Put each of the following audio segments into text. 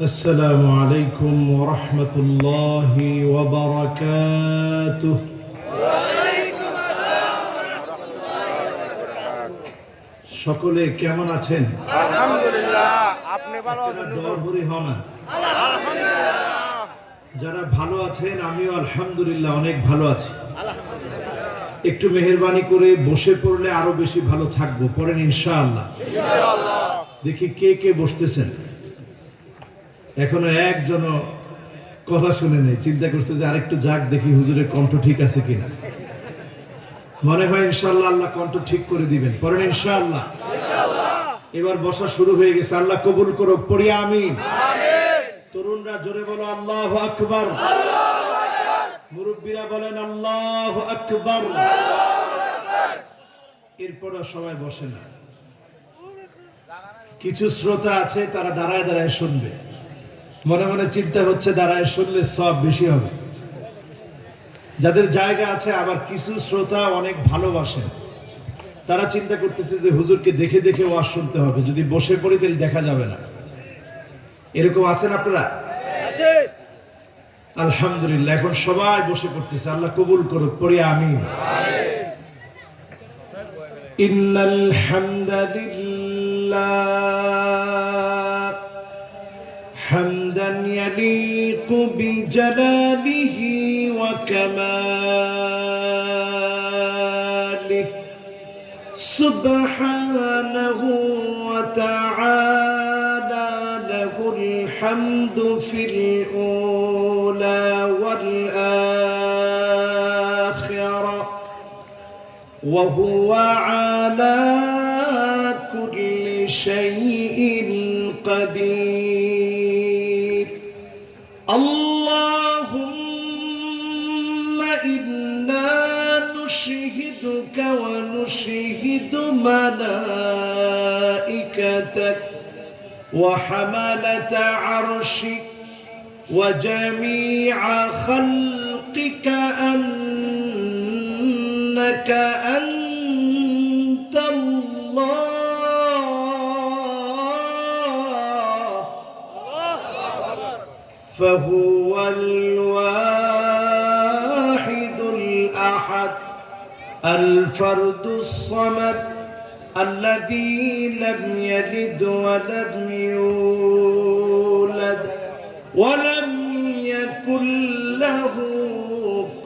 السلام عليكم ورحمة الله وبركاته. ওয়ালাইকুম আসসালাম ওয়া রাহমাতুল্লাহি ওয়া বারাকাতুহু। সকলে কেমন আছেন? আলহামদুলিল্লাহ। আপনি ভালো আছেন? দরবরি হন না। আলহামদুলিল্লাহ। যারা ভালো আছেন আমিও আলহামদুলিল্লাহ অনেক ভালো আছি। একটু মেহেরবানি করে বসে পড়লে আরো বেশি ভালো থাকবো। পড়েন ইনশাআল্লাহ। ইনশাআল্লাহ। দেখি কে কে বসতেছেন। এখনো একজনও কথা শুনে নেই, চিন্তা করছে যে আরেকটু যাক দেখি হুজুরের কণ্ঠ ঠিক আছে কিনা। মনে হয় ইনশাআল্লাহ আল্লাহ কণ্ঠ ঠিক করে দিবেন। পড়েন ইনশাআল্লাহ। এবার বসা শুরু হয়ে গেছে, আল্লাহ কবুল করুক। পড়ি আমিন। তরুণরা জোরে বলো আল্লাহু আকবার। মুরব্বীরা বলেন আল্লাহু আকবার। এরপর সবাই বসে না, কিছু শ্রোতা আছে তারা দাঁড়ায় দাঁড়ায় শুনবে, মনে মনে চিন্তা হচ্ছে দাঁড়ায় শুনলে সব বেশি হবে। যাদের জায়গা আছে, আবার কিছু শ্রোতা অনেক ভালোবাসেন, তারা চিন্তা করতেছে যে হুজুরকে দেখে দেখে ওয়াজ শুনতে হবে, যদি বসে পড়ি তাহলে দেখা যাবে না। এরকম আছেন আপনারা? আলহামদুলিল্লাহ। এখন সবাই বসে পড়তেছে, আল্লাহ কবুল করুক। পড়ি আমিন। ইন্নাল হামদালিল্লাহ হামদান ইয়ালিকু বিজালালিহি ওয়া কামালিহি সুবহানাহু ওয়া তাআলা লাহুল হামদু ফিল উলা ওয়াল আখিরা ওয়া হুয়া আলা কুল্লি শাইইন قدير اللهم إنا نشهدك ونشهد ملائكتك وحملة عرشك وجميع خلقك أنك أنت الله فهو الواحد الأحد الفرد الصمد الذي لم يلد ولم يولد ولم يكن له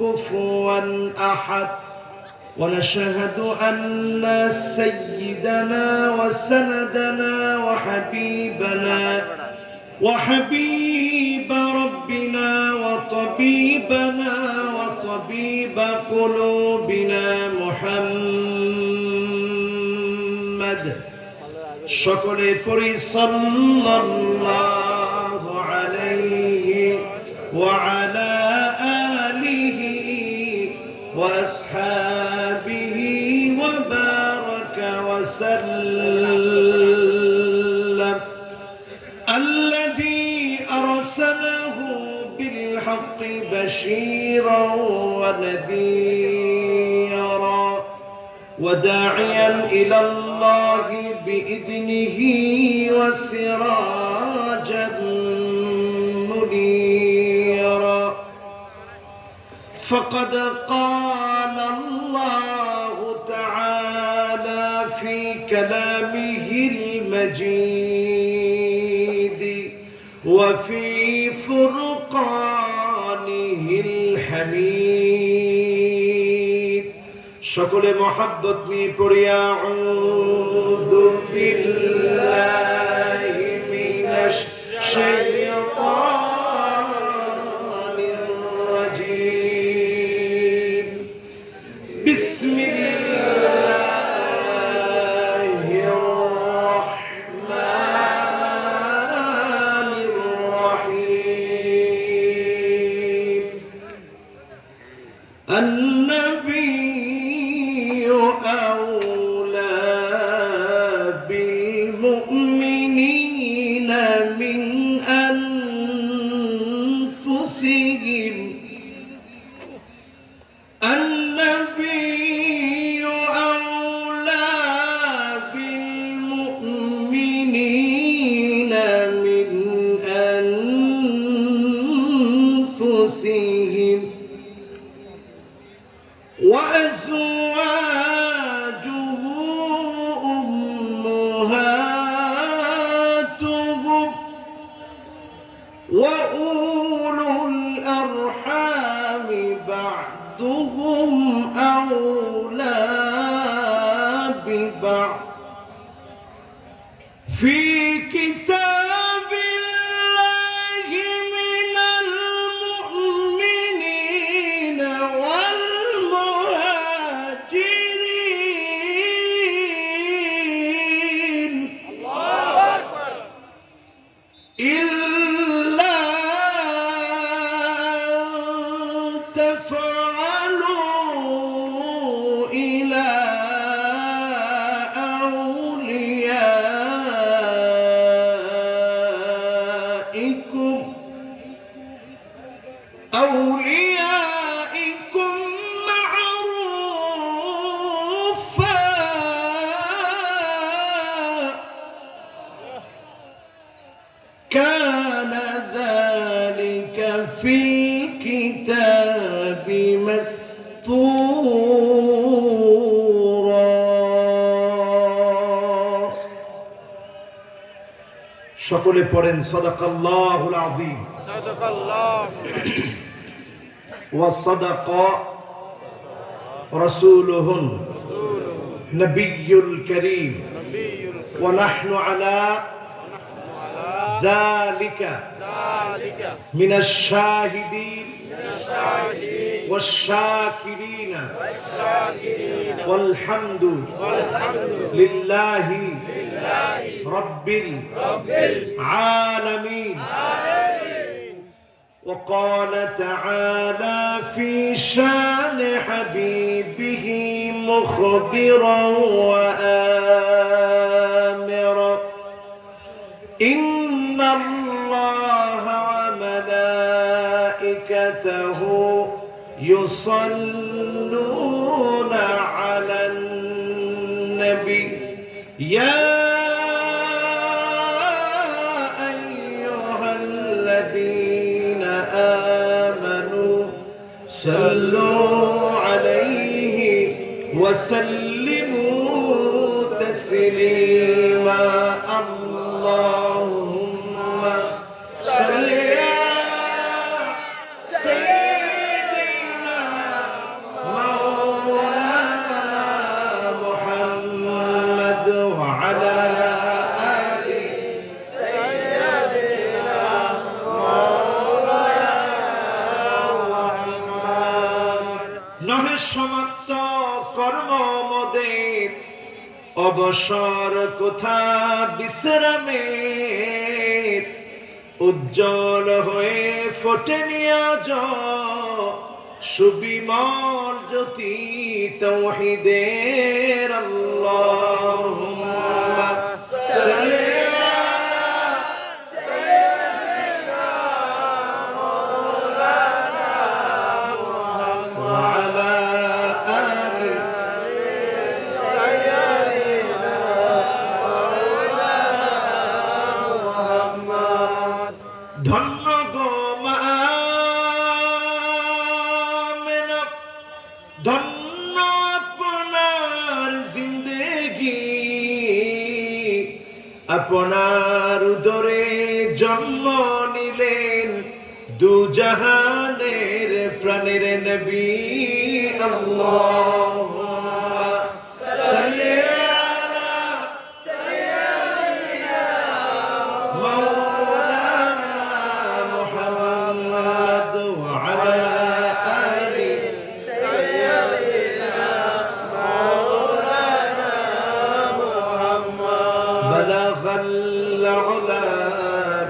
كفوا أحد. ونشهد أن سيدنا وسندنا وحبيب ربنا وطبيبنا وطبيب قلوبنا محمد সকলে পড়ি সাল্লাল্লাহু আলাইহি ওয়া আলা আলিহি ওয়া আসহাবিহি ওয়া বারাকা ওয়া সাল্লাম الذي أرسله بالحق بشيرا ونذيرا وداعيا إلى الله بإذنه وسراجا منيرا. فقد قال الله تعالى في كلامه المجيد وفي فرقانه الحميد. সকলে মোহাব্বত নিয়ে পড়ি আউযু বিল্লাহি মিনাশ শাইতানির রাজীম. বিসমিল্লাহির রাহমানির রহিম. النبي أولى بالمؤمنين من أنفسهم. النبي أولى بالمؤمنين من أنفسهم في كتاب الله من المؤمنين والمهاجرين إلا تفعلوا إلى أوليائكم معروفا كان ذلك في الكتاب مسطورا সকলে পড়েন সাদাকাল্লাহুল আযীম সাদাকাল্লাহ وصدق رسوله النبي الكريم ونحن على ذلك من الشاهدين والشاكرين والحمد لله رب العالمين. وقال تعالى في شان حبيبه مخبرا وآمرا إن الله وملائكته يصلون على النبي يا أيها الذين آمنوا صلوا عليه وسلموا تسليما اللهم صل على سيدنا مولانا محمد وعلى آله سيدنا নহে সমাপ্ত কর্মমদের অবসর কোথা বিশ্রামের উজ্জ্বল হয়ে ফোটেনি আজ সুবিমল জ্যোতি তাওহীদের আল্লাহুম্মা সাল্লি ধন্য গো মা আমেনা, ধন্য আপনার জিন্দেগি, আপনার উদরে জন্ম নিলেন দু জাহানের প্রাণের নবী। আল্লাহুম্মা সাল্লি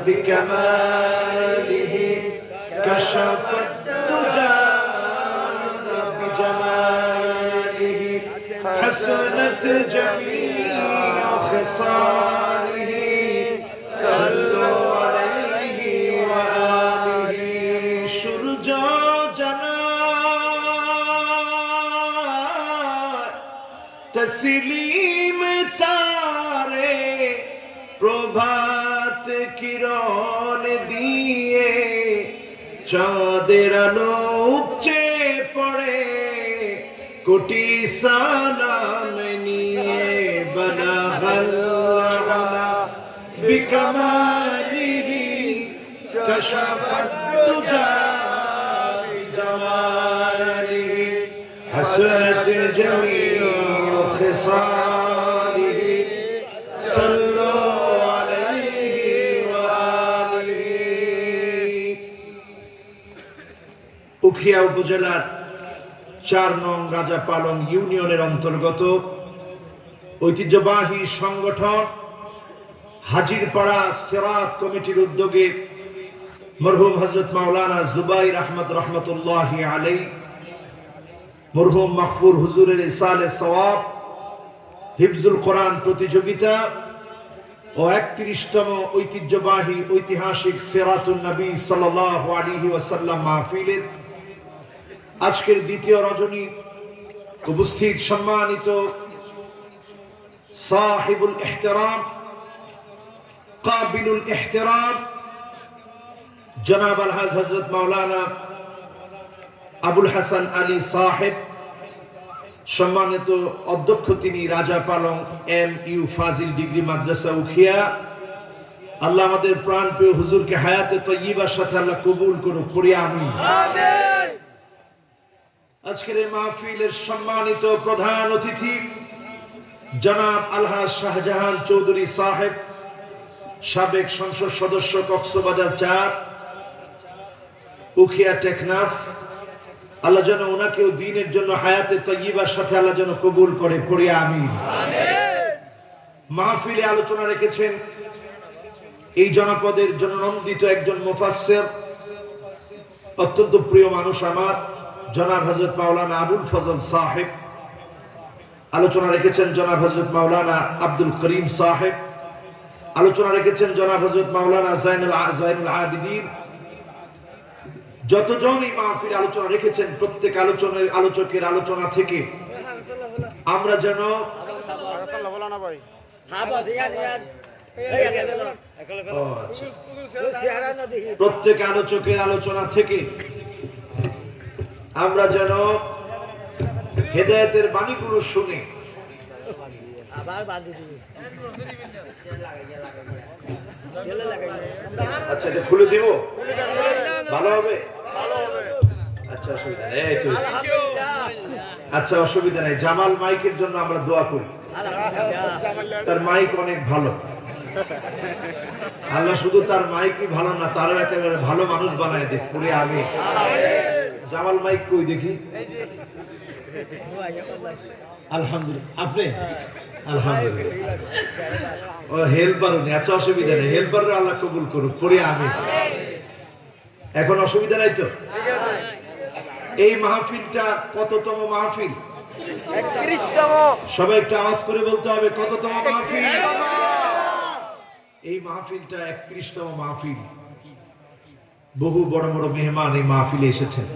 بكماله كشف الدجى بجماله حسنت جميع خصاله صلوا عليه وآله সূর্য জানায় তসলিম তারে প্রভাত কিরণ দিয়ে চাঁদের আলো উপচে পড়ে কোটি সালাম নিয়ে বালাগাল আলা বিকামালিহি কাশাফাত দুজা বিজামালিহি হাসনাত জামিউ খিসালিহি সাল্লু উখিয়া উপজেলার ৪ নং রাজাপালং ইউনিয়নের অন্তর্গত ঐতিহ্যবাহী সংগঠন হাজিরপাড়া সিরাত কমিটির উদ্যোগে মরহুম হযরত মাওলানা জুবাইর আহমদ রহমতুল্লাহি আলাইহি, মরহুম মাগফুর হুজুরের ইসালে সওয়াব হিফজুল কোরআন প্রতিযোগিতা ও ৩১তম ঐতিহ্যবাহী ঐতিহাসিক সিরাতুন নবী সাল্লাল্লাহু আলাইহি ওয়াসাল্লাম মাহফিলের আজকের দ্বিতীয় রজনী উপস্থিত সম্মানিত সাহিবুল ইহতিরাম কাবিলুল ইহতিরাম জনাব আলহাজ হযরত মাওলানা আবুল হাসান আলী সাহেব, সম্মানিত অধ্যক্ষ তিনি রাজাপালং MU ফাজিল ডিগ্রি মাদ্রাসা উখিয়া। আল্লাহ আমাদের প্রাণপ্রিয় হুজুরকে হায়াতে তয়্যিবার সাথে আল্লাহ কবুল করুক, পড়ি আমিন। আজকের এই মাহফিলের সম্মানিত প্রধান অতিথি জনাব আলহাজ শাহজাহান চৌধুরী সাহেব, সাবেক সংসদ সদস্য কক্সবাজার ৪ উখিয়া টেকনাফ। আল্লাহ যেন ওনাকেও দ্বীনের জন্য হায়াতে তয়্যিবার সাথে আল্লাহ যেন কবুল করে, পড়ি আমিন। মাহফিলে আলোচনা রেখেছেন এই জনপদের জননন্দিত একজন মুফাসসির, অত্যন্ত প্রিয় মানুষ আমার, জনাব হযরত মাওলানা আবুল ফজল সাহেব। আলোচনা রেখেছেন জনাব হযরত মাওলানা আব্দুল করিম সাহেব। আলোচনা রেখেছেন জনাব হযরত মাওলানা জাইনুল আবিদিন। যতজন এই মাহফিলে আলোচনা রেখেছেন প্রত্যেক আলোচকের আলোচনা থেকে আমরা যেন প্রত্যেক আলোচকের আলোচনা থেকে আমরা যেন হেদায়েতের বাণীগুলো শুনে আচ্ছা এটা খুলে দিব, ভালো হবে? আচ্ছা অসুবিধা নেই, আচ্ছা অসুবিধা নেই। জামাল মাইকের জন্য আমরা দোয়া করি, তার মাইক অনেক ভালো। আল্লাহ শুধু তার মাইকই ভালো না, তারও একেবারে ভালো মানুষ বানায় দেখ, পড়ি আমি। জামাল মাইক কই দেখি? আলহামদুলিল্লাহ। আপনি? আলহামদুলিল্লাহ। ও হেল্পার উনি, আচ্ছা অসুবিধা নেই, হেল্পারও আল্লাহ কবুল করুক, পড়ি আমি। এখন অসুবিধা নাই তো? এই মাহফিলটা কততম মাহফিল? 31তম। সবাই একটু আওয়াজ করে বলতে হবে, কততম মাহফিল? এই মাহফিলটা 31তম মাহফিল। বহু বড় বড় মেহমান এই মাহফিলে এসেছেন।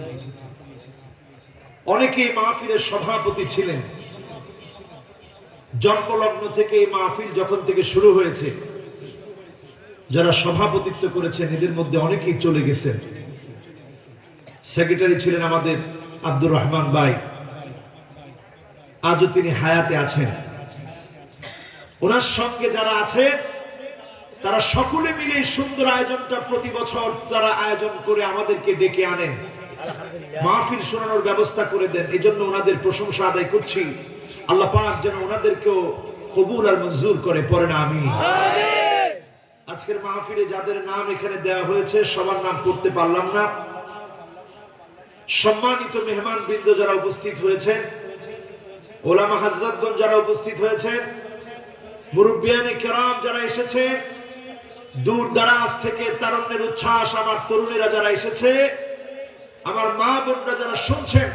অনেকে এই মাহফিলের সভাপতি ছিলেন। জন্মলগ্ন থেকে এই মাহফিল যখন থেকে শুরু হয়েছে, যারা সভাপতিত্ব করেছেন এদের মধ্যে অনেকেই চলে গেছেন। সেক্রেটারি ছিলেন আমাদের আব্দুর রহমান ভাই, আজও তিনি হায়াতে আছেন। ওনার সঙ্গে যারা আছে তারা সকলে মিলে সুন্দর আয়োজনটা প্রতি বছর তারা আয়োজন করে আমাদেরকে ডেকে আনেন, মাহফিল শোনানোর ব্যবস্থা করে দেন। এজন্য ওনাদের প্রশংসা আদায় করছি। আল্লাহ পাক যেন ওনাদেরকেও কবুল আর মঞ্জুর করে, পড়ে না আমিন। আজকের মাহফিলে যাদের নাম এখানে দেওয়া হয়েছে সবার নাম পড়তে পারলাম না। সম্মানিত মেহমান বৃন্দ যারা উপস্থিত হয়েছেন, ওলামা হযরতগণ যারা উপস্থিত হয়েছেন, মুরব্বিয়ানে কেরাম যারা এসেছেন, দূর দারাজ থেকে তারুণ্যের উচ্ছ্বাস আমার তরুণেরা যারা এসেছে, আমার মা বোনরা যারা শুনছেন,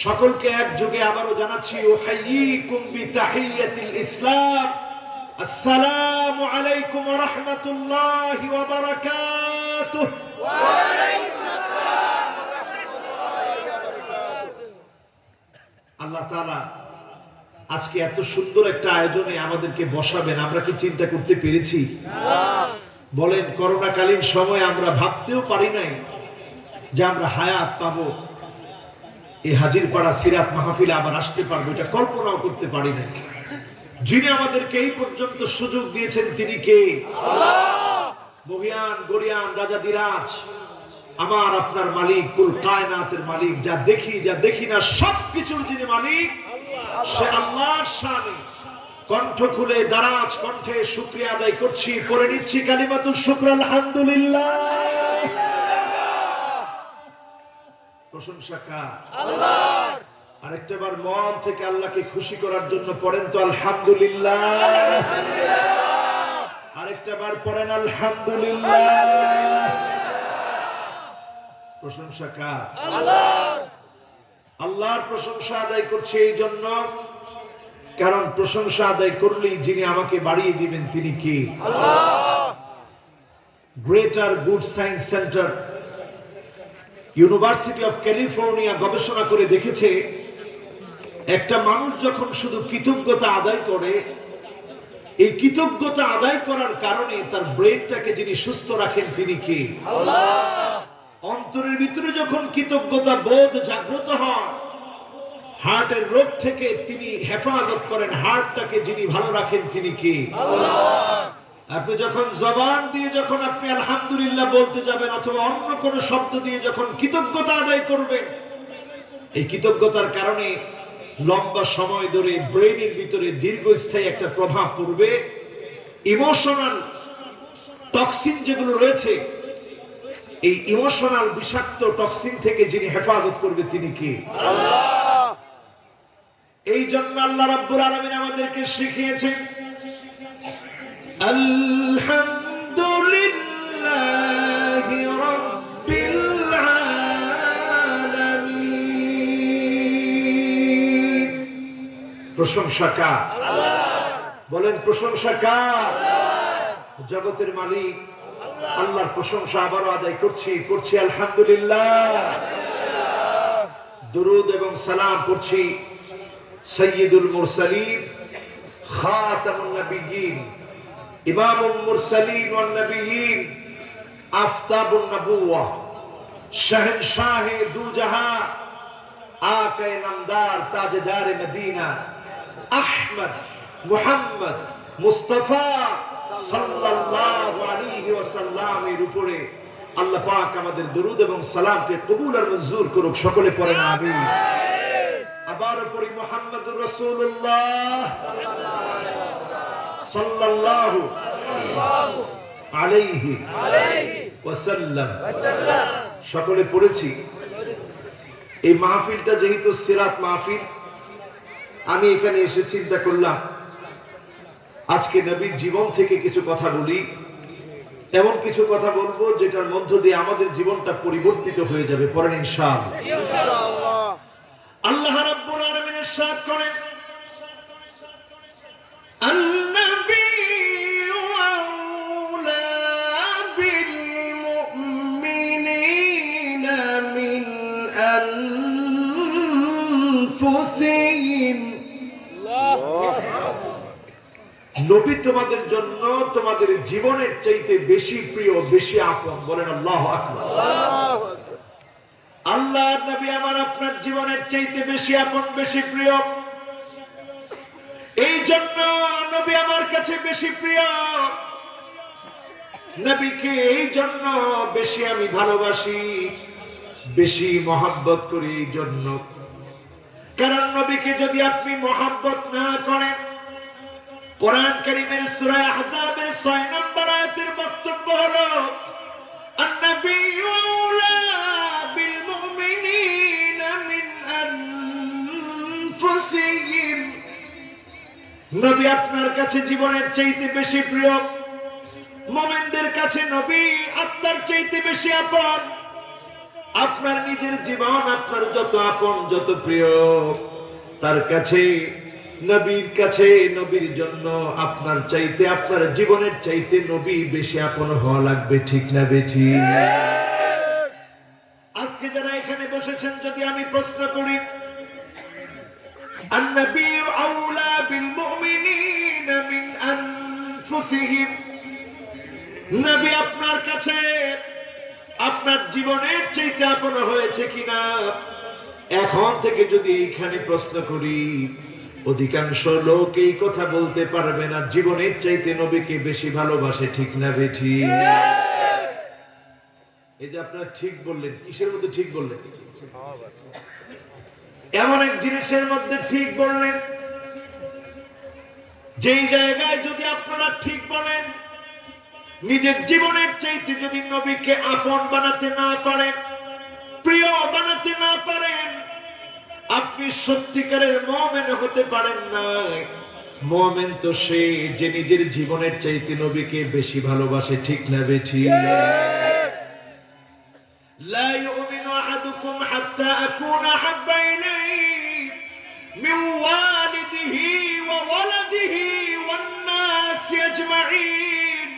সকলকে একযোগে আবারও জানাচ্ছি উহাইয়িকুম বিতাহিয়াতিল ইসলাম, আসসালামু আলাইকুম ওয়া রাহমাতুল্লাহি ওয়া বারাকাতুহু। ওয়া আলাইকুম আসসালাম ওয়া রাহমাতুল্লাহি ওয়া বারাকাতুহু। আল্লাহ তাআলা আজকে এত সুন্দর একটা আয়োজনে আমাদেরকে বসাবেন, আমরা কি চিন্তা করতে পেরেছি? বলেন, করোনাকালীন সময়ে আমরা ভাবতেও পারি নাই যে আমরা হায়াত পাবো, এই হাজিরপাড়া সিরাত মাহফিলে আবার আসতে পারবো, এটা কল্পনাও করতে পারি নাই। যিনি আমাদেরকে এই পর্যন্ত সুযোগ দিয়েছেন তিনি কে? আল্লাহ। মহিয়ান গরিয়ান রাজাদিরাজ আমার আপনার মালিক, কুল কায়নাতের মালিক, যা দেখি যা দেখি না সবকিছুর যিনি মালিক সে আল্লাহর শানে কণ্ঠ খুলে দারাজ কণ্ঠে শুকরিয়া আদায় করছি, পড়ে নিচ্ছি কালিমাতুশ শুকর, আলহামদুলিল্লাহ। প্রশংসা কার? আল্লাহর। আরেকটা বার মন থেকে আল্লাহকে খুশি করার জন্য পড়েন তো আলহামদুলিল্লাহ। আরেকটা বার পড়েন আলহামদুলিল্লাহ। প্রশংসা কার? আল্লাহর। আল্লাহর প্রশংসা আদায় করছে এই জন্য, কারণ প্রশংসা আদায় করলেই যিনি আমাকে বাড়িয়ে দিবেন তিনি কে? Allah. Greater good science center, university of California গবেষণা করে দেখেছে, একটা মানুষ যখন শুধু কৃতজ্ঞতা আদায় করে, এই কৃতজ্ঞতা আদায় করার কারণে তার ব্রেনটাকে যিনি সুস্থ রাখেন তিনি কে? আল্লাহ। অন্তরের ভিতরে যখন কৃতজ্ঞতা বোধ জাগ্রত হয়, হার্টের রোগ থেকে তিনি হেফাজত করেন, হার্টটাকে যিনি ভালো রাখেন তিনি কে? আল্লাহ। আপনি যখন জবান দিয়ে যখন আপনি আলহামদুলিল্লাহ বলতে যাবেন অথবা অন্য কোন শব্দ দিয়ে যখন কৃতজ্ঞতা আদায় করবেন, এই কৃতজ্ঞতার কারণে লম্বা সময় ধরে ব্রেনের ভিতরে দীর্ঘস্থায়ী একটা প্রভাব পড়বে। ইমোশনাল টক্সিন যেগুলো রয়েছে, এই ইমোশনাল বিষাক্ত টক্সিন থেকে যিনি হেফাজত করবে তিনি কে? আল্লাহ। এই জন্য আল্লাহ রাব্বুল আলামিন আমাদেরকে শিখিয়েছেন আলহামদুলিল্লাহি রাব্বিল আলামিন। প্রশংসা কার? বলেন প্রশংসা কার? জগতের মালিক আল্লাহর প্রশংসা আবারও আদায় করছি আলহামদুলিল্লাহ। দুরুদ এবং সালাম পড়ছি সাইয়্যিদুল মুরসালিন, খাতামুন নবিয়্যিন, ইমামুল মুরসালিন ওয়ান নবিয়্যিন, আফতাবুন নবুওয়াহ, শাহেনশাহে দু জাহান, আকায়ে নামদার, তাজদারে মদিনা, আহমদ মুহাম্মদ মুস্তাফা সাল্লাল্লাহু আলাইহি ওয়াসাল্লাম এর উপরে আল্লাহ পাক আমাদের দরুদ এবং সালামকে কবুল আর মঞ্জুর করুক। সকলে পড়েন আমিন। আবার পড়ি মুহাম্মদুর রাসূলুল্লাহ সাল্লাল্লাহু আলাইহি ওয়াসাল্লাম। সকলে পড়েছি। এই মাহফিলটা যেহেতু সিরাত মাহফিল, আমি এখানে এসে চিন্তা করলাম আজকে নবীর জীবন থেকে কিছু কথা বলি, এমন কিছু কথা বলবো যেটার মধ্য দিয়ে আমাদের জীবনটা পরিবর্তিত হয়ে যাবে। পড়েন ইনশাআল্লাহ। ইনশাআল্লাহ। আল্লাহ রাব্বুল আলামিন ইরশাদ করেন আন-নাবিয়্যু আওলা বিল মুমিনিনা মিন আনফুসিহিম। নবী তোমাদের জন্য তোমাদের জীবনের চাইতে বেশি প্রিয়, বেশি আপন। বলেন আল্লাহু আকবার। আল্লাহু আকবার। আল্লাহর নবী আমার আপনার জীবনের চাইতে বেশি আপন, বেশি প্রিয়। এই জন্য নবী আমার কাছে বেশি প্রিয়। নবীকে এই জন্য বেশি আমি ভালোবাসি, বেশি মহব্বত করি এই জন্য, কারণ নবীকে যদি আপনি মহব্বত না করেন, কোরআন কারীমের সূরা আহজাবের 6 নম্বর আয়াতের বক্তব্য হলো আন-নাবিয়্যু আওলা বিল মুমিনিনা মিন আনফুসিহিম। নবী আপনার কাছে জীবনের চাইতে বেশি প্রিয়। মুমিনদের কাছে নবী আত্মার চাইতে বেশি আপন। আপনার নিজের জীবন আপনার যত আপন, যত প্রিয়, তার কাছে নবীর কাছে, নবীর জন্য আপনার চাইতে, আপনার জীবনের চাইতে নবী বেশি আপন হওয়া লাগবে। ঠিক না বেঠি? আজকে যারা এখানে বসেছেন, যদি আমি প্রশ্ন করি আন-নাবিয়্যু আওলা বিল মুমিনিনা মিন আনফুসিহিম, নবী আপনার কাছে আপনার জীবনের চাইতে আপন হয়েছে কিনা, এখন থেকে যদি এখানে প্রশ্ন করি, অধিকাংশ লোক এই কথা বলতে পারবে না জীবনের চাইতে নবীকে বেশি ভালোবাসে। ঠিক না বেঠি? এই যে আপনারা ঠিক বললেন, কিসের মধ্যে ঠিক বললেন? এমন এক জিনিসের মধ্যে ঠিক বললেন, যেই জায়গায় যদি আপনারা ঠিক বলেন, নিজের জীবনের চাইতে যদি নবীকে আপন বানাতে না পারেন, প্রিয় বানাতে না পারেন, আপনি সত্যিকারের মুমিন হতে পারেন না। মুমিন তো সে যে নিজের জীবনের চাইতে নবীকে বেশি ভালোবাসে, ঠিক না বেঠিক? لا يؤمن أحدكم حتى أكون أحب إليه من والده وولده والناس أجمعين।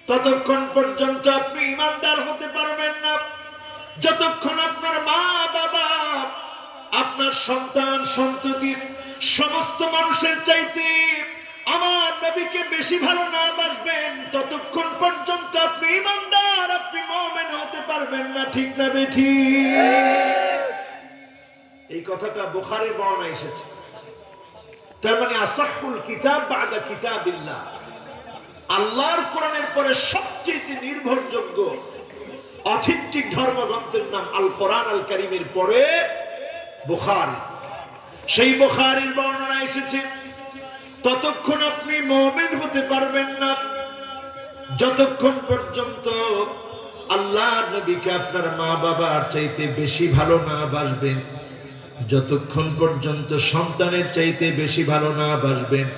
ততক্ষণ পর্যন্ত আপনি ঈমানদার হতে পারবেন না যতক্ষণ আপনার মা বাবা, আপনার সন্তান সন্ততি সমস্ত মানুষের চাইতে আমার নবীকে বেশি ভালো না বাসবেন, ততক্ষণ পর্যন্ত আপনি ঈমানদার, আপনি মুমিন হতে পারবেন না, ঠিক না বেঠিক? এই কথাটা বুখারীর বর্ণনায় এসেছে। তার মানে আসাহুল কিতাব বাদা কিতাবিল্লাহ, আল্লাহর কোরআনের পরে সবচেয়ে নির্ভরযোগ্য অথেন্টিক ধর্মগ্রন্থের নাম আল কোরআন আল কারীমের পরে বুখারী। সেই বুখারীর বর্ণনা এসেছে, ততক্ষণ আপনি মুমিন হতে পারবেন না যতক্ষণ পর্যন্ত আল্লাহর নবীকে আপনার মা বাবার চাইতে বেশি ভালো না বাসবেন, যতক্ষণ পর্যন্ত সন্তানের চাইতে বেশি ভালো না বাসবেন,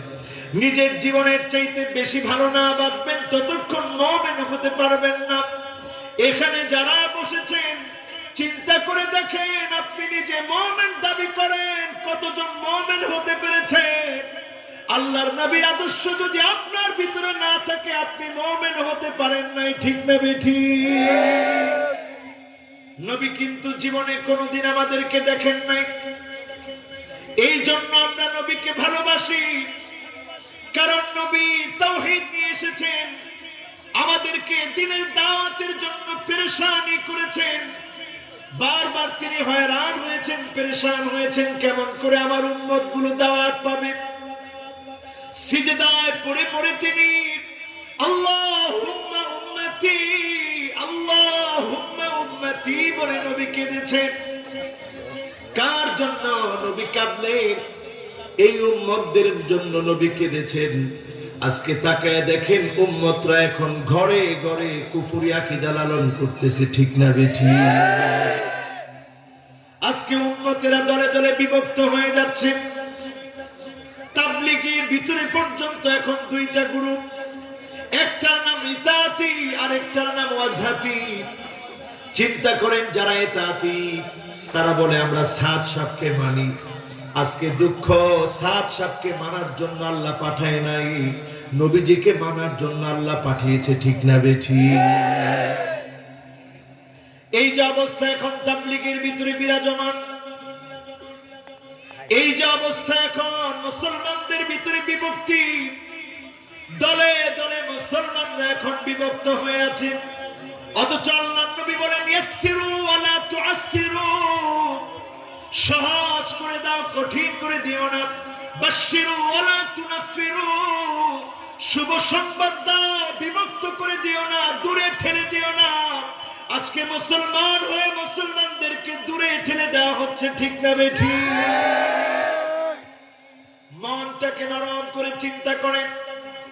নিজের জীবনের চাইতে বেশি ভালো না বাসবেন, ততক্ষণ মুমিন হতে পারবেন না। এখানে যারা বসেছেন চিন্তা করে দেখেন, আপনি নিজে মুমিন দাবি করেন, কতজন মুমিন হতে পেরেছেন? আল্লাহর নবীর আদর্শ যদি আপনার ভিতরে না থাকে, আপনি মুমিন হতে পারেন নাই, ঠিক না বেঠিক? নবী কিন্তু জীবনে কোনোদিন আমাদেরকে দেখেন নাই, এই জন্য আমরা নবীকে ভালোবাসি। কারণ নবী তাওহীদ নিয়ে এসেছেন, আমাদেরকে দ্বীনের দাওয়াতের জন্য পেরেশানি করেছেন। বারবার তিনি হয়রান হয়েছেন, পেরেশান হয়েছেন, কেমন করে আমার উম্মতগুলো দাওয়াত পাবে। সিজদায় পড়ে পড়ে তিনি আল্লাহুম্মা উম্মতি আল্লাহুম্মা উম্মতি বলে নবী কেঁদেছেন। কার জন্য নবী কাঁদলেন? এই উম্মতদের জন্য নবী কেঁদেছেন। আজকে তাকায় দেখেন, উম্মতরা এখন ঘরে ঘরে কুফরি আকীদা লালন করতেছে, ঠিক না বেঠিক? আজকে উম্মতেরা দলে দলে বিভক্ত হয়ে যাচ্ছে। তাবলীগের ভিতরে পর্যন্ত এখন দুইটা গ্রুপ, একটার নাম ইতাআতি আর একটার নাম ওয়াজহাতি। চিন্তা করেন, যারা ইতাআতি তারা বলে আমরা সাদ সাহেবকে মানি। আজকে দুঃখ, সাদ সাহেবকে মানার জন্য আল্লাহ পাঠায় নাই, নবীজিকে মানার জন্য আল্লাহ পাঠিয়েছে, ঠিক না বেঠিক? এই যে অবস্থা এখন তাবলীগের ভিতরে বিরাজমান, এই যে অবস্থা এখন মুসলমানদের ভিতরে বিভক্তি, দলে দলে মুসলমানরা এখন বিভক্ত হয়ে আছে। অথচ আল্লাহর নবী বলেন ইয়াসসিরু ওয়ালা তুআসসিরু, সহজ করে দাও, কঠিন করে দিও না। বাশশিরু ওয়ালা তুনাফিরু, শুভ সংবাদ দাও, বিভক্ত করে দিও না, দূরে ঠেলে দিও না। আজকে মুসলমান হয়ে মুসলমানদেরকে দূরে ঠেলে দেওয়া হচ্ছে, ঠিক না বেঠিক? মনটাকে নরম করে চিন্তা করেন,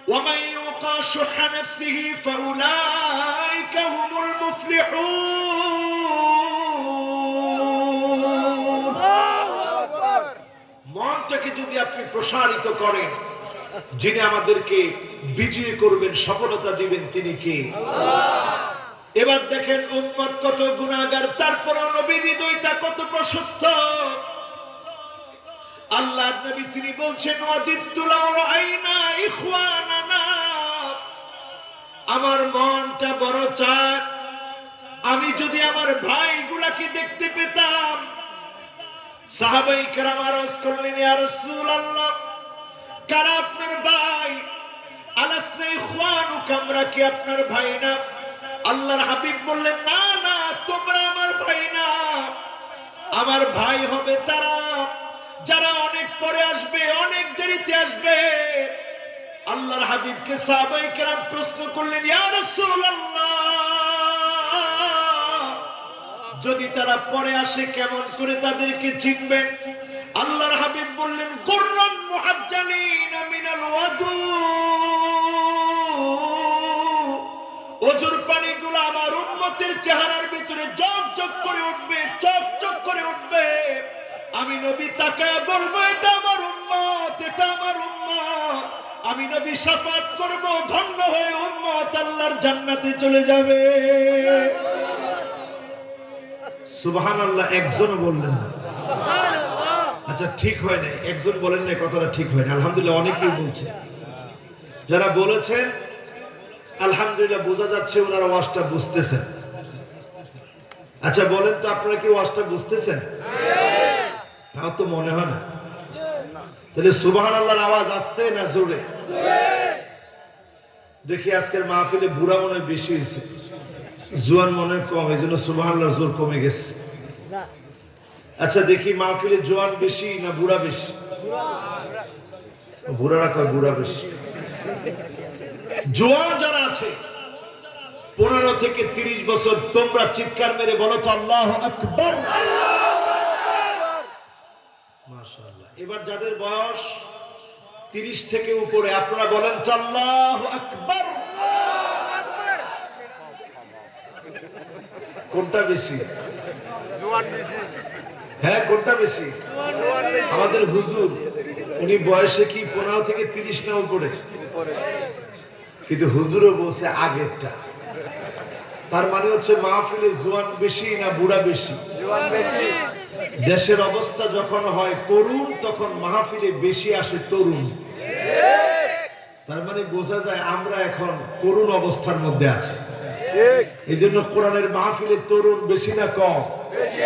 ওয়ামান ইউকা শুহা নাফসিহি ফাউলাইকা হুমুল মুফলিহুন। মনটাকে যদি আপনি প্রসারিত করেন, যিনি আমাদেরকে বিজয়ী করবেন, সফলতা দিবেন, তিনি কে? আল্লাহ। এবার দেখেন উম্মত কত গুনাহগার, তারপরও নবীর হৃদয়টা কত প্রশস্ত। আল্লাহর নবী তিনি বলছেন ওয়াদিতু লাউ রাআইনা ইখওয়ানানা, আমার মনটা বড় চায় আমি যদি আমার ভাইগুলাকে দেখতে পেতাম। সাহাবায়ে কেরাম আরজ করলেন, ইয়া রাসূলুল্লাহ, কারা আপনার ভাই? আলাসনা ইখওয়ানুকা, আমরা কি আপনার ভাই না? আল্লাহর হাবিব বললেন, না না, তোমরা আমার ভাই না, আমার ভাই হবে তারা যারা অনেক পরে আসবে, অনেক দেরিতে আসবে। আল্লাহর হাবিবকে সাহাবায়ে কেরাম প্রশ্ন করলেন, ইয়া রাসূলুল্লাহ, যদি তারা পরে আসে কেমন করে তাদেরকে চিনবেন? আল্লাহর হাবিব বললেন, কুররান মুহাজ্জালিন মিনাল ওয়াদু, অজুর পানিগুলো আমার উম্মতের চেহারার ভিতরে ঝকঝক করে উঠবে, চকচক করে উঠবে। আমি নবী তাকায় বলবো, এটা আমার উম্মত, এটা আমার উম্মত। আমি নবী শাফাত করব, ধন্য হয়ে উম্মত আল্লাহর জান্নাতে চলে যাবে। সুবহানাল্লাহ। একজন বললেন না। আচ্ছা, ঠিক হয় না, একজন বলেন না, কথাটা ঠিক হয় না। আলহামদুলিল্লাহ অনেকেই বলছে। যারা বলেছেন আলহামদুলিল্লাহ, বোঝা যাচ্ছে ওনারা ওয়াজটা বুঝতেছেন। আচ্ছা বলেন তো, আপনারা কি ওয়াজটা বুঝতেছেন? আমার তো মনে হয় না। তাহলে সুবহানাল্লাহর আওয়াজ আসতে না জোরে? দেখি আজকের মাহফিলে বুড়া মনে হয় বেশি হয়েছে, জোয়ান মনে হয় কম, এই জন্য সুবহানাল্লাহর জোর কমে গেছে। আচ্ছা দেখি মাহফিলে জোয়ান বেশি না বুড়া বেশি? বুড়ারা কয় বুড়া বেশি। জোয়ান যারা আছে 15 থেকে 30 বছর, তোমরা চিৎকার মেরে বলো তো আল্লাহু আকবার। মাশাআল্লাহ। এবার যাদের বয়স 30 থেকে উপরে, আপনারা বলেন তো আল্লাহু আকবার। কোনটা বেশি? জোয়ান বেশি। হ্যাঁ, কোনটা বেশি? জোয়ান বেশি। আমাদের হুজুর উনি বয়সে কি 15 থেকে 30 না উপরে? কিন্তু হুজুরও বলছে আগেরটা। তার মানে হচ্ছে মাহফিলে জোয়ান বেশি না বুড়া বেশি? জোয়ান বেশি। দেশের অবস্থা যখন হয় করুণ, তখন মাহফিলে বেশি আসে তরুণ। তার মানে বোঝা যায় আমরা এখন করুণ অবস্থার মধ্যে আছি। ঠিক। এই জন্য কোরআনের মাহফিলে তরুণ বেশি না কম? বেশি।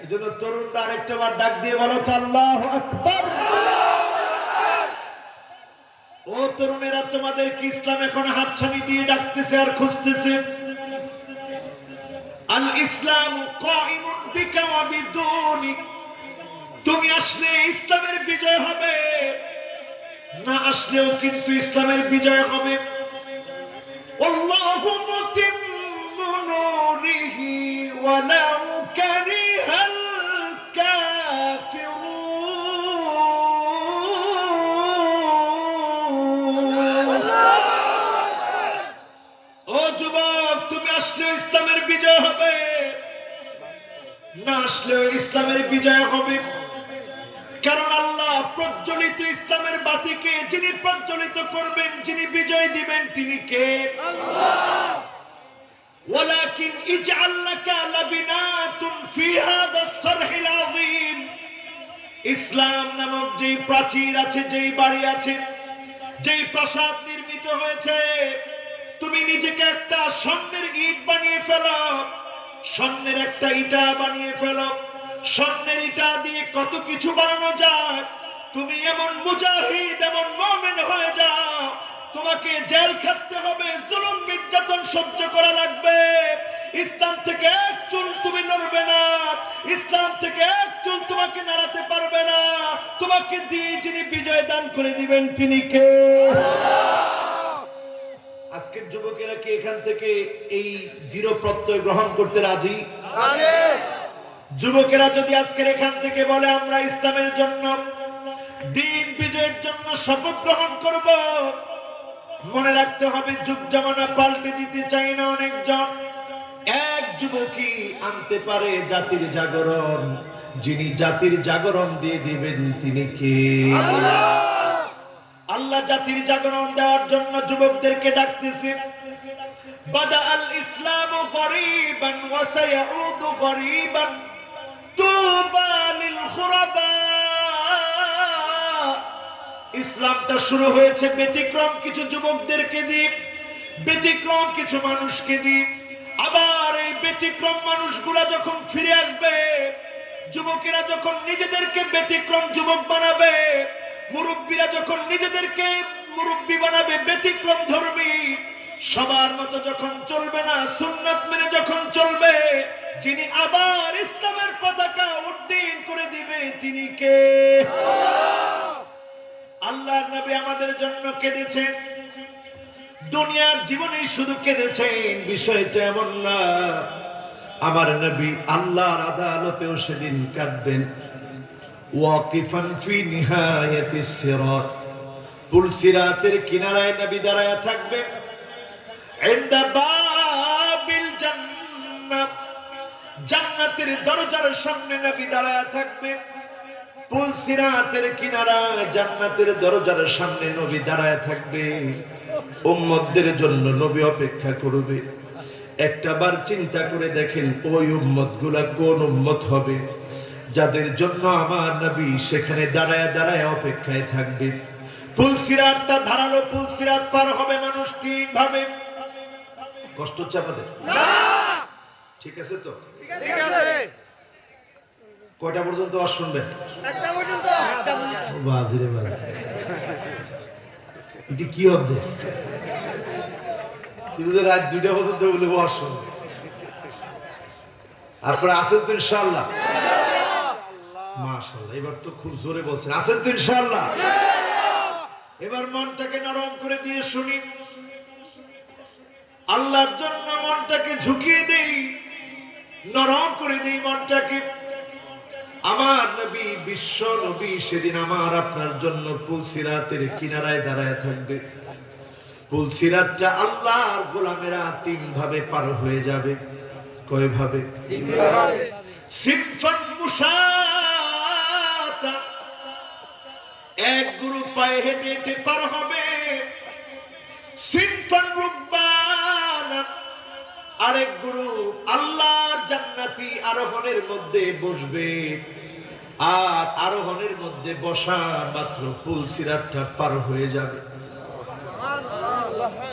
এই জন্য তরুণরা আরেকটা বার ডাক দিয়ে বলো তো আল্লাহু আকবার। ও তরুণেরা, তোমাদেরকে ইসলাম এখন হাতছানি দিয়ে ডাকতেছে আর খুঁজতেছে। আল ইসলাম কাইমুন বিকা ওয়া বিদুনিক। তুমি আসলে ইসলামের বিজয় হবে, না আসলেও কিন্তু ইসলামের বিজয় হবে। আল্লাহু মুতিম্মু নূরিহি ওয়ালাউ কারিহাল কাফিরুন। ও যুবক, তুমি আসলে ইসলামের বিজয় হবে, না আসলেও ইসলামের বিজয় হবে। কারণ আল্লাহ প্রজ্বলিত ইসলামের বাতিকে যিনি প্রজ্বলিত করবেন, যিনি বিজয় দিবেন, তিনি কে? আল্লাহ। ওয়ালাকিন ইজআল লাকা লাবিনাতুন ফি হাদা সারহিল আযীম। ইসলাম নামক যেই প্রাচীর আছে, যেই বাড়ি আছে, যেই প্রাসাদ নির্মিত হয়েছে, তুমি নিজেকে একটা স্বর্ণের ইট বানিয়ে ফেলো, স্বর্ণের একটা ইটা বানিয়ে ফেলো। স্বর্ণের ইটা দিয়ে কত কিছু বানানো যায়। তুমি এমন মুজাহিদ, এমন মুমিন হয়ে যাও, তোমাকে জেল খাটতে হবে, জুলুম নির্যাতন সহ্য করা লাগবে। ইসলাম থেকে এক চুল তুমি নড়বে না, ইসলাম থেকে এক চুল তোমাকে নাড়াতে পারবে না। তোমাকে দিয়ে যিনি বিজয় দান করে দিবেন, তিনি কে? আজকের যুবকেরা কি এখান থেকে এই দৃঢ় প্রত্যয় গ্রহণ করতে রাজি? যুবকেরা যদি আজকের এখান থেকে বলে আমরা ইসলামের জন্য, দিন বিজয়ের জন্য শপথ গ্রহণ করব, মনে রাখতে হবে যুগ জামানা পাল্টে দিতে চাই না অনেকজন। এক যুবকই আনতে পারে জাতির জাগরণ। যিনি জাতির জাগরণ দিয়ে দিবেন, তিনি কে? আল্লাহ জাতির জাগরণ দেওয়ার জন্য যুবকদেরকে ডাকতেছে। বাদা আল ইসলামু গরীবান ওয়া সায়াউদু গরীবান তুবা লিল খুরাবা। ইসলামটা শুরু হয়েছে ব্যতিক্রম কিছু যুবকদেরকে দিয়ে, ব্যতিক্রম কিছু মানুষকে দিয়ে। আবার এই ব্যতিক্রম মানুষগুলা যখন ফিরে আসবে, যুবকেরা যখন নিজেদেরকে ব্যতিক্রম যুবক বানাবে, মুরব্বীরা যখন নিজেদেরকে মুরব্বী বানাবে, ব্যতিক্রম ধর্মী, সবার মতো যখন চলবে না, সুন্নাত মেনে যখন চলবে, যিনি আবার ইসলামের পতাকা উড্ডীন করে দিবে, তিনি কে? আল্লাহর নবী আমাদের জন্য কেঁদেছেন, দুনিয়ার জীবনে শুধু কেঁদেছেন, বিষয়টা এমন না। আমার নবী আল্লাহর আদালতেও সেদিন কাঁদবেন। ওয়াকিফান ফি নিহায়াতিস সিরাত, পুল সিরাতের কিনারায় নবী দাঁড়ায় থাকবেন। ইনদা জান্নাতের দরজার সামনে নবী দাঁড়ায় থাকবে। পুল সিরাতের কিনারায় জান্নাতের দরজার সামনে নবী দাঁড়ায় থাকবে। উম্মতদের জন্য নবী অপেক্ষা করবে। একটাবার চিন্তা করে দেখেন ওই উম্মতগুলা কোন উম্মত হবে যাদের জন্য আমার নবী সেখানে দাঁড়ায় দাঁড়ায় অপেক্ষায় থাকবে। পুল সিরাতটা ধারালো, পুল সিরাত পার হবে মানুষ তিন ভাবে। কষ্ট হচ্ছে আপনাদের? ঠিক আছে তো? ঠিক আছে কয়টা পর্যন্ত আর শুনবেন? একটা পর্যন্ত বাজিরে বাজি এটি কি অর্ধেক? তুই যে রাত 2টা পর্যন্ত বলে বস শুনবে। আপনারা আছেন তো ইনশাআল্লাহ? মাশাআল্লাহ, এবার তো খুব জোরে বলছেন। আছেন তো ইনশাআল্লাহ? এবার মনটাকে নরম করে দিয়ে শুনি। আল্লাহর জন্য মনটাকে ঝুঁকিয়ে দেই, নরম করে দেই মনটাকে। আমার নবী, বিশ্ব নবী সেদিন আমার আপনার জন্য পুল সিরাতের কিনারায় দাঁড়ায় থাকবে। পুল সিরাতটা আল্লাহর গোলামেরা 3 ভাবে পার হয়ে যাবে। কয় ভাবে? 3 ভাবে। সিনফান মুশাতা, এক গ্রুপ পায়ে হেঁটে হেঁটে পার হবে। সিনফান রুকবানা, আরেক গ্রুপ আল্লাহর জান্নাতি আরোহণের মধ্যে বসবে। আর আরোহণের মধ্যে বসা মাত্র পুল সিরাতটা পার হয়ে যাবে।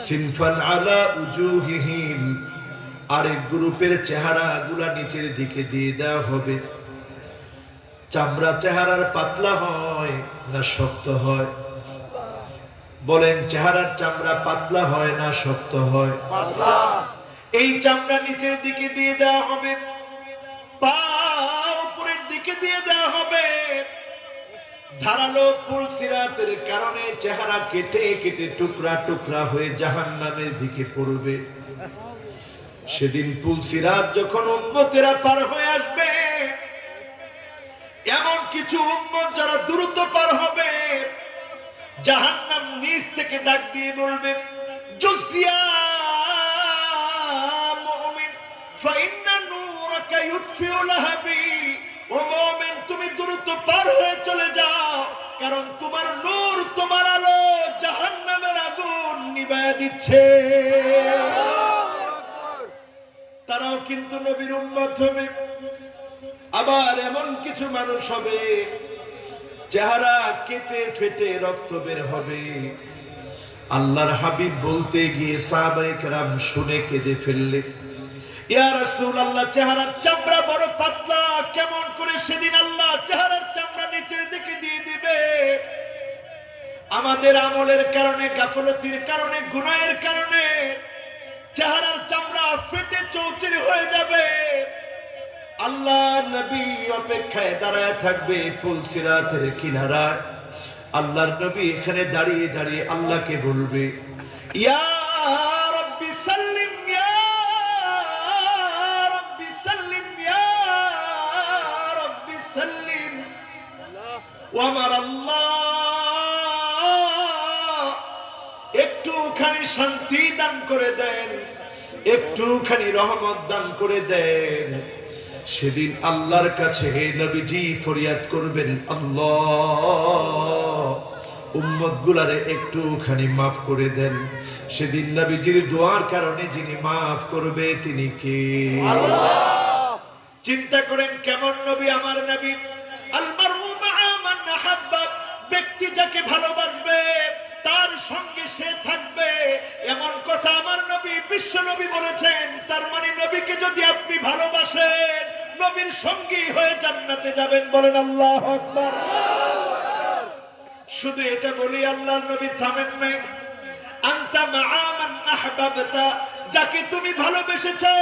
সিনফান আলা উজুহিহিম, আরেক গ্রুপের চেহারা গুলা নিচের দিকে দিয়ে দেওয়া হবে। চামড়া চেহারার পাতলা হয় না শক্ত হয়? বলেন, চেহারার চামড়া পাতলা হয় না শক্ত হয়? পাতলা। এই চামড়া নিচের দিকে দিয়ে দেওয়া হবে, পা উপরের দিকে দিয়ে দেওয়া হবে। ধারালো পুল সিরাতের কারণে চেহারা কেটে কেটে টুকরা টুকরা হয়ে জাহান্নামের দিকে পড়বে। সেদিন পুল সিরাত যখন উম্মতেরা পার হয়ে আসবে, এমন কিছু উম্মত যারা দ্রুত পার হবে, জাহান্নাম নিচ থেকে ডাক দিয়ে বলবে, জুসিয়া মুমিন ফাইন্না নূরাকা ইউতফিউ লাহাবি। ও মুমিন, তুমি দ্রুত পার হয়ে চলে যাও, কারণ তোমার নূর, তোমার আলো জাহান্নামের আগুন নিভায়া দিচ্ছে। তারাও কিন্তু নবীর উম্মত হবে। আবার এমন কিছু মানুষ হবে চেহারা কেটে ফেটে রক্ত বের হবে। আল্লাহর হাবিব বলতে গিয়ে সাহাবায়ে কেরাম শুনে কেঁদে ফেললে, ইয়া রাসূলুল্লাহ, চেহারার চামড়া বড় পাতলা, কেমন করে সেদিন আল্লাহ চেহারার চামড়া নিচের দিকে দিয়ে দিবে? আমাদের আমলের কারণে, গাফলতির কারণে, গুনাহের কারণে চেহারার চামড়া ফেটে চৌচির হয়ে যাবে। আল্লাহ নবী অপেক্ষায় দাঁড়ায় থাকবে পুল সিরাতের কিনারায়। আল্লাহর নবী এখানে দাঁড়িয়ে দাঁড়িয়ে আল্লাহকে বলবে, ইয়া রাব্বি সাল্লিম, ইয়া রাব্বি সাল্লিম, ইয়া রাব্বি সাল্লিম। ও আমার আল্লাহ, একটুখানি শান্তি দান করে দেন, একটুখানি রহমত দান করে দেন। সেদিন আল্লাহর কাছে নবীজি ফরিয়াদ করবেন, আল্লাহ, উম্মত গুলারে একটুখানি মাফ করে দেন। সেদিন নবীজির দোয়ার কারণে যিনি মাফ করবে তিনি কে? আল্লাহ। চিন্তা করেন কেমন নবী আমার নবী। আল মারউ মা'a মান আহাব্বা, ব্যক্তি যাকে ভালোবাসবে তার সঙ্গে সে থাকবে, এমন কথা আমার নবী, বিশ্ব নবী বলেছেন। তার মানে নবীকে যদি আপনি ভালোবাসেন, নবীর সঙ্গী হয়ে জান্নাতে যাবেন। বলেন আল্লাহু আকবার। শুধু এটা বলি আল্লাহর নবী থামেন নাই। আনতা মা'a মান আহবাবতা, যাকে তুমি ভালোবেসেছো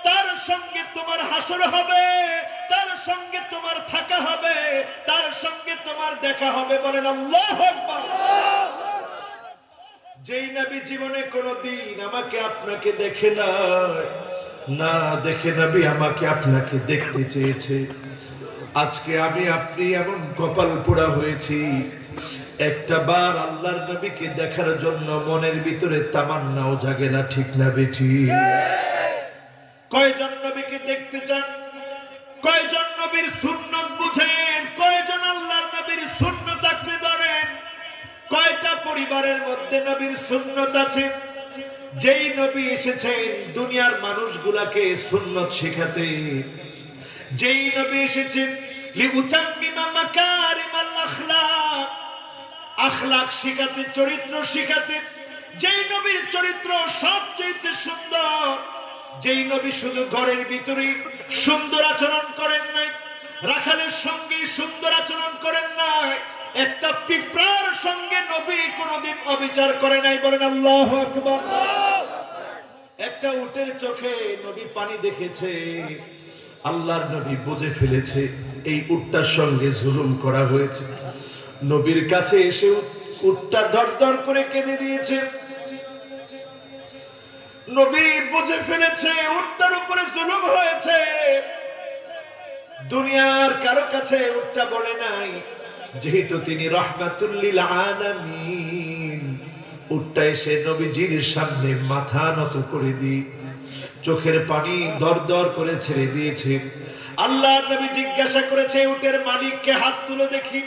তার সঙ্গে তোমার হাসর হবে, তার সঙ্গে তোমার থাকা হবে, তার সঙ্গে তোমার দেখা হবে। বলেন আল্লাহু আকবার। যেই নবী জীবনে কোনদিন আমাকে আপনাকে দেখে না দেখে নবী আমাকে আপনাকে দেখতে চেয়েছে, আজকে আমি আপনি এমন কপাল পোড়া হয়েছি, একটা বার আল্লাহর নবীকে দেখার জন্য মনের ভিতরে তামান্নাও জাগে না, ঠিক না বেঠি? কয়জন নবীকে দেখতে চান? কয়জন নবীর সুন্নাত বুঝেন, কয়জন আল্লাহর নবীর সুন্নাত আঁকড়ে ধরেন, কয়টা পরিবারের মধ্যে নবীর সুন্নাত আছে? যেই নবী এসেছেন দুনিয়ার মানুষগুলাকে সুন্নাত শেখাতে, যেই নবী এসেছেন লিউতাম্মিমা মাকারিমাল আখলাক, আখলাক শিখাতে, চরিত্র শিখাতে, যেই নবীর চরিত্র সবচেয়ে সুন্দর, যেই নবী শুধু ঘরের ভিতরে সুন্দর আচরণ করেন নাই, রাখালের সঙ্গে সুন্দর আচরণ করেন নাই, একটা পিঁপড়ার সঙ্গে নবী কোনোদিন অবিচার করে নাই। বলেন আল্লাহু আকবার। একটা উটের চোখে নবী পানি দেখেছে, আল্লাহর নবী বুঝে ফেলেছে এই উটটার সঙ্গে জুলুম করা হয়েছে। নবীর কাছে এসে উটটা দরদর করে কেঁদে দিয়েছে। নবী বুঝে ফেলেছে উটটার উপরে জুলুম হয়েছে। দুনিয়ার কারো কাছে উটটা বলে নাই, যেহেতু তিনি রাহমাতুল লিল আলামিন, উটটা এসে নবীজির সামনে মাথা নত করে দিয়ে চোখের পানি দরদর করে ছেড়ে দিয়েছে। আল্লাহর নবী জিজ্ঞাসা করেছে উটের মালিককে, হাত তুলে দেখি।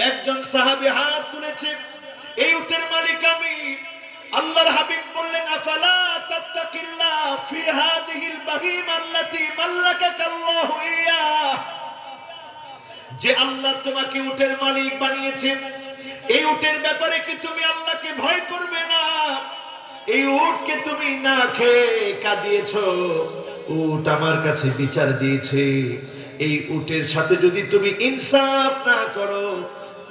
একজন সাহাবী হাত তুলেছে, এই উটের মালিক আমি। আল্লাহর হাবিব বললেন, আফালা তাত্তাকিল্লাহ ফি হাদিহিল বাহিমা আল্লাতী মাল্লাকাকাল্লাহু ইয়া, যে আল্লাহ তোমাকে উটের মালিক বানিয়েছেন, এই উটের ব্যাপারে কি তুমি আল্লাহকে ভয় করবে না? এই উটকে তুমি না খেয়ে কাঁদিয়েছো, উট আমার কাছে বিচার দিয়েছে। এই উটের সাথে যদি তুমি ইনসাফ না করো,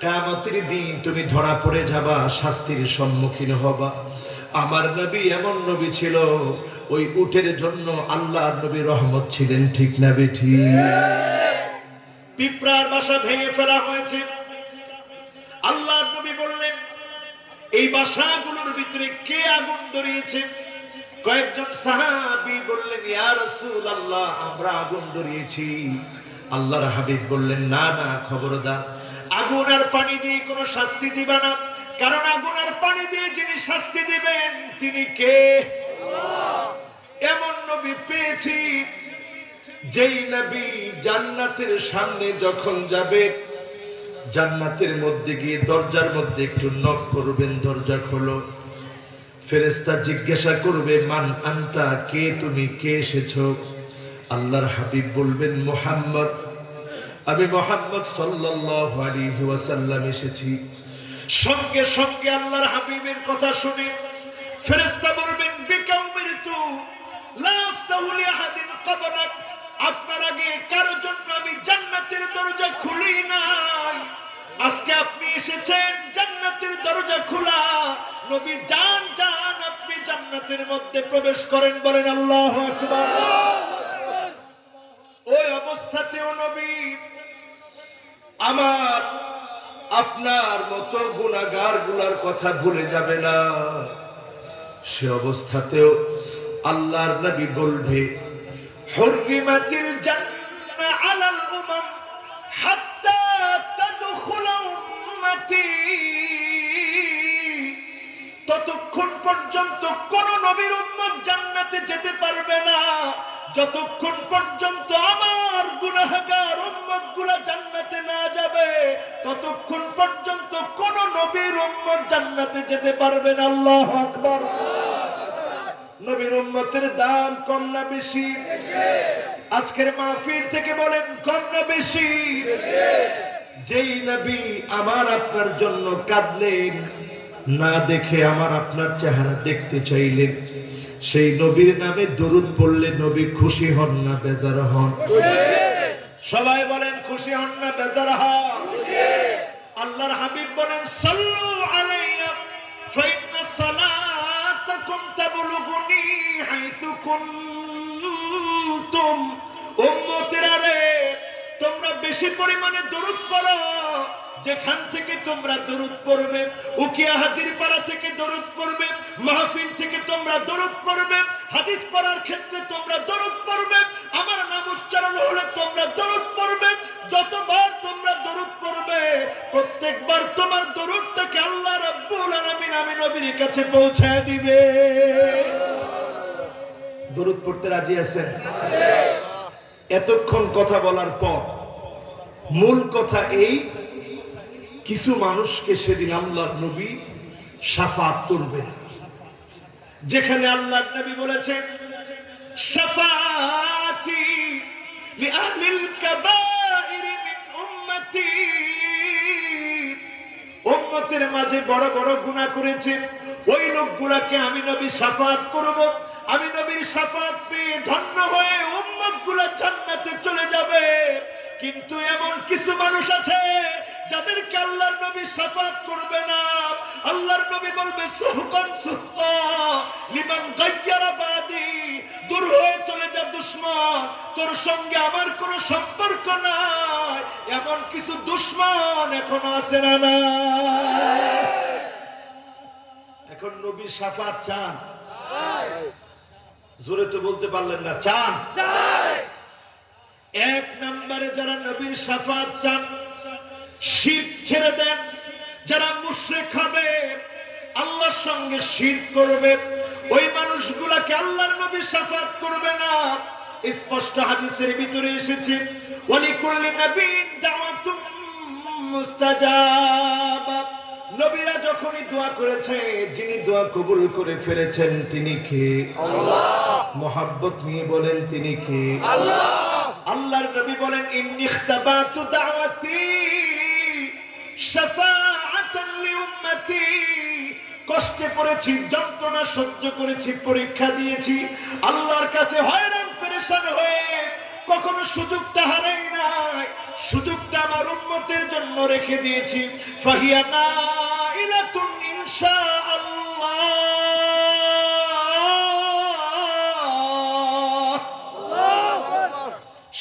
কিয়ামতের দিন তুমি ধরা পড়ে যাবা, শাস্তির সম্মুখীন হবা। আমার নবী এমন নবী ছিল, ওই উটের জন্য আল্লাহর নবী রহমত ছিলেন। ঠিক না বেঠি? পিঁপড়ার বাসা ভেঙে ফেলা হয়েছে। আল্লাহর নবী বললেন, এই বাসাগুলোর ভিতরে কে আগুন ধরিয়েছে? কয়েকজন সাহাবী বললেন, ইয়া রাসূলুল্লাহ, আমরা আগুন ধরিয়েছি। আল্লাহর হাবিব বললেন, না না, খবরদার, আগুন আর পানি দিয়ে কোনো শাস্তি দিবা না, কারণ আগুন আর পানি দিয়ে যিনি শাস্তি দিবেন তিনি কে? আল্লাহ। এমন নবী পেয়েছি, যেই নবী জান্নাতের সামনে যখন যাবে, জান্নাতের মধ্যে গিয়ে দরজার মধ্যে একটু নক করবেন, দরজা খোলো। ফেরেশতা জিজ্ঞাসা করবে, মান আনতা, কে তুমি, কে এসেছো? আল্লাহর হাবিব বলবেন, মুহাম্মদ, আমি মুহাম্মদ সাল্লাল্লাহু আলাইহি ওয়াসাল্লাম এসেছি। সঙ্গে সঙ্গে আল্লাহর হাবিবের কথা শুনে ফেরেশতা বলবেন, বিকা উমিরতু লা আফতাহু লিআহাদিন ক্বাবলাক, আপনার আগে কারো জন্য আমি জান্নাতের দরজা খুলি নাই। আজকে আপনি এসেছেন, জান্নাতের দরজা খোলা। নবী জান জান, আপনি জান্নাতের মধ্যে প্রবেশ করেন। বলেন আল্লাহু আকবার। ওই অবস্থাতেও নবী আমার আপনার মতো গুনাহগার গুলার কথা ভুলে যাবে না। সে অবস্থাতেও আল্লাহর নবী বলবে, হুররিমাতিল জান্নাহ আলাল উমাম হাত্তা তাদখুলা উম্মতি, ততক্ষণ পর্যন্ত কোন নবীর উম্মত জান্নাতে যেতে পারবে না যতক্ষণ পর্যন্ত আমার গুনাহগার উম্মতগুলো জান্নাতে না যাবে, ততক্ষণ পর্যন্ত কোন নবীর উম্মত জান্নাতে যেতে পারবে না। আল্লাহু আকবার। নবীর উম্মতের দাম কম না বেশি? আজকের মাহফিল থেকে বলেন, কম না বেশি? যেই নবী আমার আপনার জন্য কাঁদলেন, না দেখে আমার আপনার চেহারা দেখতে চাইলেন, সেই নবীর নামে দরুদ পড়লে নবী খুশি হন না বেজার হন? সবাই বলেন, খুশি হন না বেজার হন? আল্লাহর হাবিব বলেন, সাল্লু আলাইয়া ফাইন্না সালাতাকুম তাবলুগুনি হাইসু কুনতুম। উম্মতেরা রে, তোমরা বেশি পরিমাণে দরুদ পড়ো। যেখান থেকে তোমরা দরুদ পড়বে, উকিয়া হাজির পাড়া থেকে দরুদ পড়বে, মাহফিল থেকে তোমরা দরুদ পড়বে, হাদিস পড়ার ক্ষেত্রে তোমরা দরুদ পড়বে, আমার নাম উচ্চারণ হলে তোমরা দরুদ পড়বে। যতবার তোমরা দরুদ পড়বে, প্রত্যেকবার তোমার দরুদটাকে আল্লাহ রাব্বুল আলামিন আমি নবীর কাছে পৌঁছায় দিবে। দরুদ পড়তে রাজি আছেন? এতক্ষণ কথা বলার পর মূল কথা এই, কিছু মানুষকে সেদিন আল্লাহর নবী শাফাত করবেন, যেখানে আল্লাহর নবী বলেছেন শাফাতি লিআহলিল কাবাইর মিন উম্মতি, উম্মতের মাঝে বড় বড় গুনাহ করেছে ওই লোকগুলাকে আমি নবী শাফাত করব। আমি নবীর শাফাত পেয়ে ধন্য হয়ে উম্মতগুলো জান্নাতে চলে যাবে। কিন্তু এমন কিছু মানুষ আছে যাদেরকে আল্লাহর নবী শাফাত করবে না। আল্লাহর নবী বলবে সুহকান সুহকা লিমান গায়্যারা বাদি, দূর হয়ে চলে যা দুশমন, তোর সঙ্গে আমার কোনো সম্পর্ক নাই। এমন কিছু দুশমন এখনো আছে না না? এখন নবীর শাফাত চান? জোরে তো বলতে পারলেন না। চান? এক নম্বরে যারা নবীর শাফাত চান, শিরক ছেড়ে দেন। যারা মুশরিক হবে, আল্লাহর সঙ্গে শিরক করবে, ওই মানুষগুলাকে আল্লাহর নবী শাফাত করবে না। স্পষ্ট হাদিসের ভিতরে এসেছে ওয়ালিকুল্লি নাবিয়্যিন দাওয়াতুম মুস্তাজাবা। নবীরা যখনই দোয়া করেছে, যিনি দোয়া কবুল করে ফেলেছেন তিনি কে? আল্লাহ। মোহাব্বত নিয়ে বলেন তিনি কে? আল্লাহ। আল্লাহর নবী বলেন ইন্নী ইখতাবাতু দাওয়াতি শাফাআতান লিউম্মতি, কষ্টে পড়েছি, যন্ত্রণা সহ্য করেছি, পরীক্ষা দিয়েছি, আল্লাহর কাছে হয়রান পেরেশান হয়ে কখনো সুযোগটা হারাই নাই। সুযোগটা আমার উম্মতের জন্য রেখে দিয়েছি। ফাহিয়া নাইলাতুন ইনশাআল্লাহ।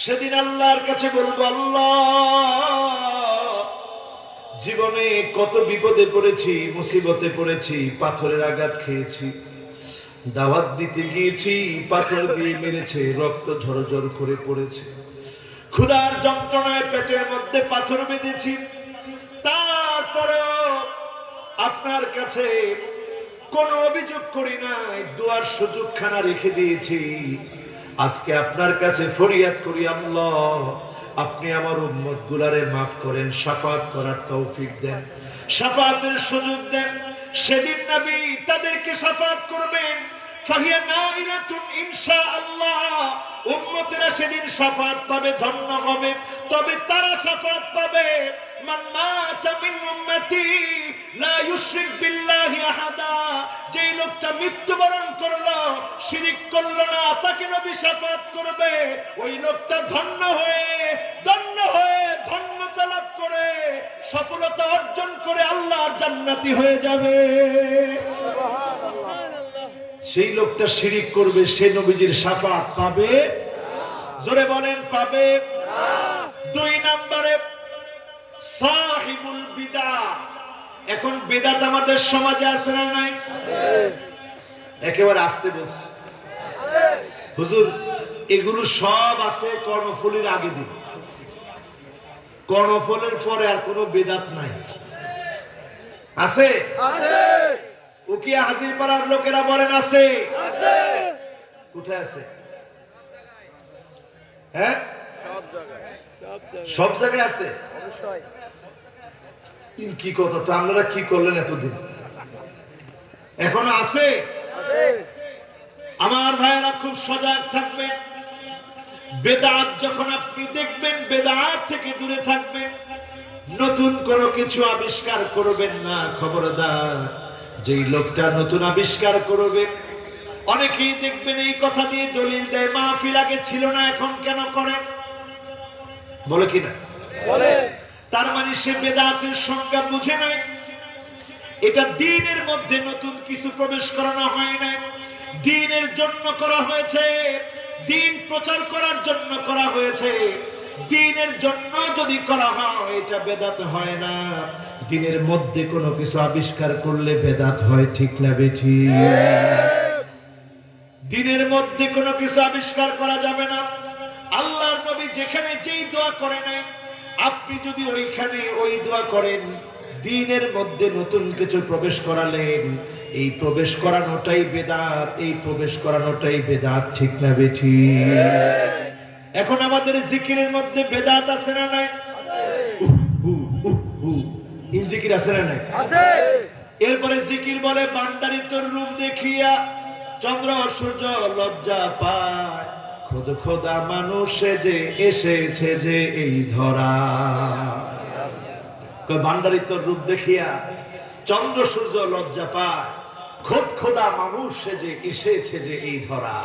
সেদিন আল্লাহর কাছে বলবো, আল্লাহ জীবনে কত বিপদে পড়েছি, মুসিবতে পড়েছি, পাথরের আঘাত খেয়েছি, দাওয়াত দিতে গিয়েছি, পাথর দিয়ে মেরেছে, রক্ত ঝরঝর করে পড়েছে, ক্ষুধার যন্ত্রণায় পেটের মধ্যে পাথর বেঁধেছি, তারপরেও আপনার কাছে কোনো অভিযোগ করি নাই, দোয়ার সুযোগ খানা রেখে দিয়েছি। আজকে আপনার কাছে ফরিয়াদ করি, আল্লাহ আপনি আমার উম্মত গুলারে মাফ করেন, শাফাত করার তৌফিক দেন, শাফাতের সুযোগ দেন। সেদিন নবী তাদেরকে শাফাত করবেন। ফাহিয়া নাইলাতুন ইনশাআল্লাহ। উম্মতেরা সেদিন শাফাত পাবে, ধন্য হবে। তবে তারা শাফাত পাবে মান মাতা মিন উম্মতি লা ইউশরিক বিল্লাহি আহাদা, যেই লোকটা মৃত্যুবরণ করলো, শিরিক করলো না, তাকে নবী শাফাত করবে। ওই লোকটা ধন্য হয়ে ধন্যতা লাভ করে, সফলতা অর্জন করে আল্লাহর জান্নাতি হয়ে যাবে। সেই লোকটা শিরিক করবে, সে নবীজির শাফাত পাবে? জোরে বলেন পাবে? দুই নম্বরে সাহিবুল বিদআহ। এখন বিদআত আমাদের সমাজে আছে না নাই? একেবারে আসতে বলছি হুজুর, এগুলো সব আছে কর্ণফুলির আগে দিন, কর্ণফুলের পরে আর কোনো বিদআত নাই। আছে? উকিয়া হাজিরপাড়ার লোকেরা বলেন আছে? কোথায় আছে? হ্যাঁ, সব জায়গায় আছে। কি কথা, তো আপনারা কি করলেন এতদিন? এখনো আছে? আমার ভাইয়েরা খুব সজাগ থাকবেন। বেদাত যখন আপনি দেখবেন, বেদাত থেকে দূরে থাকবেন। নতুন কোনো কিছু আবিষ্কার করবেন না, খবরদার। যেই লোকটা নতুন আবিষ্কার করবে, অনেকেই দেখবেন এই কথা দিয়ে দলিল দেয়, মাহফিল আগে ছিল না, এখন কেন করে? বলে কিনা? বলে। তার মানে সে বেদাতের সংজ্ঞা বুঝে নাই। এটা দ্বীনের মধ্যে নতুন কিছু প্রবেশ করানো হয় না, দ্বীনের জন্য করা হয়েছে, দ্বীন প্রচার করার জন্য করা হয়েছে। দ্বীনের জন্য যদি করা হয় এটা বেদাত হয় না। দ্বীনের মধ্যে কোনো কিছু আবিষ্কার করলে বেদাত হয়, ঠিক না বেঠি? দ্বীনের মধ্যে কোনো কিছু আবিষ্কার করা যাবে না। আল্লাহর নবী যেখানে যেই দোয়া করে নাই, আপনি যদি ওইখানে ওই দোয়া করেন, দ্বীনের মধ্যে নতুন কিছু প্রবেশ করালেন, এই প্রবেশ করানোটাই বেদাত, এই প্রবেশ করানোটাই বেদাত, ঠিক না বেঠি? এখন আমাদের জিকিরের মধ্যে বেদাত আছে না নাই? জিকির আছে না নাই? আছে। এরপরে জিকির বলে বান্দারি তোর রূপ দেখিয়া চন্দ্র সূর্য লজ্জা পায়, খোদ খোদা মানুষে যে এসেছে যে এই ধরা। বান্দারি তোর রূপ দেখিয়া চন্দ্র সূর্য লজ্জা পায়, খোদ খোদা মানুষে যে এসেছে যে এই ধরা।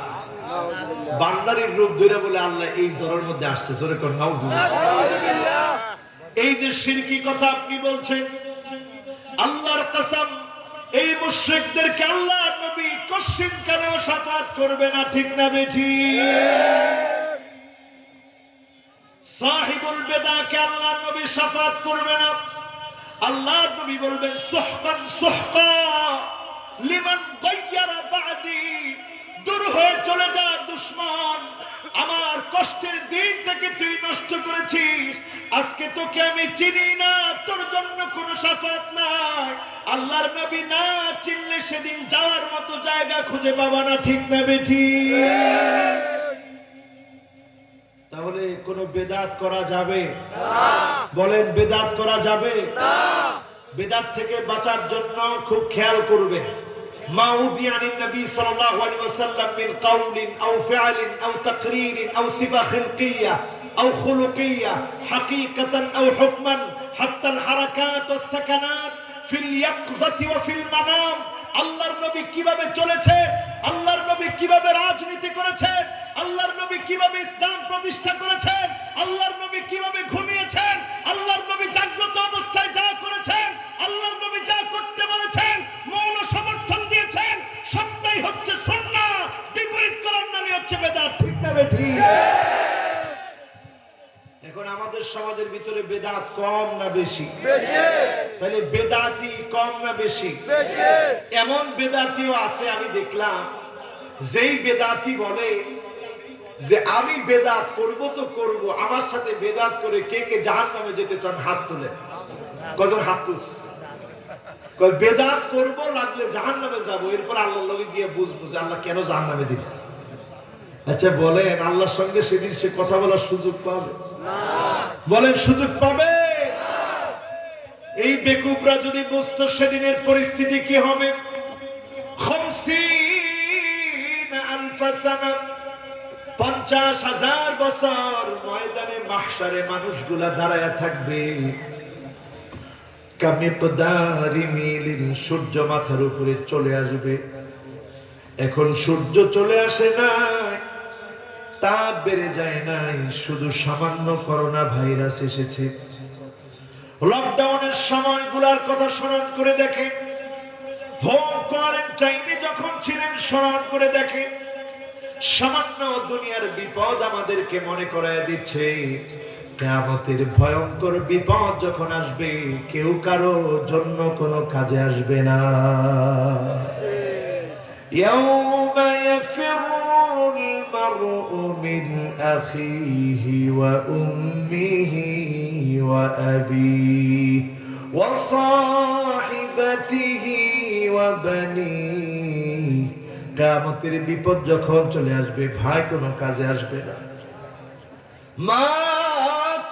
বান্দারির রূপ ধরে বলে আল্লাহ এই ধরার মধ্যে আসছে। জোরে কর নাউজুবিল্লাহ। এই যে শিরকি কথা আপনি বলছেন, আল্লাহর কসম এই মুশরিকদেরকে আল্লাহর নবী কশিন কেন শাফাত করবে না, ঠিক না বেঠিক? সাহিবুল বেদাকে আল্লাহর নবী শাফাত করবে না। আল্লাহর নবী বলবেন সুহকান সুহকা লিমান গায়্যারা বাদি, দূর হয়ে চলে যা দুশমন, আমার কষ্টের দিন থেকে তুই নষ্ট করেছিস, আজকে তোকে আমি চিনি না, তোর জন্য কোনো শাফাত নাই। আল্লাহর নবী না চিনলে সেদিন যাওয়ার মতো জায়গা খুঁজে পাবা না, ঠিক না বেঠিক? তাহলে কোন বেদাত করা যাবে না? বলেন বেদাত করা যাবে না? বেদাত থেকে বাঁচার জন্য খুব খেয়াল করবেন। ما أوذي عن النبي صلى الله عليه وسلم من قول أو فعل أو تقرير أو صفة خلقية أو خلقية حقيقة أو حكما حتى الحركات والسكنات في اليقظة وفي المنام। আল্লাহর নবী কিভাবে চলেছেন, আল্লাহর নবী কিভাবে রাজনীতি করেছেন, আল্লাহর নবী কিভাবে ইসলাম প্রতিষ্ঠা করেছেন, আল্লাহর নবী কিভাবে ঘুমিয়েছেন, আল্লাহর নবী জাগ্রত অবস্থায় যা করেছেন, আল্লাহর নবী যা করতে বলেছেন, মৌন সমর্থন দিয়েছেন, সবটাই হচ্ছে সুন্নাহ। বিপরীত করার নামই হচ্ছে বেদাত, ঠিক না বেঠিক? এখন আমাদের সমাজের ভিতরে বেদাত কম না বেশি? বেশি। তাহলে বেদাতি কম না বেশি? বেশি। এমন বেদাতিও আছে আমি দেখলাম, যেই বেদাতি বলে যে আমি বেদাত করব তো করব, আমার সাথে বেদাত করে কে কে জাহান্নামে যেতে চান হাত তুলে। কজন হাত তুলস? কয় বেদাত করব, লাগলে জাহান্নামে যাব, এরপর আল্লাহর লগে গিয়ে বুঝবো যে আল্লাহ কেন জাহান্নামে দিলেন। আচ্ছা বলেন আল্লাহর সঙ্গে সেদিন সে কথা বলার সুযোগ পাবে না? বলেন সুযোগ পাবে? এই বেকুবরা যদি বুঝতো সেদিনের পরিস্থিতি কি হবে। 50,000 বছর ময়দানে মাহশারে মানুষগুলা দাঁড়ায়া থাকবে, সূর্য মাথার উপরে চলে আসবে। এখন সূর্য চলে আসে নাই, তাপ বেড়ে যায় নাই, শুধু সামান্য করোনা ভাইরাস এসেছে। লকডাউনের সময়গুলোর কথা স্মরণ করে দেখেন, হোম কোয়ারেন্টাইনে যখন ছিলেন স্মরণ করে দেখেন, সামান্য দুনিয়ার বিপদ আমাদেরকে মনে করায় দিচ্ছে কিয়ামতের ভয়ঙ্কর বিপদ যখন আসবে কেউ কারো জন্য কোনো কাজে আসবে না। ইয়াউমা ইয়াফিরুল মারউ মিন আখিহি ওয়া উম্মিহি ওয়া আবিহি ওয়া সাহিবাতিহি ওয়া বানিহি। কিয়ামতের বিপদ যখন চলে আসবে ভাই কোনো কাজে আসবে না, মা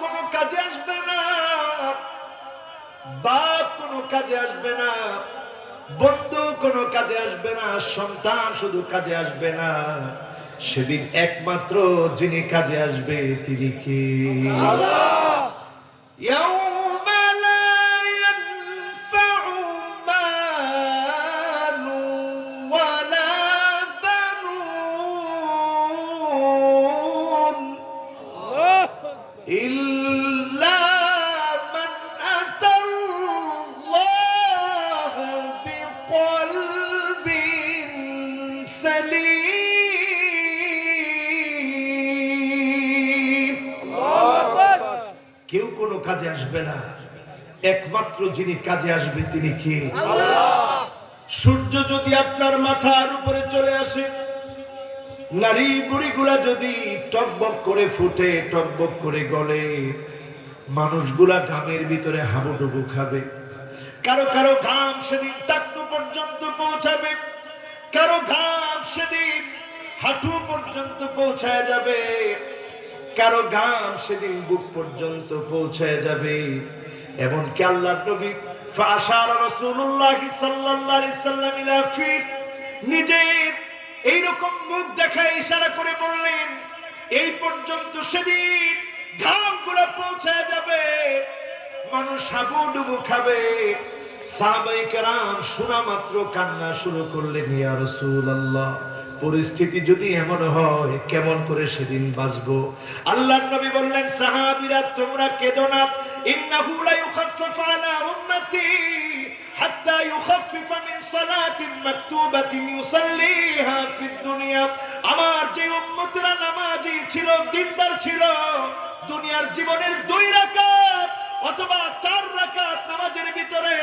কোনো কাজে আসবে না, বাপ কোনো কাজে আসবে না, বন্ধু কোনো কাজে আসবে না, সন্তান শুধু কাজে আসবে না। সেদিন একমাত্র যিনি কাজে আসবে তিনি কে? আল্লাহ। ইয়াউমা লা ইয়ানফাউ মালু ওয়ালা বানুন ইল্লা মান আতাল্লাহ বিকলবিন সালিম। কেউ কোনো কাজে আসবে না, একমাত্র যিনি কাজে আসবে তিনি কে? আল্লাহ। সূর্য যদি আপনার মাথার উপরে চলে আসে, নারী বুড়িগুলা যদি টকবক করে ফুটে, টকবক করে গলে, মানুষগুলা ঘামের ভিতরে হাবুডুবু খাবে। কারো কারো ঘাম সেদিন টাকনু পর্যন্ত পৌঁছাবে, কারো ঘাম সেদিন হাঁটু পর্যন্ত পৌঁছায় যাবে। কারো গাম সেদিন বুক পর্যন্ত পৌঁছায় যাবে। এমনকি আল্লাহর নবী ফাশারা রাসূলুল্লাহ সাল্লাল্লাহু আলাইহি সাল্লাম ইলা ফি, নিজের এইরকম মুখ দেখায় ইশারা করে বললেন এই পর্যন্ত সেদিন ঘামগুলো পৌঁছায় যাবে, মানুষ হাবুডুবু খাবে। সাহাবায়ে কেরাম শোনা মাত্র কান্না শুরু করলেন, ইয়া রাসূলুল্লাহ, পরিস্থিতি যদি এমন হয় কেমন করে সেদিন বাঁচবো? আল্লাহর নবী বললেন, সাহাবীরা তোমরা কেঁদো না, ইন্নাহু লা ইউখাফফাফু আলা উম্মতি হাত্তা ইউখাফফিফা মিন সালাতিন মাকতুবাতিন ইউসাল্লিহা ফিদ দুনিয়া। আমার যে উম্মতরা নামাজি ছিল, দিনদার ছিল, দুনিয়ার জীবনের 2 রাকাত অথবা 4 রাকাত নামাজের ভিতরে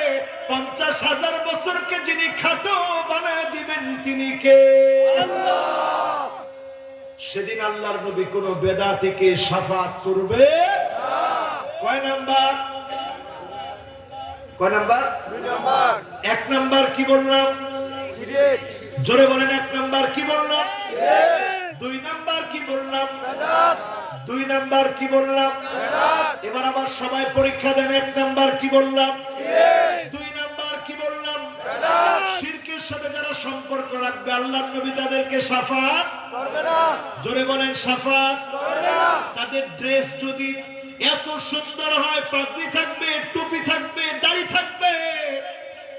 50,000 বছরকে যিনি খাটো বানায় দিবেন তিনি কে? আল্লাহ। সেদিন আল্লাহর নবী কোন বেদাতীকে শাফাত করবে না। কয় নাম্বার? 2 নাম্বার। 1 নাম্বার কি বললাম? শিরক। জোরে বলেন, 1 নাম্বার কি বললাম? শিরক। 2 নাম্বার কি বললাম? বেদাত। 2 নাম্বার কি বললাম? বেদাত। এবার আবার সবাই পরীক্ষা দেন, 1 নাম্বার কি বললাম? শিরক। 2 নাম্বার কি বললাম? বেদাত। শিরকের সাথে যারা সম্পর্ক রাখবে আল্লাহর নবী তাদেরকে শাফাত করবে না। জোরে বলেন, শাফাত করবে না। তাদের ড্রেস যদি এত সুন্দর হয়, পাগড়ি থাকবে, টুপি থাকবে, দাড়ি থাকবে,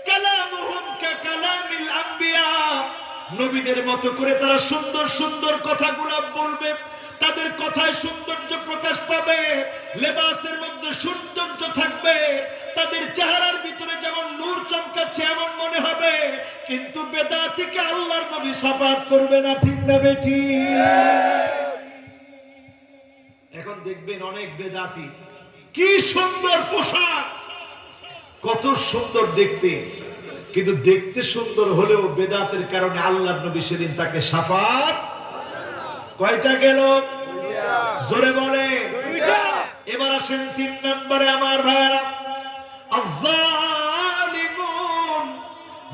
কালামুহুম কালামিল আম্বিয়া, নবীদের মতো করে তারা সুন্দর সুন্দর কথাগুলো বলবে, তাদের কথায় সৌন্দর্য প্রকাশ পাবে, লেবাসের মধ্যে সৌন্দর্য থাকবে, তাদের চেহারার ভিতরে যেমন নূর চমকাচ্ছে এমন মনে হবে। কিন্তু বেদাতীকে আল্লাহর নবী শাফাত করবে না, ঠিক না বেঠি? এখন দেখবেন অনেক বেদাতি, কি সুন্দর পোশাক, কত সুন্দর দেখতে, কিন্তু দেখতে সুন্দর হলেও বেদাতের কারণে আল্লাহর নবী সেদিন তাকে শাফাত কয়টা গেল? জোরে বলে। এবার আসেন 3 নম্বরে আমার ভাইরা, আয-যালিমুন,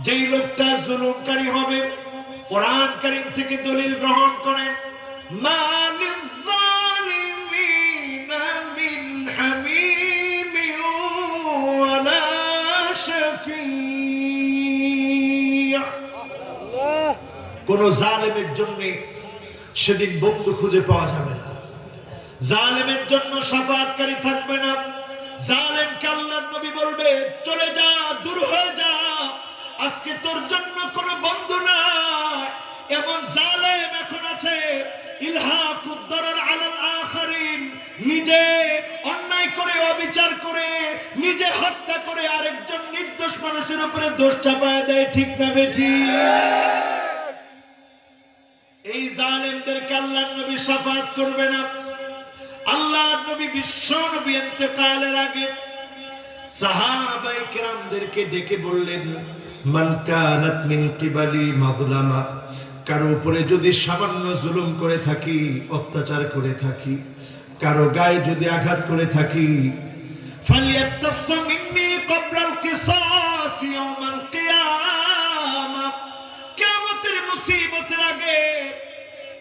যেই লোকটা জুলুমকারী হবে। কোরআন কারীম থেকে দলিল গ্রহণ করেন, মালিয যালিমিনা মিন হামিমিন ওয়ালা শাফি'। কোন জালেমের জন্য সেদিন বন্ধু খুঁজে পাওয়া যাবে না, জালেমের জন্য শাফাআতকারী থাকবে না। জালেমকে আল্লাহর নবী বলবে, চলে যা, দূর হয়ে যা, আজকে তোর জন্য কোনো বন্ধু নাই। এমন জালেম এখন আছে, ইলহাকুদ দারার আলাল আখারিন, নিজে অন্যায় করে, অবিচার করে, নিজে হত্যা করে আরেকজন নির্দোষ মানুষের উপরে দোষ চাপায় দেয়, ঠিক না বেঠিক? এই জালেমদেরকে আল্লাহর নবী শাফাত করবে না। আল্লাহর নবী বিশ্ব নবী ইন্তেকালের আগে সাহাবায়ে কেরামদেরকে ডেকে বললেন, মান কানাত মিন কিবালি মাযলামা, কারো উপরে যদি সামান্য জুলুম করে থাকি, অত্যাচার করে থাকি, কারো গায়ে যদি আঘাত করে থাকি, ফালিয়াতাসসাম মিন্নি ক্বাবলাল কিসাস ইয়াউমাল কিয়ামা, কিয়ামতের মুসিবতের আগে,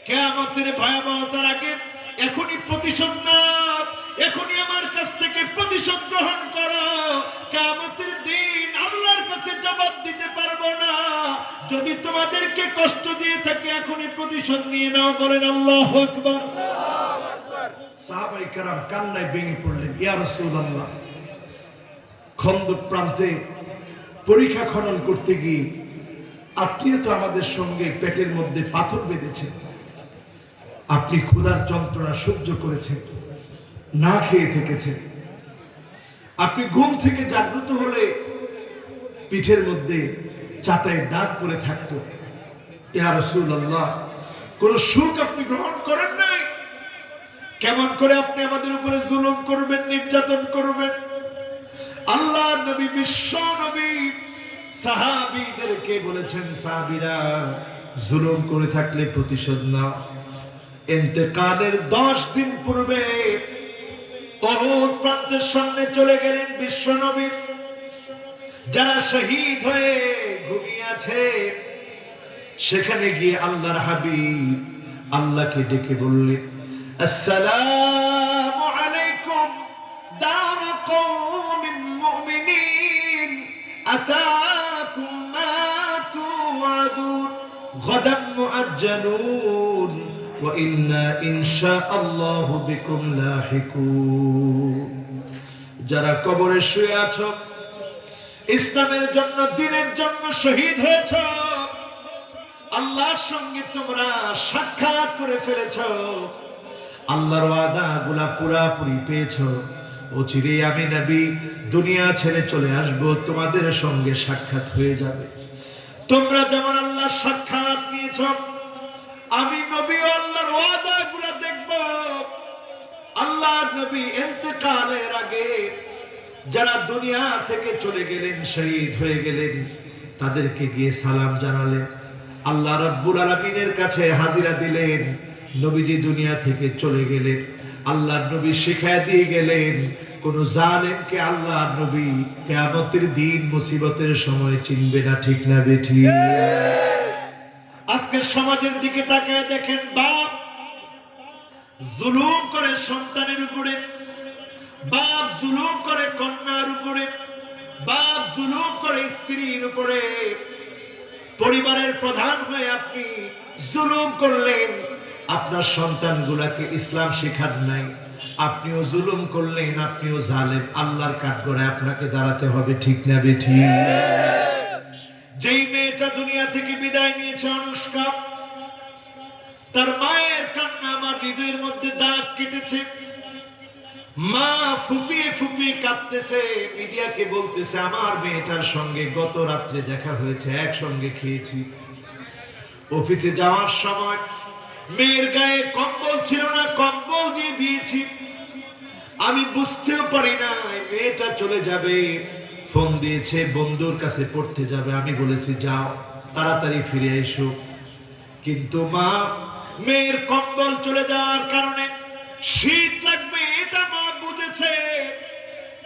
কিয়ামতের ভয়াবহতার আগে এখনই প্রতিশোধ নাও, এখনই আমার কাছ থেকে প্রতিশোধ গ্রহণ করো। কিয়ামতের দিন আল্লাহর কাছে জবাব দিতে পারবো না। যদি তোমাদেরকে কষ্ট দিয়ে থাকি এখনই প্রতিশোধ নিয়ে নাও। বলেন আল্লাহু আকবার। সাহাবায়ে কেরাম কান্নায় ভেঙে পড়লেন, ইয়া রাসূলুল্লাহ, খন্দক প্রান্তে পরীক্ষা খনন করতে গিয়ে আপনিও তো আমাদের সঙ্গে পেটের মধ্যে পাথর বেঁধেছেন, আপনি ক্ষুধার যন্ত্রণা সহ্য করেছেন, না খেয়ে থেকেছেন, আপনি ঘুম থেকে জাগ্রত হলে পিঠের মধ্যে চাটায় দাগ পড়ে থাকতো। ইয়া রাসূলুল্লাহ, কোন সুখ আপনি গ্রহণ করেন নাই, কেমন করে আপনি আমাদের উপরে জুলুম করবেন, নির্যাতন করবেন? আল্লাহর নবী বিশ্ব নবী সাহাবীদেরকে বলেছেন, সাহাবীরা জুলুম করে থাকলে প্রতিশোধ নাও। ইন্তেকালের 10 দিন পূর্বে উহুদ প্রান্তের সামনে চলে গেলেন বিশ্ব নবী। যারা শহীদ হয়ে ঘুমিয়ে আছে সেখানে গিয়ে আল্লাহর হাবিব আল্লাহকে ডেকে বললেন, আসসালামু আলাইকুম দার কওমিন মুমিনিন আতাকুম মা তুআদুন গাদাম মুআজ্জালুন ওয়া ইন্না ইনশাআল্লাহু বিকুম লাহিকুন। যারা কবরে শুয়ে আছো, ইসলামের জন্য, দ্বীনের জন্য শহীদ হয়েছ, আল্লাহর সঙ্গে তোমরা সাক্ষাৎ করে ফেলেছ, আল্লাহর ওয়াদাগুলা পুরাপুরি পেয়েছ, অচিরেই আমি নবী দুনিয়া ছেড়ে চলে আসব, তোমাদের সঙ্গে সাক্ষাৎ হয়ে যাবে। তোমরা যেমন আল্লাহর সাক্ষাৎ নিয়েছ, আমি নবী আল্লাহর ওয়াদাগুলা দেখব। আল্লাহর নবী ইন্তেকালের আগে যারা দুনিয়া থেকে চলে গেলেন, শহীদ হয়ে গেলেন, তাদেরকে গিয়ে সালাম জানালেন, আল্লাহ রাব্বুল আলামিনের কাছে হাজিরা দিলেন। নবীজি দুনিয়া থেকে চলে গেলেন, আল্লাহর নবী শিখায় দিয়ে গেলেন, কোন জালেমকে আল্লাহর নবী কিয়ামতের দিন মুসিবতের সময় চিনবে না। ঠিক না বেঠিক? আজকে সমাজের দিকে তাকায় দেখেন, বাপ জুলুম করে সন্তানের উপরে, বাপ জুলুম করে কন্যার উপরে, বাপ জুলুম করে স্ত্রীর উপরে। পরিবারের প্রধান হয়ে আপনি জুলুম করলেন, আপনার সন্তানগুলাকে ইসলাম শেখার নাই, আপনিও জুলুম করলেন, আপনিও জালেম। আল্লাহর কাঠগড়ায় আপনাকে দাঁড়াতে হবে। ঠিক না বেঠিক? যেই মেয়েটা দুনিয়া থেকে বিদায় নিয়েছে, অনুষ্কা, তার মায়ের কান্না আমার হৃদয়ের মধ্যে দাগ কেটেছে। মা ফুপিয়ে ফুপিয়ে কাঁদতেছে, মিডিয়াকে বলতেছে, আমার মেয়েটার সঙ্গে গত রাত্রে দেখা হয়েছে, একসঙ্গে খেয়েছি, অফিসে যাওয়ার সময় মেয়ের গায়ে কম্বল ছিল না, কম্বল দিয়ে দিয়েছি, আমি বুঝতেও পারি না মেয়েটা চলে যাবে। ফোন দিয়েছে, বন্ধুর কাছে পড়তে যাবে, আমি বলেছি যাও, তাড়াতাড়ি ফিরে এসো। কিন্তু মা, মেয়ের কম্বল চলে যাওয়ার কারণে শীত লাগবে এটা মা বুঝেছে,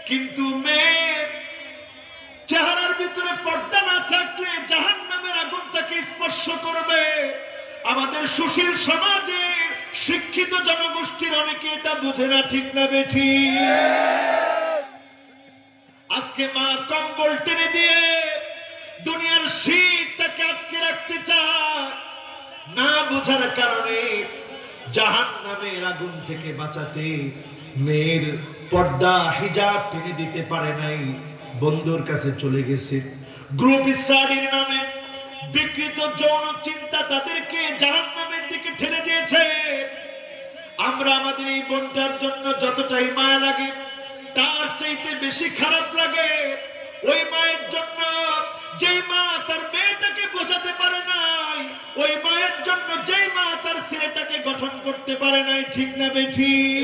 কিন্তু মেয়ের চেহারার ভিতরে পর্দা না থাকলে জাহান্নামের আগুন তাকে স্পর্শ করবে। আমাদের সুশীল সমাজে শিক্ষিত জনগোষ্ঠীর অনেকে এটা বুঝে না। ঠিক না বেঠিক? আজকে মা কম্বল টেনে দিয়ে দুনিয়ার শীতটাকে আটকে রাখতে চায়, না বোঝার কারণে জাহান্নামের আগুন থেকে বাঁচাতে মেয়ের পর্দা হিজাব টেনে দিতে পারে নাই, বন্ধুর কাছে চলে গেছে। গ্রুপ স্টাডির নামে বিকৃত যৌন চিন্তা তাদেরকে জাহান্নামের দিকে ঠেলে দিয়েছে। আমরা আমাদের এই বোনটার জন্য যতটাই মায়া লাগে, তার চাইতে বেশি খারাপ লাগে ওই মায়ের জন্য, যেই মা তার মেয়েটাকে বোঝাতে পারে নাই, ওই মায়ের জন্য যেই মা তার ছেলেটাকে গঠন করতে পারে নাই। ঠিক না বেঠিক?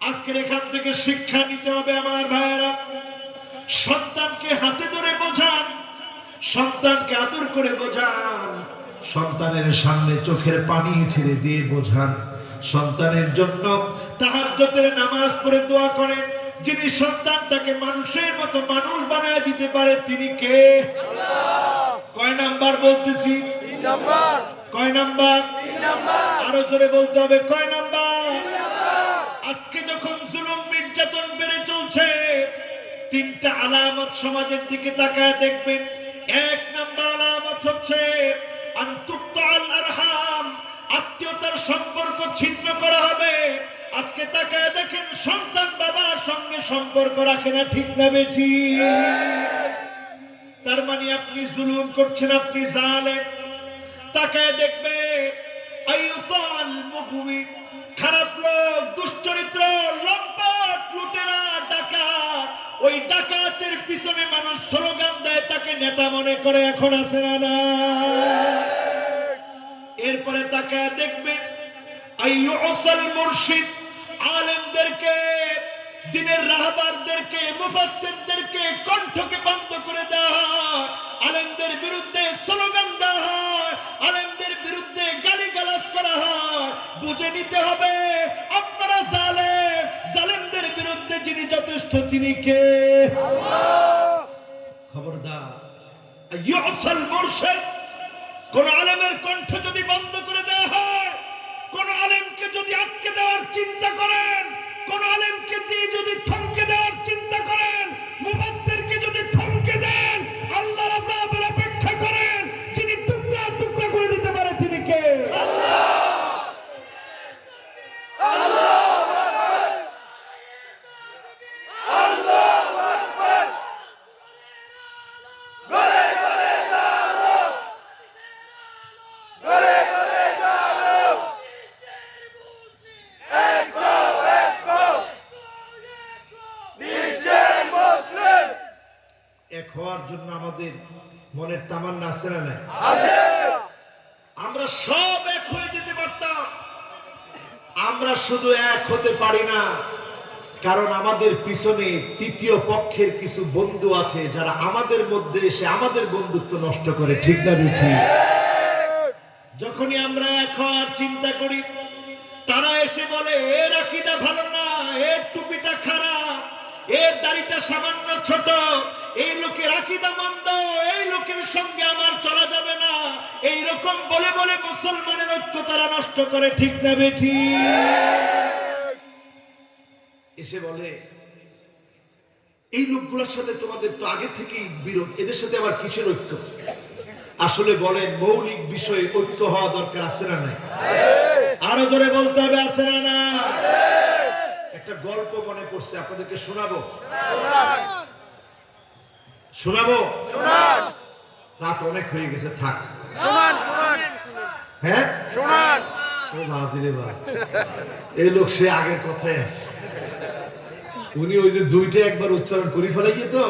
আজকের এখান থেকে শিক্ষা নিতে হবে আমার ভাইয়েরা। সন্তানকে হাতে ধরে বোঝান, সন্তানকে আদর করে বোঝান, সন্তানের সামনে চোখের পানি ছেড়ে দিয়ে বোঝান। সন্তানের জন্য তাহাজ্জুদের নামাজ পড়ে দোয়া করেন। যিনি সন্তানটাকে মানুষের মতো মানুষ বানায় দিতে পারে তিনি কে? আল্লাহ। কয় নাম্বার বলতেছি? 3 নাম্বার। কয় নাম্বার? 3 নাম্বার। আরো জোরে বলতে হবে, কয় নাম্বার? 3 নাম্বার। আজকে যখন জুলুম নির্যাতন বেড়ে চলছে, 3টা আলামত সমাজের দিকে তাকায় দেখবেন। 1 নাম্বার আলামত হচ্ছে আনতুক্তাল আরহাম, আত্মীয়তার সম্পর্ক ছিন্ন করা হবে। আজকে তাকায় দেখেন, সন্তান বাবার সঙ্গে সম্পর্ক রাখে না। ঠিক না বেঠিক? তার মানে আপনি জুলুম করছেন, আপনি জালেম। তাকায় দেখবে আইয়ুতাল মুগবি, খারাপ লোক, দুশ্চরিত্র, লম্পট, লুটেরা, ডাকাত, ওই ডাকাতের পিছনে মানুষ স্লোগান দেয়, তাকে নেতা মনে করে। এখন আছে না? এরপরে তাকায় দেখবে আইয়ুসাল মুরশিদ, আলেমদেরকে, দ্বীনের রাহবারদেরকে, মুফাসসিরদেরকে কণ্ঠকে বন্ধ করে দেওয়া হয়, আলেমদের বিরুদ্ধে স্লোগান দেওয়া হয়, আলেমদের বিরুদ্ধে গালিগালাজ করা হয়। বুঝে নিতে হবে আপনারা জালেম, জালেমদের বিরুদ্ধে যিনি যথেষ্ট তিনি কে? আল্লাহ। খবরদার, আইয়ুসাল মুরশিদ, কোন আলেমের কণ্ঠ যদি বন্ধ করে দেওয়া হয়, কোন আলেম দেওয়ার চিন্তা করেন, কোন আলেমকে দিয়ে যদি থমকে দেওয়ার চিন্তা করেন, মুফাসসিরকে যদি থমকে দেন, আল্লাহর আযাবের অপেক্ষা করেন, যিনি টুকরা টুকরা করে দিতে পারে তিনি কে? এক হওয়ার জন্য আমাদের মনের তামান্না আছে না নাই? আমরা সব এক হয়ে যেতে পারতাম, আমরা শুধু এক হতে পারি না, কারণ আমাদের পিছনে তৃতীয় পক্ষের কিছু বন্ধু আছে যারা আমাদের মধ্যে এসে আমাদের বন্ধুত্ব নষ্ট করে। ঠিক না বেঠি? যখনই আমরা এক হওয়ার চিন্তা করি, তারা এসে বলে এর আকীদা ভালো না, এর টুপিটা খারাপ, এর দাড়িটা সামান্য ছোট, এই লোকের আকীদা মন্দ, এই লোকের সঙ্গে আমার চলা যাবে না, এই রকম বলে বলে মুসলমানের ঐক্য তারা নষ্ট করে। ঠিক না বেঠি? এসে বলে এই লোকগুলোর সাথে তোমাদের তো আগে থেকেই বিরোধ, এদের সাথে আবার কিসের ঐক্য? আসলে বলেন মৌলিক বিষয়ে ঐক্য হওয়া দরকার আছে না নাই? আরো জোরে বলতে হবে, আছে না না? একটা গল্প মনে পড়ছে, আপনাদেরকে শোনাবো। শোনাবো? রাত অনেক হয়ে গেছে, থাক। হ্যাঁ শোনান। ও বাজিরে বাজ, এই লোক সে আগের কথাই আছে। উনি ওই যে দুইটা একবার উচ্চারণ করে ফেলাই তো,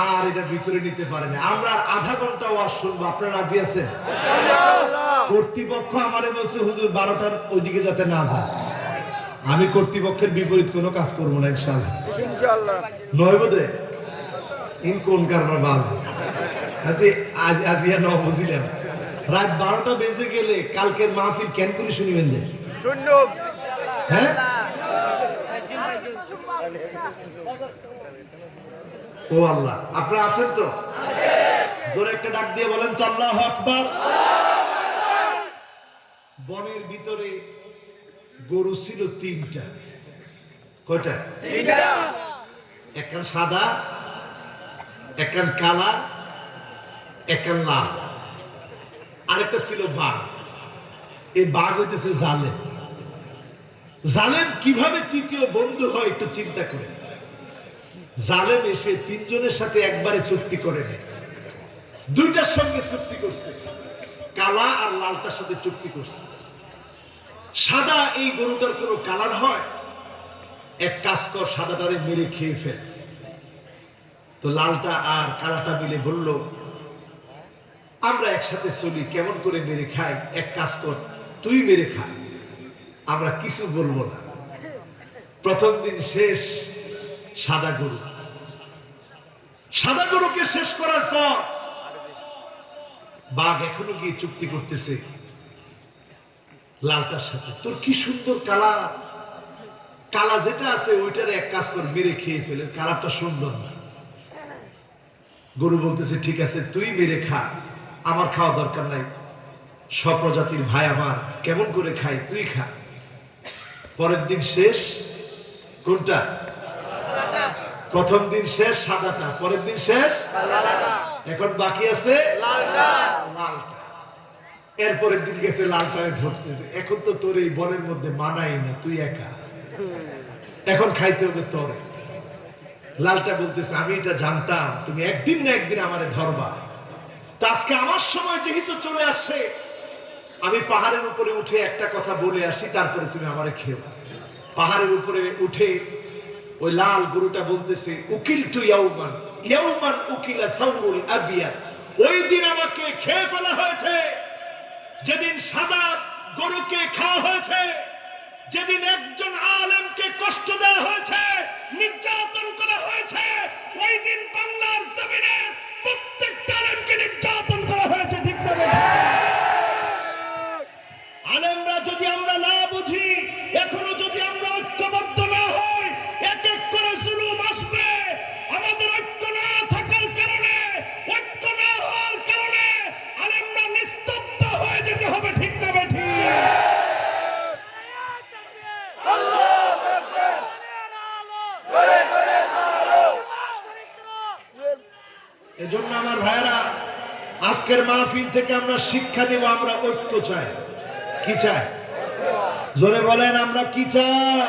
আর এটা ভিতরে নিতে পারে না। আমরা আধা ঘন্টা ওয়াজ শুনবো, আপনারা রাজি আছেন? কর্তৃপক্ষ আমারে বলছে হুজুর 12টার ওইদিকে যাতে না যায়। আমি কর্তৃপক্ষের বিপরীত কোনো কাজ করবো না ইনশাআল্লাহ। নয় বোধে ইন কোন কারণে বাজ আজ ইয়া ন বুঝিলাম। রাত 12টা বেজে গেলে কালকের মাহফিল কেন করে শুনিবেন? হ্যাঁ, ও আল্লাহ, আপনারা আছেন তো? জোরে একটা ডাক দিয়ে বলেন তো আল্লাহু আকবার। বনের ভিতরে গরু ছিল 3টা। কয়টা? 3টা। একখান সাদা, একখান কালা, একখান লাল, আরেকটা ছিল বাঘ। এই বাঘ হইতেছে জালেম। জালেম কিভাবে তৃতীয় বন্ধু হয় একটু চিন্তা করে। জালেম এসে 3 জনের সাথে একবারে চুক্তি করে নেয়, 2টার সঙ্গে চুক্তি করছে, কালা আর লালটার সাথে চুক্তি করছে। সাদা এই গরুটার কোনো কালার হয়, এক কাজ কর সাদাটারে মেরে খেয়ে ফেল। তো লালটা আর কালাটা মিলে বলল আমরা একসাথে চলি, কেমন করে মেরে খাই, এক কাজ কর তুই মেরে খা, আমরা কিছু বলবো না। প্রথম দিন শেষ, সাদা গরু। সাদা গরুকে শেষ করার পর বাঘ এখনো গিয়ে চুক্তি করতেছে লালটার সাথে, তোর কি সুন্দর কালা, কালা যেটা আছে ওইটারে এক কাজ কর মেরে খেয়ে ফেলে, কালারটা সুন্দর না। গরু বলতেছে ঠিক আছে তুই মেরে খা, আমার খাওয়া দরকার নাই, সব প্রজাতির ভাই আমার, কেমন করে খাই তুই খা। পরের দিন শেষ, কোনটা? প্রথম দিন শেষ সাদাটা, পরের দিন শেষ এখন বাকি আছে লালটা। এরপরের দিন গেছে লালটারে ধরতেছে, এখন তো তোর এই বনের মধ্যে মানাই না, তুই একা, এখন খাইতে হবে তোরে। লালটা বলতেছে আমি এটা জানতাম তুমি একদিন না একদিন আমারে ধরবা, তো আজকে আমার সময় যেহেতু চলে আসছে, আমি পাহাড়ের উপরে উঠে একটা কথা বলে আসি, তারপরে তুমি আমারে খেও। পাহাড়ের উপরে উঠে ওই লাল গরুটা বলতেছে উকিল তু ইয়াউমান ইয়াউমান উকিলা সাউরুল আবিয়া, ওই দিন আমাকে খেয়ে ফেলা হয়েছে যেদিন সাদা গরুকে খাওয়া হয়েছে, যেদিন একজন আলেমকে কষ্ট দেওয়া হয়েছে, নির্যাতন করা হয়েছে, ওই দিন বাংলার জমিনে প্রত্যেকটা আলেমকে নির্যাতন করা হয়েছে। ঠিক না? আলেমরা যদি আমরা না বুঝি, এখনো যদি আমরা ঐক্যবদ্ধ না হই, এক এক করে জুলুম আসবে। আমাদের ঐক্য না থাকার কারণে, ঐক্য না হওয়ার কারণে আলেমরা নিস্তব্ধ হয়ে যেতে হবে। ঠিক না বেঠি? আজকের মাহফিল থেকে আমরা শিক্ষা নেব, আমরা ঐক্য চাই। কি চাই? জোরে বলেন, আমরা কি চাই?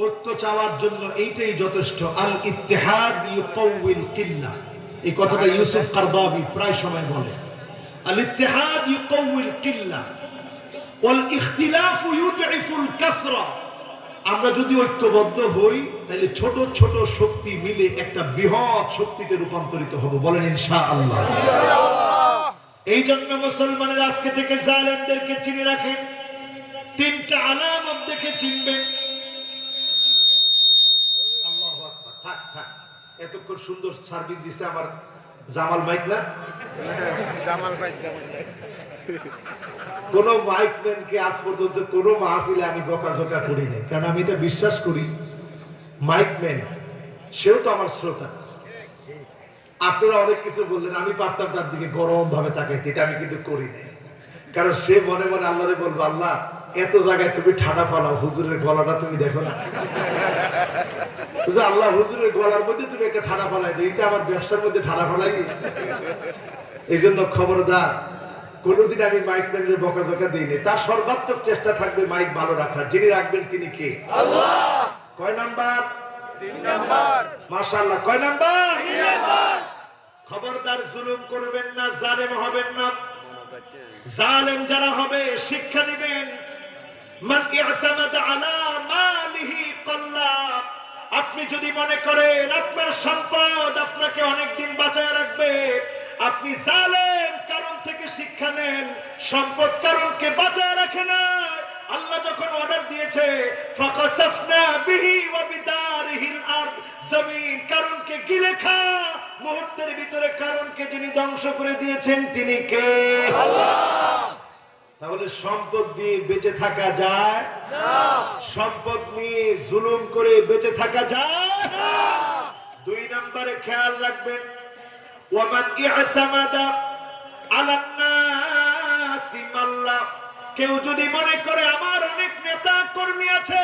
ঐক্য চাওয়ার জন্য এইটাই যথেষ্ট। আল ইত্তিহাদ ইউকাউইল কিল্লাহ, এই কথাটা ইউসুফ কারদাবি প্রায় সময় বলে। আল ইত্তিহাদ ইউকাউইল কিল্লাহ ওয়াল ইখতিলাফ ইউদঈফুল কাসরা। আমরা যদি ঐক্যবদ্ধ হই তাহলে ছোট ছোট শক্তি মিলে একটা বৃহৎ শক্তিতে রূপান্তরিত হব। বলেন ইনশাআল্লাহ। এই জন্য মুসলমানের আজকে থেকে জালেমদেরকে চিনে রাখেন, তিনটা আলামত দেখে চিনবেন। আল্লাহু আকবার। থাক থাক, এতক্ষণ সুন্দর সার্ভিস দিছে আমার জামাল মাইক না? জামাল ভাই কোন মাইকম্যানকে আজ পর্যন্ত কোন মাহফিলে আমি বকাঝকা করি নাই, কারণ আমি এটা বিশ্বাস করি মাইকম্যান সেও তো আমার শ্রোতা। আপনারা অনেক কিছু বললেন, আমি পারতাম তার দিকে গরম ভাবে তাকাইতে, এটা আমি কিন্তু করি নাই। কারণ সে মনে মনে আল্লাহরে বলবো, আল্লাহ এত জায়গায় তুমি ঠাডা ফালাও, হুজুরের গলাটা তুমি দেখো না? আল্লাহ হুজুরের গলার মধ্যে তুমি একটা ঠাডা ফালাই দিই, এটা আমার ব্যবসার মধ্যে ঠাডা ফালাই। এই জন্য খবরদার, কোনদিন আমি মাইকম্যানের বকাঝকা দিইনি। তার সর্বাত্মক চেষ্টা থাকবে মাইক ভালো রাখার। যিনি রাখবেন তিনি কে? আল্লাহ। কয় নাম্বার? 3 নাম্বার। মাশাআল্লাহ। কয় নাম্বার? 3 নাম্বার। খবরদার জুলুম করবেন না, জালেম হবেন না। জালেম যারা হবে শিক্ষা নেবেন। মান ইআতামাদা আলা মালিহি কাল্লা। আপনি যদি মনে করেন আপনার সম্পদ আপনাকে অনেকদিন বাঁচায় রাখবে, আপনি জালেম কারণ থেকে শিক্ষা নেন। সম্পদ কারণকে বাঁচায় রাখে না। আল্লাহ যখন অর্ডার দিয়েছে ফাখাসাফনা বিহি ওয়া বিদারিহিল আরদ, জমিন কারণকে গিলে খা, মুহূর্তের ভিতরে কারণকে যিনি ধ্বংস করে দিয়েছেন তিনি কে? আল্লাহ। তাহলে সম্পদ দিয়ে বেঁচে থাকা যায় না, সম্পদ নিয়ে জুলুম করে বেঁচে থাকা যায় না। 2 নম্বরে খেয়াল রাখবেন, ওয়ামান ইআতামাদা আলান নাসি মাল্লা। কেউ যদি মনে করে আমার অনেক নেতা কর্মী আছে,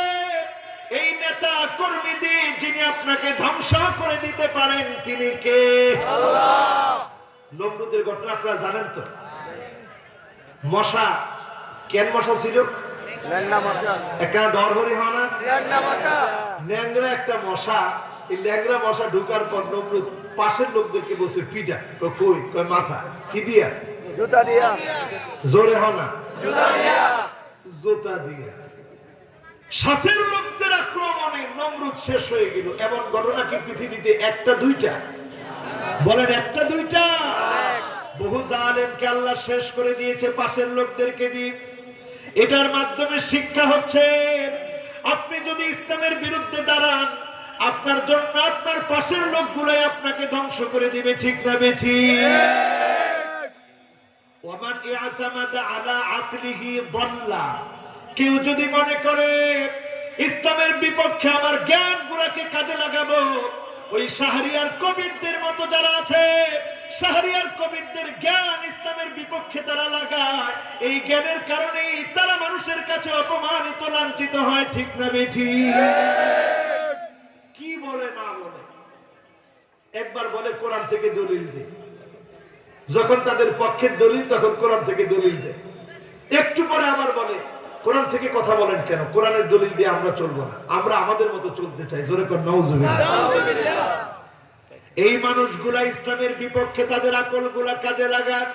এই নেতা কর্মী দিয়ে যিনি আপনাকে ধ্বংস করে দিতে পারেন তিনি কে? আল্লাহ। নমরুদের ঘটনা আপনারা জানেন তো? মশা, কেন মশা ছিল? ল্যাংড়া মশা। একটা ডরহরি হয় না? ল্যাংড়া মশা। ল্যাংড়া একটা মশা। এই ল্যাংড়া মশা ঢুকার পর নমরুদ পাশের লোকদেরকে বলছে পিটা। কই? কয় মাথা। কি দিয়া? জুতা দিয়া। জোরে হয় না? জুতা দিয়া। জুতা দিয়া। সাথের লোকদের আক্রমণে নমরুদ শেষ হয়ে গেল। এমন ঘটনা কি পৃথিবীতে একটা দুইটা? বলেন একটা দুইটা? বহু জালেমকে আল্লাহ শেষ করে দিয়েছে পাশের লোকদেরকে দিয়ে। এটার মাধ্যমে শিক্ষা হচ্ছে, আপনি যদি ইসলামের বিরুদ্ধে দাঁড়ান, আপনার জন্য আপনার পাশের লোকগুলোই আপনাকে ধ্বংস করে দিবে। ঠিক না বেঠিক? ওয়ামান ইআতামাদা আলা আকলিহি দাল্লা। কেউ যদি মনে করে ইসলামের বিপক্ষে আমার জ্ঞানগুলোকে কাজে লাগাবো, ওই শাহরিয়ার কবিরদের মতো যারা আছে, শাহরিয়ার কবিরদের জ্ঞান ইসলামের বিপক্ষে তারা লাগায়, এই জ্ঞানের কারণেই তারা মানুষের কাছে অপমানিত লাঞ্ছিত হয়। ঠিক না বেঠিক? কি বলে না বলে? একবার বলে কোরআন থেকে দলিল দে, যখন তাদের পক্ষের দলিল তখন কোরআন থেকে দলিল দে। একটু পরে আবার বলে কোরআন থেকে কথা বলেন কেন? কোরআনের দলিল দিয়ে আমরা চলবো না, আমরা আমাদের মতো চলতে চাই। জোরে কর নাউজুবিল্লাহ। এই মানুষগুলা ইসলামের বিপক্ষে তাদের আকলগুলা কাজে লাগান।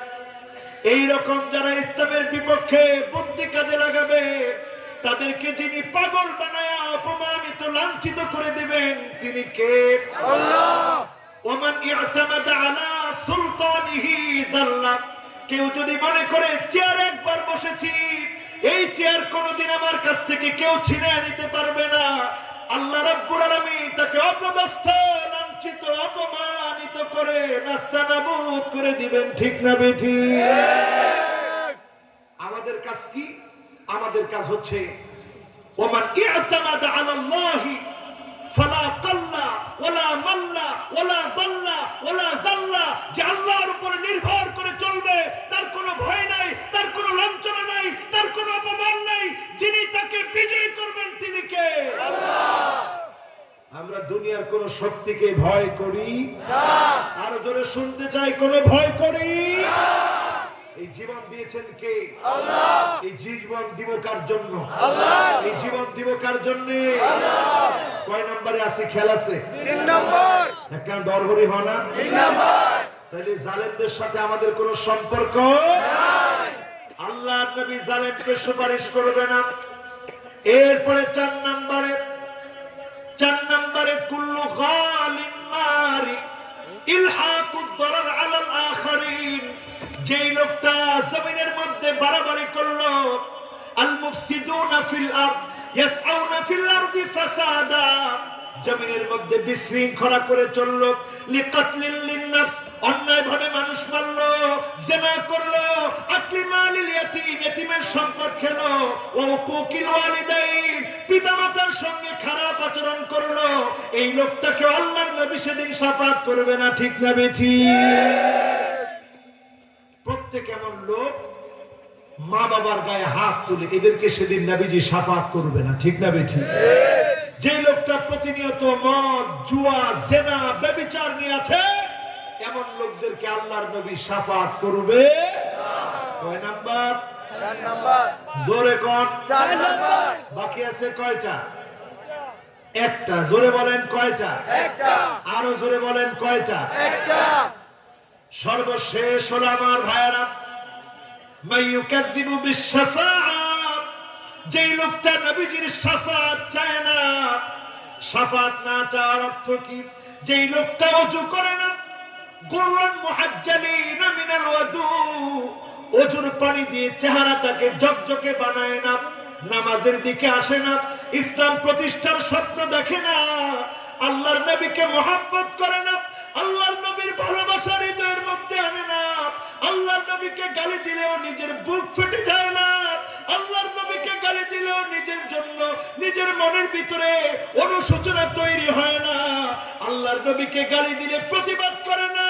এই রকম যারা ইসলামের বিপক্ষে বুদ্ধি কাজে লাগাবে, তাদেরকে যিনি পাগল বানায়া অপমানিত লাঞ্ছিত করে দিবেন তিনি কে? আল্লাহ। ওমান ইআতামাদা আলা সুলতানিহি দাল্লা। কেউ যদি মনে করে চেয়ার একবার বসেছি, এই চেয়ার কোনদিন আমার কাছ থেকে কেউ ছিনে নিতে পারবে না, আল্লাহ রাব্বুল আলামিন তাকে অপদস্থ লাঞ্ছিত অপমানিত করে নাস্তানাবুদ করে দিবেন। ঠিক না বেঠিক? আমাদের কাজ কি? আমাদের কাজ হচ্ছে ওমান ইআতামাদা আলাল্লাহি ফালা কাল্লা ওয়ালা মাল্লা ওয়ালা দাল্লা ওয়ালা যাল্লা। যে আল্লাহর উপরে নির্ভর করে চলবে, তার কোনো ভয় নাই, তার কোনো লাঞ্ছনা নাই, তার কোনো অপমান নাই। যিনি তাকে বিজয় করবেন তিনি কে? আল্লাহ। আমরা দুনিয়ার কোন শক্তিকে ভয় করি না। আর আরো জোরে শুনতে চাই, কোনো ভয় করি? এই জীবন দিয়েছেন কে? আল্লাহ। এই জীবন দিব কার জন্য? আল্লাহ। এই জীবন দিব কার জন্য? আল্লাহ। কয় নম্বরে আছে? খেয়াল আছে? 3 নম্বর। একদম ডরহরি হয় না? 3 নম্বর। তাহলে জালেমদের সাথে আমাদের কোনো সম্পর্ক নাই। আল্লাহ নবী জালেমকে সুপারিশ করবে না। এরপরে 4 নম্বরে কুল্লু গালিন মারি ইলহাকুদ দরার আলাল আখারিন, যেই লোকটা জমিনের মধ্যে বাড়াবাড়ি করলো, আল মুফসিদুনা ফিল আরদ ইয়াসআউনা ফিল আরদি ফাসাদা, জমিনের মধ্যে বিশৃঙ্খলা করে চললো, লিকাতলিল লিননাফস, অন্যায়ভাবে মানুষ মারলো, জিনা করলো, আকলি মালিল ইয়াতীম, ইয়াতীমের সম্পদ খেলো, ও হুকুকিল ওয়ালিদাইন, পিতামাতার সঙ্গে খারাপ আচরণ করলো, এই লোকটাকে আল্লাহর নবী সেদিন শাফাত করবে না। ঠিক না বেঠিক? প্রত্যেক এমন লোক মা বাবার গায়ে হাত তুলে, এদেরকে সেদিন নবীজি শাফাত করবে না। ঠিক না বেঠিক? যে লোকটা প্রতিনিয়ত মদ, জুয়া, জেনা, ব্যভিচার নিয়ে আছে, এমন লোকদেরকে আল্লাহর নবী শাফাত করবে না। কয় নাম্বার? 4 নম্বর। জোরে কোন? 4 নম্বর। বাকি আছে কয়টা? একটা। জোরে বলেন কয়টা? একটা। আরো জোরে বলেন কয়টা? একটা। সর্বশেষ হলো আমার ভাইয়েরা, মাইয়ুকাযযিবু বিশ-শাফাআ, যেই লোকটা নবীজির শাফাত চায় না। শাফাত না চাওয়ার অর্থ কি? যেই লোকটা ওযু করে না, গুররান মুহাজ্জালিনা মিনাল ওয়াদু, ওযুর পানি দিয়ে চেহারাটাকে ঝকঝকে বানায় না, নামাজের দিকে আসে না, ইসলাম প্রতিষ্ঠার স্বপ্ন দেখে না, আল্লাহর নবীকে মহব্বত করে না, আল্লাহর নবীর ভালোবাসা হৃদয়ের মধ্যে আনে না, আল্লাহর নবীকে গালি দিলেও নিজের বুক ফেটে যায় না, আল্লাহর নবীকে গালি দিলেও নিজের জন্য নিজের মনের ভিতরে অনুশোচনা তৈরি হয় না, আল্লাহর নবীকে গালি দিলে প্রতিবাদ করে না,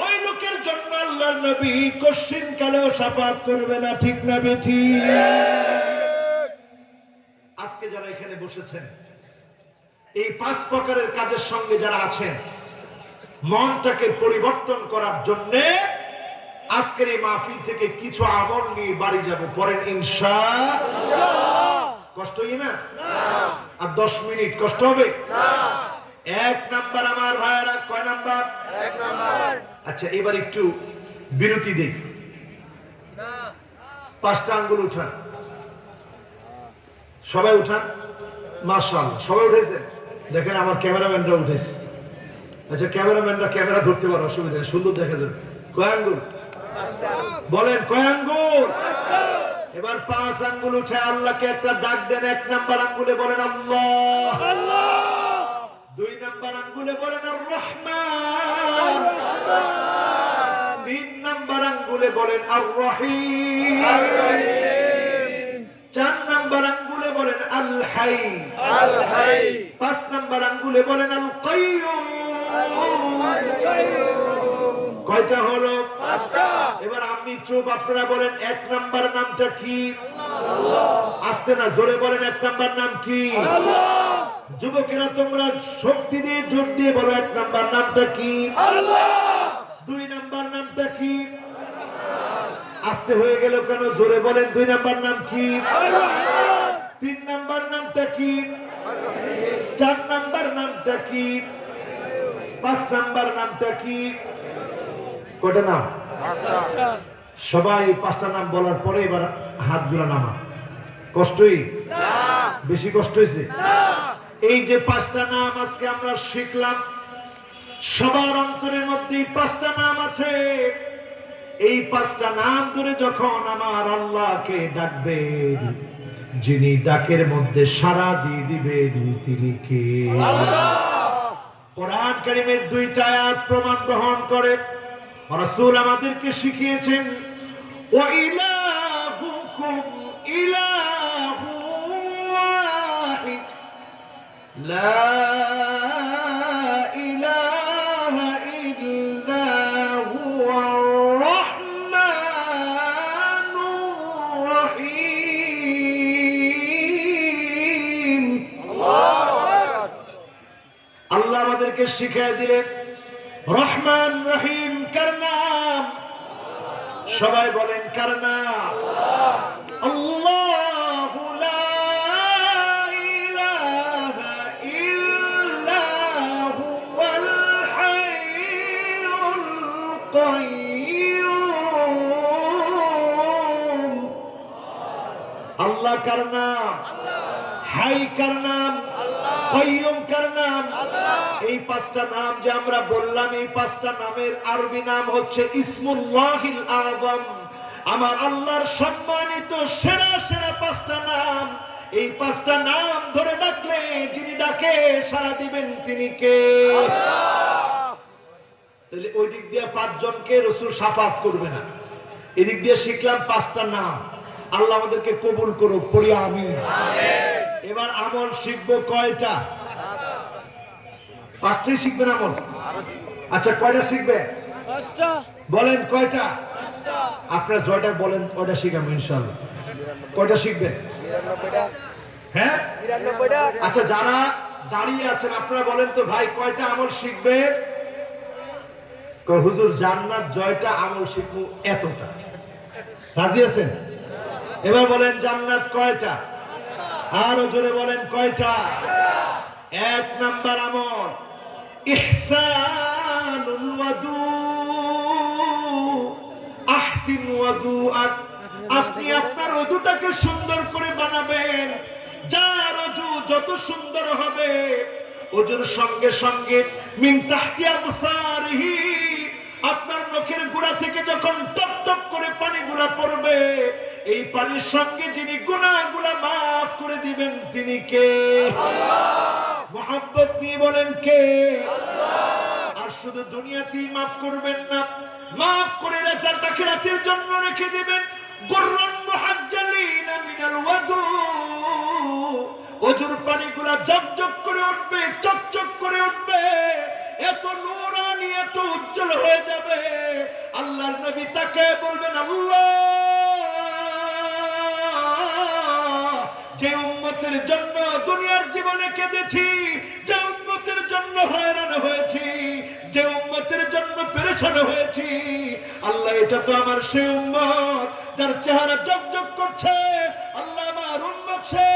ওই লোকের জন্য আল্লাহর নবী কশিন কালেও শাফাত করবে না। ঠিক না বেঠিক? আজকে যারা এখানে বসেছেন, এই 5 প্রকারের কাজের সঙ্গে যারা আছেন, মনটাকে পরিবর্তন করার জন্য আজকের এই মাহফিল থেকে কিছু আমল নিয়ে বাড়ি যাব। পরেন ইনশাআল্লাহ। কষ্ট হই না? আর 10 মিনিট কষ্ট হবে না। 1 নাম্বার আমার ভাইরা, কয় নাম্বার? 1 নম্বর। আচ্ছা, এবার একটু বিরতি দেই। 5টা আঙ্গুল উঠান, সবাই উঠান। মাশাআল্লাহ, সবাই উঠেছে। দেখেন আমার ক্যামেরাম্যানরা উঠেছে। আচ্ছা, ক্যামেরাম্যানরা ক্যামেরা ধরতে পারে, অসুবিধা নেই, সুন্দর দেখা যাবে। কয় আঙ্গুল? বলেন কয় আঙ্গুল? এবার 5 আঙ্গুল উঠে আল্লাহকে একটা ডাক দেন। 1 নাম্বার আঙ্গুলে বলেন আল্লাহ, 2 নাম্বার আঙ্গুলে বলেন আর রহমান, 3 নাম্বার আঙ্গুলে বলেন আর রহিম, 4 নাম্বার আঙ্গুলে বলেন আল হাই, 5 নাম্বার আঙ্গুলে বলেন আল কাইয়ুম। কয়টা হলো? 5টা। এবার আপনি চুপ, আপনারা বলেন 1 নাম্বার নামটা কি? আল্লাহ। আস্তে না, জোরে বলেন 1 নাম্বার নাম কি? আল্লাহ। যুবকেরা তোমরা শক্তি দিয়ে জোর দিয়ে বলো 1 নাম্বার নামটা কি? আল্লাহ। 2 নাম্বার নামটা কি? আস্তে হয়ে গেল কেন? জোরে বলেন 2 নাম্বার নাম কি? আল্লাহ। 3 নাম্বার নামটা কি? 4 নাম্বার নামটা কি? 5 নাম্বার নামটা কি? কয়টা নাম? 5টা। সবাই 5টা নাম বলার পরে এবার হাতগুলো নামা। কষ্টই? না। বেশি কষ্ট হয়েছে? না। এই যে 5টা নাম আজকে আমরা শিখলাম, সবার অন্তরের মধ্যে 5টা নাম আছে। এই 5টা নাম ধরে যখন আমার আল্লাহকে ডাকবেন, যিনি ডাকের মধ্যে সাড়া দিয়ে দিবেন তিনি কে? আল্লাহ। কোরআন কারীমের 2টা আয়াত প্রমাণ গ্রহণ করে রাসূল আমাদেরকে শিখিয়েছেন, ওয়া ইলাহুকুম ইলাহু ওয়াহিদ লা ইলাহা ইল্লা হুয়ার রহমানুর রহিম। আল্লাহ আমাদেরকে শিখিয়ে দিলেন রহমান রহিম কার নাম? সবাই বলেন কার নাম? আল্লাহু লা ইলাহা ইল্লা হুয়াল হাইয়ুল কাইয়্যুম। আল্লাহ কার নাম? হাই কার নাম? কাইয়্যুম কার নাম? এই পাঁচটা নাম যে আমরা বললাম, এই পাঁচটা নামের আরবি নাম হচ্ছে ইসমুল্লাহিল আযম। আমার আল্লাহর সম্মানিত সেরা সেরা পাঁচটা নাম। এই পাঁচটা নাম ধরে ডাকলে যিনি ডাকে সাড়া দিবেন তিনি কে? তাহলে ওই দিক দিয়ে পাঁচজনকে রাসূল শাফাত করবে না, এদিক দিয়ে শিখলাম পাঁচটা নাম। আল্লাহ আমাদেরকে কবুল করুক, পড়ি আমিন। এবার আমল শিখবো কয়টা? পাঁচটাই শিখবেন আমল? আচ্ছা, কয়টা শিখবেন? বলেন কয়টা? আপনার জয়টা বলেন, কয়টা শিখাবো ইনশাআল্লাহ? কয়টা শিখবেন? হ্যাঁ, আচ্ছা, যারা দাঁড়িয়ে আছেন আপনারা বলেন তো ভাই, কয়টা আমল শিখবে? হুজুর জান্নাত জয়টা আমল শিখবো এতটা। রাজি আছেন? এবার বলেন জান্নাত কয়টা? আরো জোরে বলেন কয়টা? এক নাম্বার আমল ইহসানুল ওয়াদু। আহসিন ওয়াদুআক। আপনি আপনার ওযুটাকে সুন্দর করে বানাবেন। যার ওযু যত সুন্দর হবে, ওযুর সঙ্গে সঙ্গে মিন তাহতি আযফারিহি, আপনার নখের গোড়া থেকে যখন টপ টপ করে পানিগুলা পড়বে, এই পানির সঙ্গে যিনি গুনাহগুলা মাফ করে দিবেন তিনি কে? আল্লাহ। মুহাব্বত নিয়ে বলেন কে? আল্লাহ। আর শুধু দুনিয়াতেই মাফ করবেন না, মাফ করে রেজাল্ট আখিরাতের জন্য রেখে দিবেন। গুররান মুহাজ্জালিনা মিনাল ওয়াদু। ওযুর পানিগুলা ঝকঝক করে উঠবে, চকচক করে উঠবে, এত নূরানি, এত উজ্জ্বল হয়ে যাবে। আল্লাহর নবী তাকে বলবেন, আল্লাহ, যে উম্মতের জন্য দুনিয়ার জীবনে কেঁদেছি, যে উম্মতের জন্য হয়রান হয়েছি, যে উম্মতের জন্য পেরেশান হয়েছি, আল্লাহ এটা তো আমার সেই উম্মত যার চেহারা ঝকঝক করছে। আল্লাহ আমার উম্মত সে,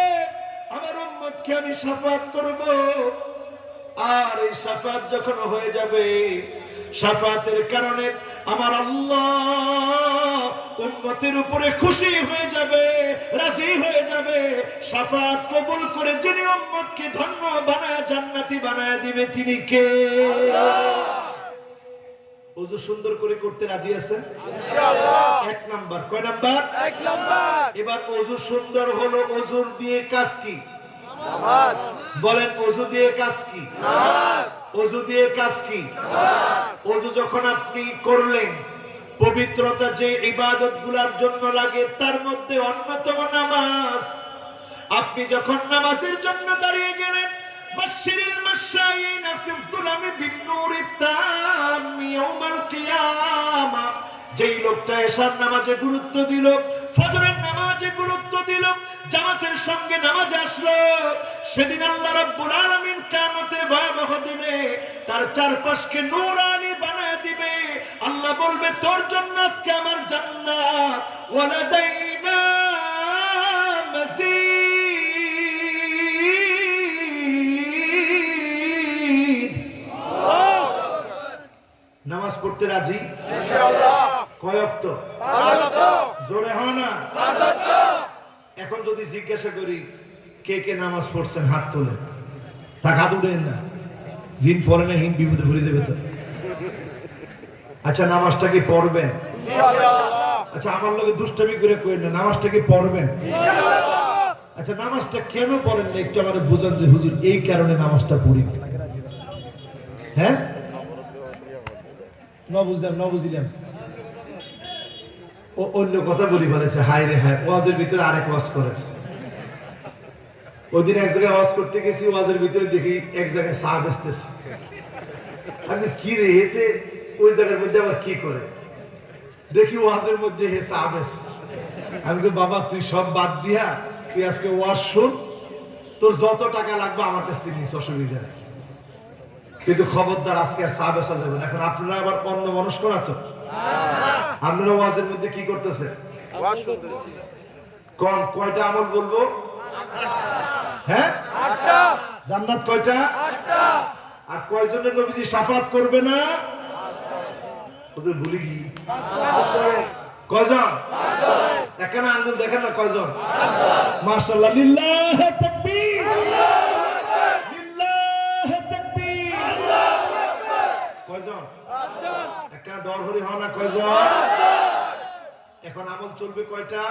আমার উম্মতকে আমি শাফাত করব। আর এই শাফাত যখন হয়ে যাবে, শাফাতের কারণে আমার আল্লাহ উম্মতের উপরে খুশি হয়ে যাবে, রাজি হয়ে যাবে। শাফাত কবুল করে যিনি উম্মতকে ধন্য বানায় জান্নাতি বানায় দিবে তিনি কে? ওযু সুন্দর করে করতে রাজি আছেন ইনশাআল্লাহ? এক নাম্বার। কয় নাম্বার? এক নাম্বার। এবার ওযু সুন্দর হলো, ওযুর দিয়ে কাজ কি? নামাজ। বলেন ওযু দিয়ে কাজ কি? নামাজ। ওযু দিয়ে কাজ কি? নামাজ। ওযু যখন আপনি করলেন, পবিত্রতা যে ইবাদতগুলোর জন্য লাগে তার মধ্যে অন্যতম নামাজ। আপনি যখন নামাজের জন্য দাঁড়িয়ে গেলেন, বাশশিরিল মাশায়িনা ফিল যুলামি বিন নূরিত তাম ইয়াউমাল কিয়ামা। যেই লোকটা এশার নামাজে গুরুত্ব দিল, ফজরের নামাজে গুরুত্ব দিল, জামাতের সঙ্গে নামাজে আসলো, সেদিন আল্লাহ রাব্বুল আলামিন কিয়ামতের ভয়াবহ দিনে তার চারপাশকে নূরানি বানায় দিবে। আল্লাহ বলবে, তোর জন্য আজকে আমার জান্নাত, ওয়ালাদাইনা মাজিদ। নামাজ পড়তে রাজি ইনশাআল্লাহ? কয় ওয়াক্ত? পাঁচ ওয়াক্ত। জোরে হয় না? পাঁচ ওয়াক্ত। এখন যদি জিজ্ঞাসা করি কে কে নামাজ পড়ছেন, হাত তোলেন। তা হাত উঠেন না, জিন পড়ে না, হিন বিপদে পড়ে যাবে তো। আচ্ছা, নামাজটা কি পড়বেন ইনশাআল্লাহ? আচ্ছা, আমার লগে দুষ্টামি করে কইেন না, নামাজটা কি পড়বেন ইনশাআল্লাহ? আচ্ছা, নামাজটা কেন পড়েন না একটু আমারে বুঝান যে হুজুর এই কারণে নামাজটা পড়ি। হ্যাঁ, না বুঝলাম। ও অন্য কথা বলি ফেলেছে। হায় রে হায়, ওয়াজের ভিতরে আরেক ওয়াজ করে। ওই দিন এক জায়গায় ওয়াজ করতে গেছি, ওয়াজের ভিতরে দেখি এক জায়গায় চা বেচতেছে। আমি কি রে, এতে ওই জায়গার মধ্যে আবার কি করে? দেখি ওয়াজের মধ্যে হে চা বেচ। আমি তো, বাবা তুই সব বাদ দিয়া তুই আজকে ওয়াজ শুন, তোর যত টাকা লাগবে আমার কাছ থেকে নিস, অসুবিধা নেই। কিন্তু খবরদার আজকে আর চা বেচা যাবে না। এখন আপনারা আবার অন্য মনস্ক না তো? আপনারা ওয়াজের মধ্যে কি করতেছে? ওয়াজ শুনতেছি। কোন কয়টা আমল বলবো? হ্যাঁ, 8টা। জান্নাত কয়টা? 8টা। আর কয়জনের নবীজি শাফাত করবে না? হুজুর ভুলে কি কয়জন? এখানে আঙ্গুল দেখেন না কয়জন? মাশাআল্লাহ, লিল্লাহি তাকবীর, লিল্লাহি তাকবীর। কয়জন? এখানে ডর হরি হয় না কয়জন? এখন আমল চলবে কয়টা?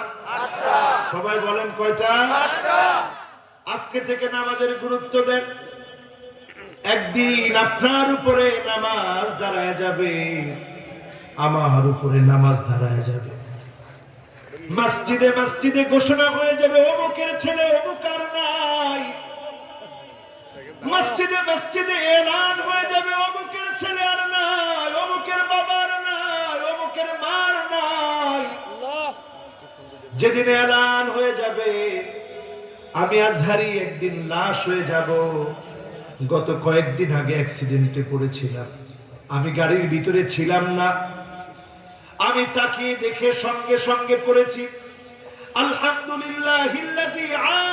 8টা। সবাই বলেন কয়টা? 8টা। আজকে থেকে নামাজের গুরুত্ব দেন। একদিন আপনার উপরে নামাজ দাঁড়ায় যাবে, আমার উপরে নামাজ দাঁড়ায় যাবে। মসজিদে মসজিদে ঘোষণা হয়ে যাবে, অমুকের ছেলে অমুক আর নাই। মসজিদে মসজিদে এলান হয়ে যাবে, অমুকের ছেলে আর নাই, অমুকের বাবার নাই, অমুকের মার নাই। যেদিন এলান হয়ে যাবে, আমি আজহারি একদিন লাশ হয়ে যাব। গত কয়েকদিন আগে অ্যাক্সিডেন্টে পড়েছিলাম, আমি গাড়ির ভিতরে ছিলাম না। আমি তাকিয়ে দেখে সঙ্গে সঙ্গে পড়েছি, আলহামদুলিল্লাহিল্লাযী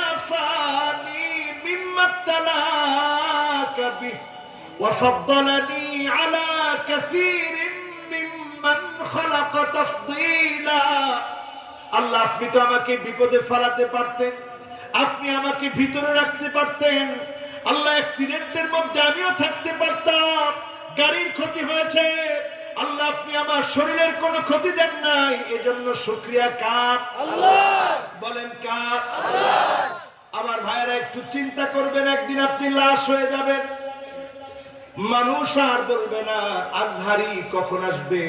আফানি মিম্মা ইবতালাকা বিহি ওয়া ফাদ্দালানি আলা কাসীরিন মিম্মান খালাকা তাফদীলা। আল্লাহ, আপনি তো আমাকে বিপদে ফেলাতে পারতেন, আপনি আমাকে ভিতরে রাখতে পারতেন। আল্লাহ, অ্যাক্সিডেন্টের মধ্যে আমিও থাকতে পারতাম, গাড়ির ক্ষতি হয়েছে, আল্লাহ আপনি আমার শরীরের কোনো ক্ষতি দেন নাই। এজন্য শুকরিয়া কার? আল্লাহ। বলেন কার? আল্লাহ। আমার ভাইয়েরা একটু চিন্তা করবেন, একদিন আপনি লাশ হয়ে যাবেন। মানুষ আর বলবে না আজহারি কখন আসবে,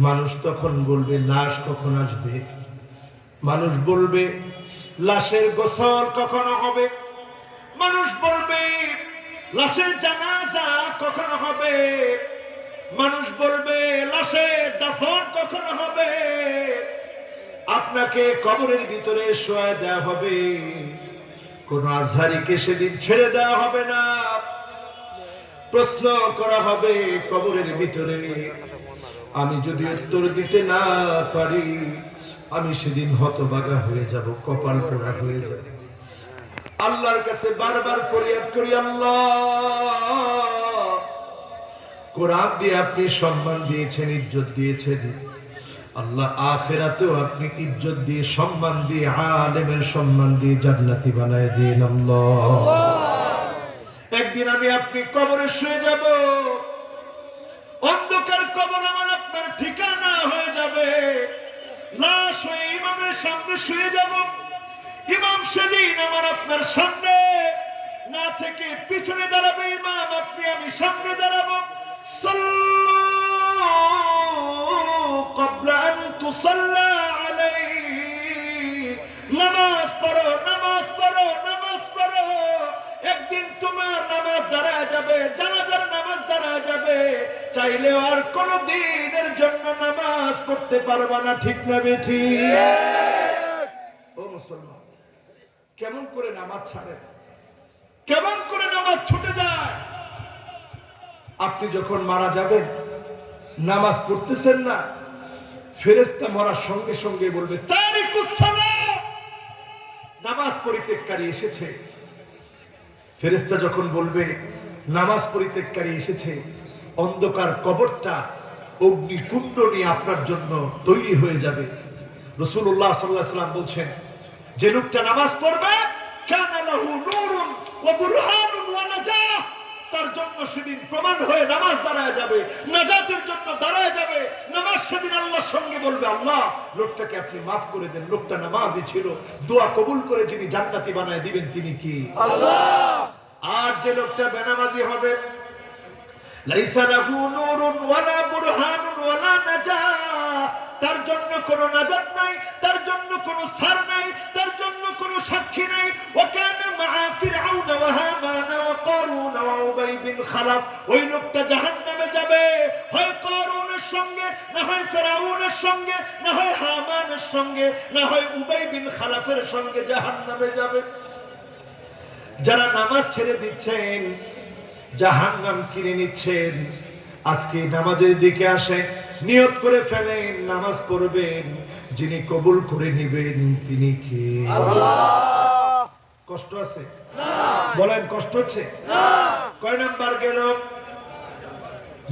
মানুষ তখন বলবে লাশ কখন আসবে। মানুষ বলবে লাশের গোসল কখন হবে, মানুষ বলবে লাশের জানাজা কখন হবে, মানুষ বলবে লাশের দাফন কখন হবে। আপনাকে কবরের ভিতরে শোয়া দেওয়া হবে, কোন আজহারিকে সেদিন ছেড়ে দেওয়া হবে না। প্রশ্ন করা হবে কবরের ভিতরে, আমি যদি উত্তর দিতে না পারি, আমি সেদিন হতভাগা হয়ে যাব, কপাল পোড়া হয়ে যাবে। আল্লাহর কাছে বারবার ফরিয়াদ করি, আল্লাহ, কোরআন দিয়ে আপনি সম্মান দিয়েছেন, ইজ্জত দিয়েছেন, আল্লাহ আখিরাতেও আপনি ইজ্জত দিয়ে সম্মান দিয়ে আলেমের সম্মান দিয়ে জান্নাতি বানায় দিন আল্লাহ। একদিন আমি আপনি কবরে শুয়ে যাব, অন্ধকার কবর আমার আপনার ঠিকানা হয়ে যাবে। লাশ হয়ে ইমামের সামনে শুয়ে যাব, ইমাম সেদিন আমার আপনার সামনে না থেকে পিছনে দাঁড়াবে ইমাম, আপনি আমি সামনে দাঁড়াবো। সাল্লু ক্বাবলা আন তুসাল্লা আলাইহি, নামাজ পড়ো, নামাজ পড়ো, নামাজ পড়ো। একদিন তোমার নামাজ দাঁড়ায় যাবে, জানাজার নামাজ দাঁড়ায় যাবে, চাইলেও আর কোনো দিনের জন্য নামাজ পড়তে পারবা না, ঠিক না বেঠিক? ও মুসলমান, কেমন করে নামাজ ছাড়ে, কেমন করে নামাজ ছুটে যায়। আপনি যখন মারা যাবেন, নামাজ পড়তেছেন না, ফেরেশতা মরার সঙ্গে সঙ্গে বলবে তারিকুস সালাহ, নামাজ পরিত্যাগকারী এসেছে। ফেরেশতা যখন বলবে নামাজ পরিত্যাগকারী এসেছে, অন্ধকার কবরটা অগ্নিকুণ্ড নিয়ে আপনার জন্য তৈরি হয়ে যাবে। রাসূলুল্লাহ সাল্লাল্লাহু আলাইহি ওয়াসাল্লাম বলছেন, যে লোকটা নামাজ পড়বে, কানা লাহু নূরুন ওয়া বুরহানুন ওয়া নাজাহ, তার জন্য সেদিন প্রমাণ হয়ে নামাজ দাঁড়ায় যাবে, নাজাতের জন্য দাঁড়ায় যাবে। নামাজ সেদিন আল্লাহর সঙ্গে বলবে, আল্লাহ লোকটাকে আপনি মাফ করে দেন, লোকটা নামাজি ছিল, দোয়া কবুল করে যিনি জান্নাতি বানায় দিবেন তিনি কি? আল্লাহ। আর যে লোকটা বেনামাজি হবে, লাইসা লাহু নূরুন ওয়ালা বুরহানুন ওয়ালা নাজাহ, তার জন্য কোনো নাজাত নাই, তার জন্য কোনো ছাড় নাই, তার জন্য কোনো সাক্ষী নাই। ওয়া কানা মাআ ফিরআউন ওয়া হামান ওয়া কারুন ওয়া উবাই বিন খালাফ, ওই লোকটা জাহান্নামে যাবে, হয় কারুনের সঙ্গে, না হয় ফিরআউনের সঙ্গে, না হয় হামানের সঙ্গে, না হয় উবাই বিন খালাফের সঙ্গে জাহান্নামে যাবে। যারা নামাজ ছেড়ে দিচ্ছেন, জাহান্নাম কিনে নিচ্ছেন, আজকে নামাজের দিকে আসেন, নিয়ত করে ফেলেন নামাজ পড়বেন, যিনি কবুল করে নেবেন তিনি কে? আল্লাহ। কষ্ট আছে? বলেন কষ্ট হচ্ছে? কয় নাম্বার গেল?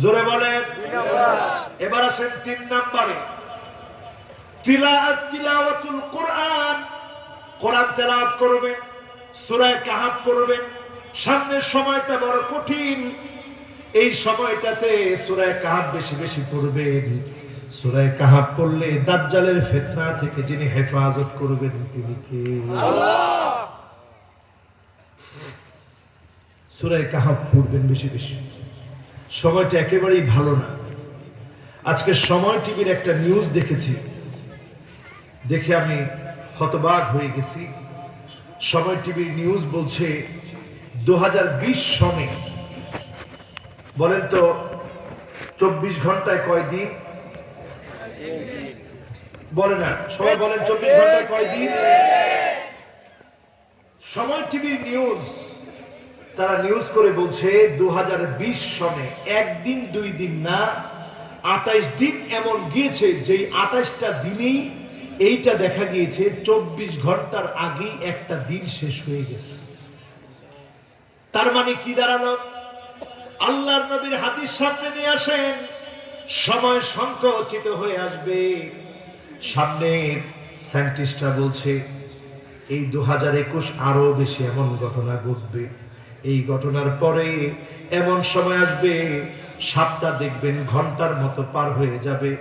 জোরে বলেন। এবার আসেন 3 নাম্বারে, তিলাওয়াতুল কোরআন। কোরআন তেলাওয়াত করবেন, সূরা কাহাফ পড়বেন। সামনের সময়টা বড় কঠিন, এই সময়টাতে সূরা কাহাফ বেশি বেশি পড়বেন। সূরা কাহাফ পড়লে দাজ্জালের ফিতনা থেকে যিনি হেফাজত করবেন তিনি কে? আল্লাহ। সূরা কাহাফ পড়বেন বেশি বেশি। সময়টা একেবারেই ভালো না। আজকে সময় টিভির একটা নিউজ দেখেছি, দেখে আমি হতবাক হয়ে গেছি। সময় টিভির নিউজ বলছে 2020 সনে, বলেন তো 24 ঘন্টায় কয় দিন? বলে না সবাই, বলেন 24 ঘন্টায় কয় দিন? সময় টিভির নিউজ, তারা নিউজ করে বলছে 2020 সনে একদিন 2 দিন না 28 দিন এমন গিয়েছে, যেই 28টা দিনেই এইটা দেখা গিয়েছে 24 ঘন্টার আগেই একটা দিন শেষ হয়ে গেছে। তার মানে কি দাঁড়ালো? আল্লাহর নবীর হাদিস সামনে নিয়ে আসেন, সময় সংকুচিত হয়ে আসবে। সামনে সায়েন্টিস্টরা বলছে এই 2021 আরো বেশি এমন ঘটনা ঘটবে। এই ঘটনার পরে এমন সময় আসবে, সপ্তাহ দেখবেন ঘন্টার মতো পার হয়ে যাবে,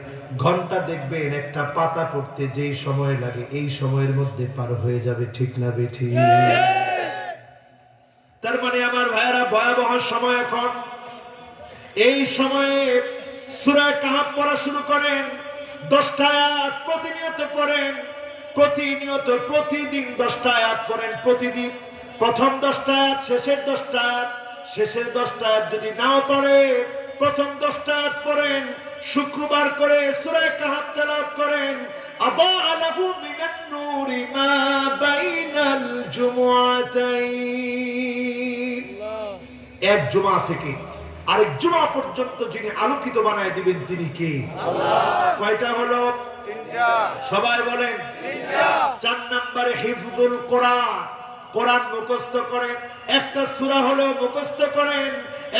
ঘন্টা দেখবেন একটা পাতা পড়তে যেই সময় লাগে এই সময়ের মধ্যে পার হয়ে যাবে। ঠিক না বেঠিক? তার মানে আমার ভাইয়েরা, ভয়াবহ সময় এখন। এই সময়ে সূরা কাহাফ পড়া শুরু করেন, 10টা আয়াত প্রতিনিয়ত পড়েন, প্রতিনিয়ত প্রতিদিন 10টা আয়াত পড়েন। প্রতিদিন প্রথম 10টা আয়াত, শেষের 10টা আয়াত, শেষের 10টা আয়াত যদি নাও পড়েন প্রথম 10টা আয়াত পড়েন। শুক্রবার করে সূরা কাহাফ তেলাওয়াত করেন। আদাআ লাহু মিনান নূরি মা বাইনাল জুমআতাইন, এক জুমা থেকে আরেক জুমা পর্যন্ত যিনি আলোকিত বানায় দিবেন তিনি কে? আল্লাহ। কয়টা হলো? 3টা। সবাই বলেন। 3টা। 4 নম্বরে হিফজুল কোরআন, কোরআন মুখস্থ করেন। একটা সূরা হলো মুখস্থ করেন,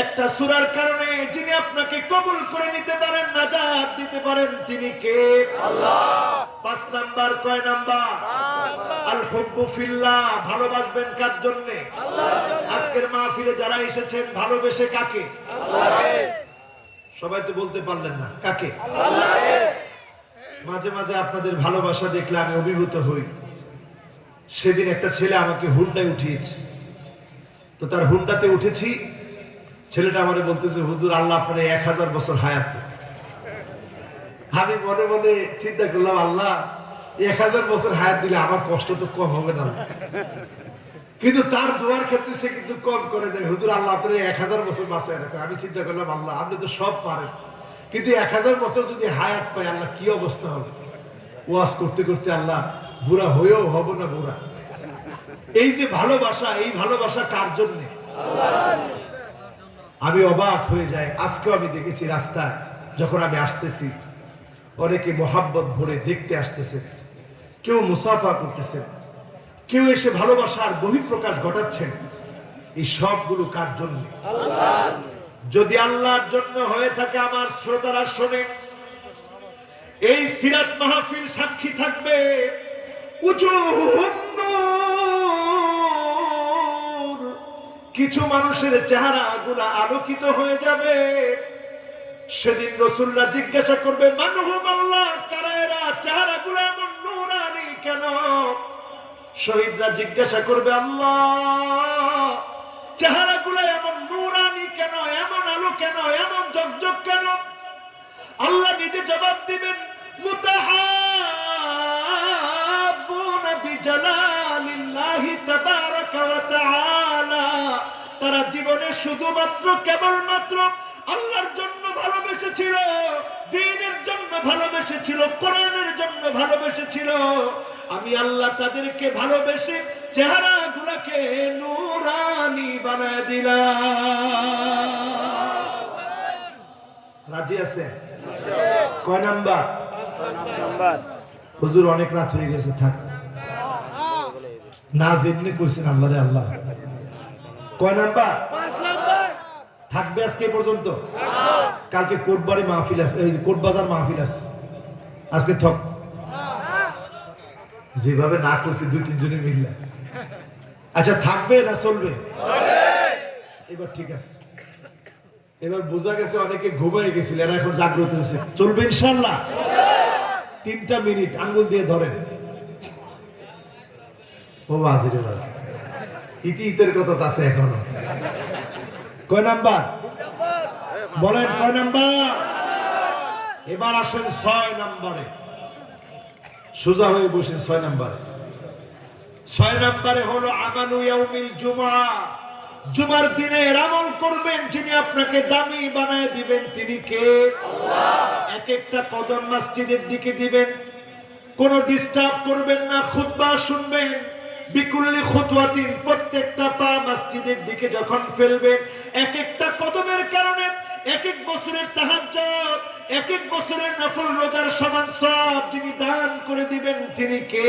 একটা সূরার কারণে যিনি আপনাকে কবুল করে নিতে পারেন, নাজাত দিতে পারেন তিনি কে? আল্লাহ। 5 নাম্বার, কয় নাম্বার? আল হুব্বু ফিল্লাহ, ভালোবাসবেন কার জন্য? আল্লাহর জন্য। আজকের মাহফিলে যারা এসেছেন ভালোবেসে কাকে? আল্লাহকে। সবাই তো বলতে পারলেন না কাকে। আল্লাহকে। মাঝে মাঝে আপনাদের ভালোবাসা দেখলে আমি অভিভূত হই। সেদিন একটা ছেলে আমাকে হুন্ডায় উঠিয়েছে, তো তার হুন্ডাতে উঠেছি, ছেলেটা আমারে বলতেছে হুজুর আল্লাহ আপনার 1000 বছর হায়াত দেন। আমি মনে মনে চিন্তা করলাম আল্লাহ 1000 বছর হায়াত দিলে আমার কষ্ট তো কম হবে না, কিন্তু তার দোয়ার ক্ষেত্রে সে কিন্তু কম করে দেয়, হুজুর আল্লাহ আপনার 1000 বছর বাঁচায় রাখে। আমি চিন্তা করলাম আল্লাহ আপনি তো সব পারেন, কিন্তু 1000 বছর যদি হায়াত পাই আল্লাহ কি অবস্থা হবে। ওয়াজ করতে করতে আল্লাহ বুড়া হয়েও হব না বুড়া। এই যে ভালোবাসা, এই ভালোবাসা কার জন্য? আমি অবাক হয়ে যাই। আজকেও আমি দেখেছি রাস্তায় যখন আমি আসতেছি অনেকে মোহাব্বত ভরে দেখতে আসতেছে, কেউ মুসাফা করতেছে, কেউ এসে ভালোবাসার বহিঃপ্রকাশ ঘটাচ্ছেন। এই সবগুলো কার জন্য? যদি আল্লাহর জন্য হয়ে থাকে আমার শ্রোতারা শোনেন, এই সিরাত মাহফিল সাক্ষী থাকবে, কিছু মানুষের চেহারা গুলা আলোকিত হয়ে যাবে। সেদিন রাসূলুল্লাহ জিজ্ঞাসা করবে মানহুম আল্লাহ, কারা এরা, চেহারা গুলা এমন নূরানি কেন? শহীদরা জিজ্ঞাসা করবে আল্লাহ চেহারা গুলা এমন নূরানি কেন, এমন আলো কেন, এমন ঝকঝক কেন? আল্লাহ নিজে জবাব দিবেন মুতাহাব্বুনা বিজালালিল্লাহি তাবারাকা ওয়া তাআলা, তারা জীবনে শুধুমাত্র কেবলমাত্র আল্লাহর জন্য ভালোবেসেছিল, দ্বীনের জন্য ভালোবেসেছিল, কোরআনের জন্য ভালোবেসেছিল, আমি আল্লাহ তাদেরকে ভালোবেসে চেহারাগুলোকে নূরানি বানায় দিলাম। রাজি আছে? কয় নাম্বার? হুজুর অনেক রাত হয়ে গেছে, থাক না, যেমনি কইছেন আল্লাহ রে আল্লাহ। কয় নাম্বার? থাকবে আজকে পর্যন্ত। কালকে কোটবাড়ি মাহফিল আছে, এই কোটবাজার মাহফিল আছে, আজকে থক। যেভাবে না করছি 2-3 জনে মিললে। আচ্ছা থাকবে না চলবে? এবার ঠিক আছে, এবার বোঝা গেছে অনেকে ঘুমাই গেছিল, এরা এখন জাগ্রত হয়েছে। চলবে ইনশাআল্লাহ। 3টা মিনিট আঙ্গুল দিয়ে ধরেন। ও বাজিরে বাবা, ইতিহাসের কথা তো আছে এখনো। কয় নাম্বার বলেন? কয় নাম্বার? এবার আসেন 6 নম্বরে। সোজা হয়ে বসেন 6 নম্বরে। 6 নম্বরে হলো আমালু ইয়াউমিল জুমআ। জুমার দিনে আমল করবেন, যিনি আপনাকে দামি বানায় দিবেন তিনি কে? আল্লাহ। এক একটা কদম মসজিদের দিকে দিবেন, কোনো ডিস্টার্ব করবেন না, খুতবা শুনবেন। বিকুল্লি খুতওয়াতিন, প্রত্যেকটা পা মসজিদের দিকে যখন ফেলবেন, এক একটা কদমের কারণে এক এক বছরের তাহাজ্জুদ, এক এক বছরের নফল রোজার সমান সওয়াব যিনি দান করে দিবেন তিনি কে?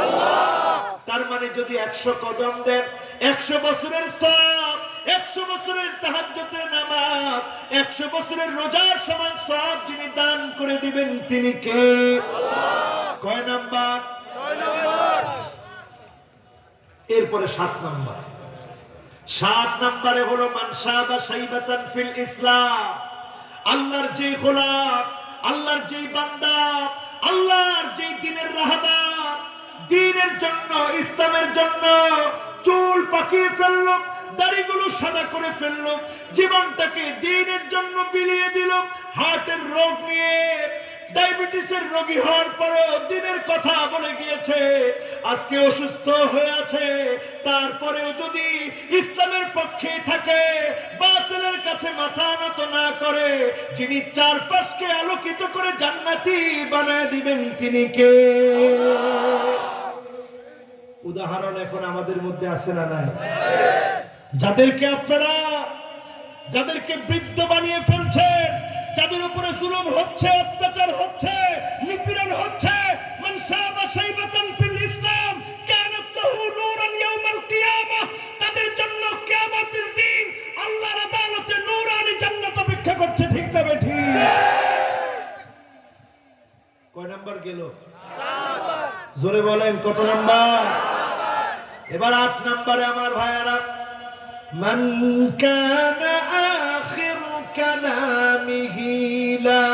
আল্লাহ। তার মানে যদি 100 কদম দেন, 100 বছরের সওয়াব, 100 বছরের তাহাজ্জুদের নামাজ, 100 বছরের রোজার সমান সওয়াব যিনি দান করে দিবেন তিনি কে? আল্লাহ। কয় নাম্বার? 6 নাম্বার। এরপরে 7 নাম্বার। 7 নম্বরে হলো মান শাবা শাইবাতান ফিল ইসলাম। আল্লাহর যে গোলাম, আল্লাহর যে বান্দা, আল্লাহর যে দ্বীনের রাহবার, দ্বীনের জন্য, ইসলামের জন্য চুল পাকিয়ে ফেলল, দাড়িগুলো সাদা করে ফেলল, জীবনটাকে দ্বীনের জন্য বিলিয়ে দিল, হার্টের রোগ নিয়ে, ডায়াবেটিসের রোগী হওয়ার পরেও দ্বীনের কথা বলে গিয়েছে, আজকে অসুস্থ হয়ে আছে, তারপরেও যদি ইসলামের পক্ষে থাকে, বাতিলের কাছে মাথা নত না করে, যিনি চারপাশকে আলোকিত করে জান্নাতি বানায় দিবেন তিনি কে? উদাহরণ এখন আমাদের মধ্যে আছে না নাই? যাদেরকে আপনারা, যাদেরকে বৃদ্ধ বানিয়ে ফেলছেন, যাদের উপরে জুলুম হচ্ছে, অত্যাচার হচ্ছে, নিপীড়ন হচ্ছে, মান শাবা শাইবাতান ফিল ইসলাম কানাত লাহু নূরান ইয়াউমাল কিয়ামাহ, তাদের জন্য কিয়ামতের দিন আল্লাহর আদালতে নূরানি জান্নাত অপেক্ষা করছে। ঠিক না বেঠি? কয় নাম্বার গেল? 4। জোরে বলেন কত নাম্বার? এবার 8 নম্বরে আমার ভাইয়ারা, মান কানা আখিরু কালামিহি লা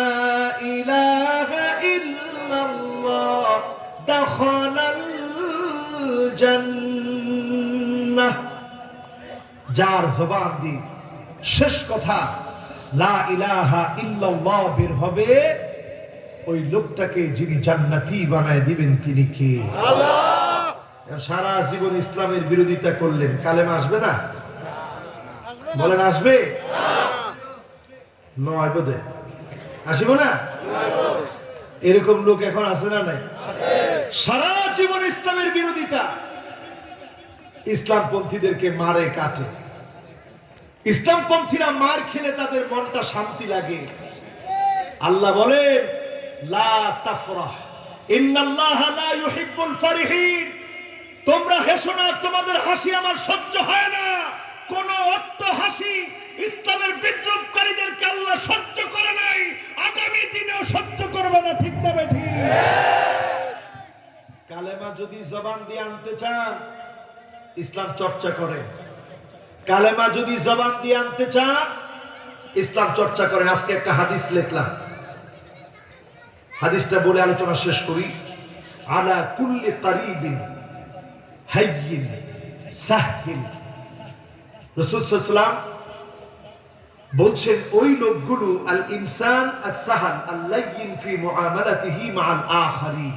ইলাহা ইল্লাল্লাহ দাখালাল জান্নাহ। যার জবান দিয়ে শেষ কথা লা ইলাহা ইল্লাল্লাহ বের হবে, ওই লোকটাকে যিনি জান্নাতি বানায় দিবেন তিনি কে? আল্লাহ। সারা জীবন ইসলামের বিরোধিতা করলেন, কালেমা আসবে না? বলেন আসবে? নয় বোধ আসিব না? এরকম লোক এখন আছে না নাই? সারা জীবন ইসলামের বিরোধিতা, ইসলামপন্থীদেরকে মারে কাটে, ইসলামপন্থীরা মার খেলে তাদের মনটা শান্তি লাগে। আল্লাহ বলেন লা তাফরাহ ইন্নাল্লাহা লা ইউহিব্বুল ফারিহিন, তোমরা হেসো না, তোমাদের হাসি আমার সহ্য হয় না। কোন অট্ট হাসি ইসলামের বিদ্রোহকারীদেরকে আল্লাহ সহ্য করে নাই, আগামী দিনেও সহ্য করবে না। ঠিক না বেঠি? কালেমা যদি জবান দিয়ে আনতে চান, ইসলাম চর্চা করে। কালেমা যদি জবান দিয়ে আনতে চান, ইসলাম চর্চা করেন। আজকে একটা হাদিস লিখলাম, হাদিসটা বলে আলোচনা শেষ করি। আলা কুল্লি কারিবিন হাইয়িন সাহহিন, রাসূল সাল্লাল্লাহু আলাইহি ওয়াসাল্লাম বলছেন ওই লোকগুলো আল ইনসান আস-সাহাল আল-লাইয়িন ফি মুআমালাতিহি মা'আল আখারিন,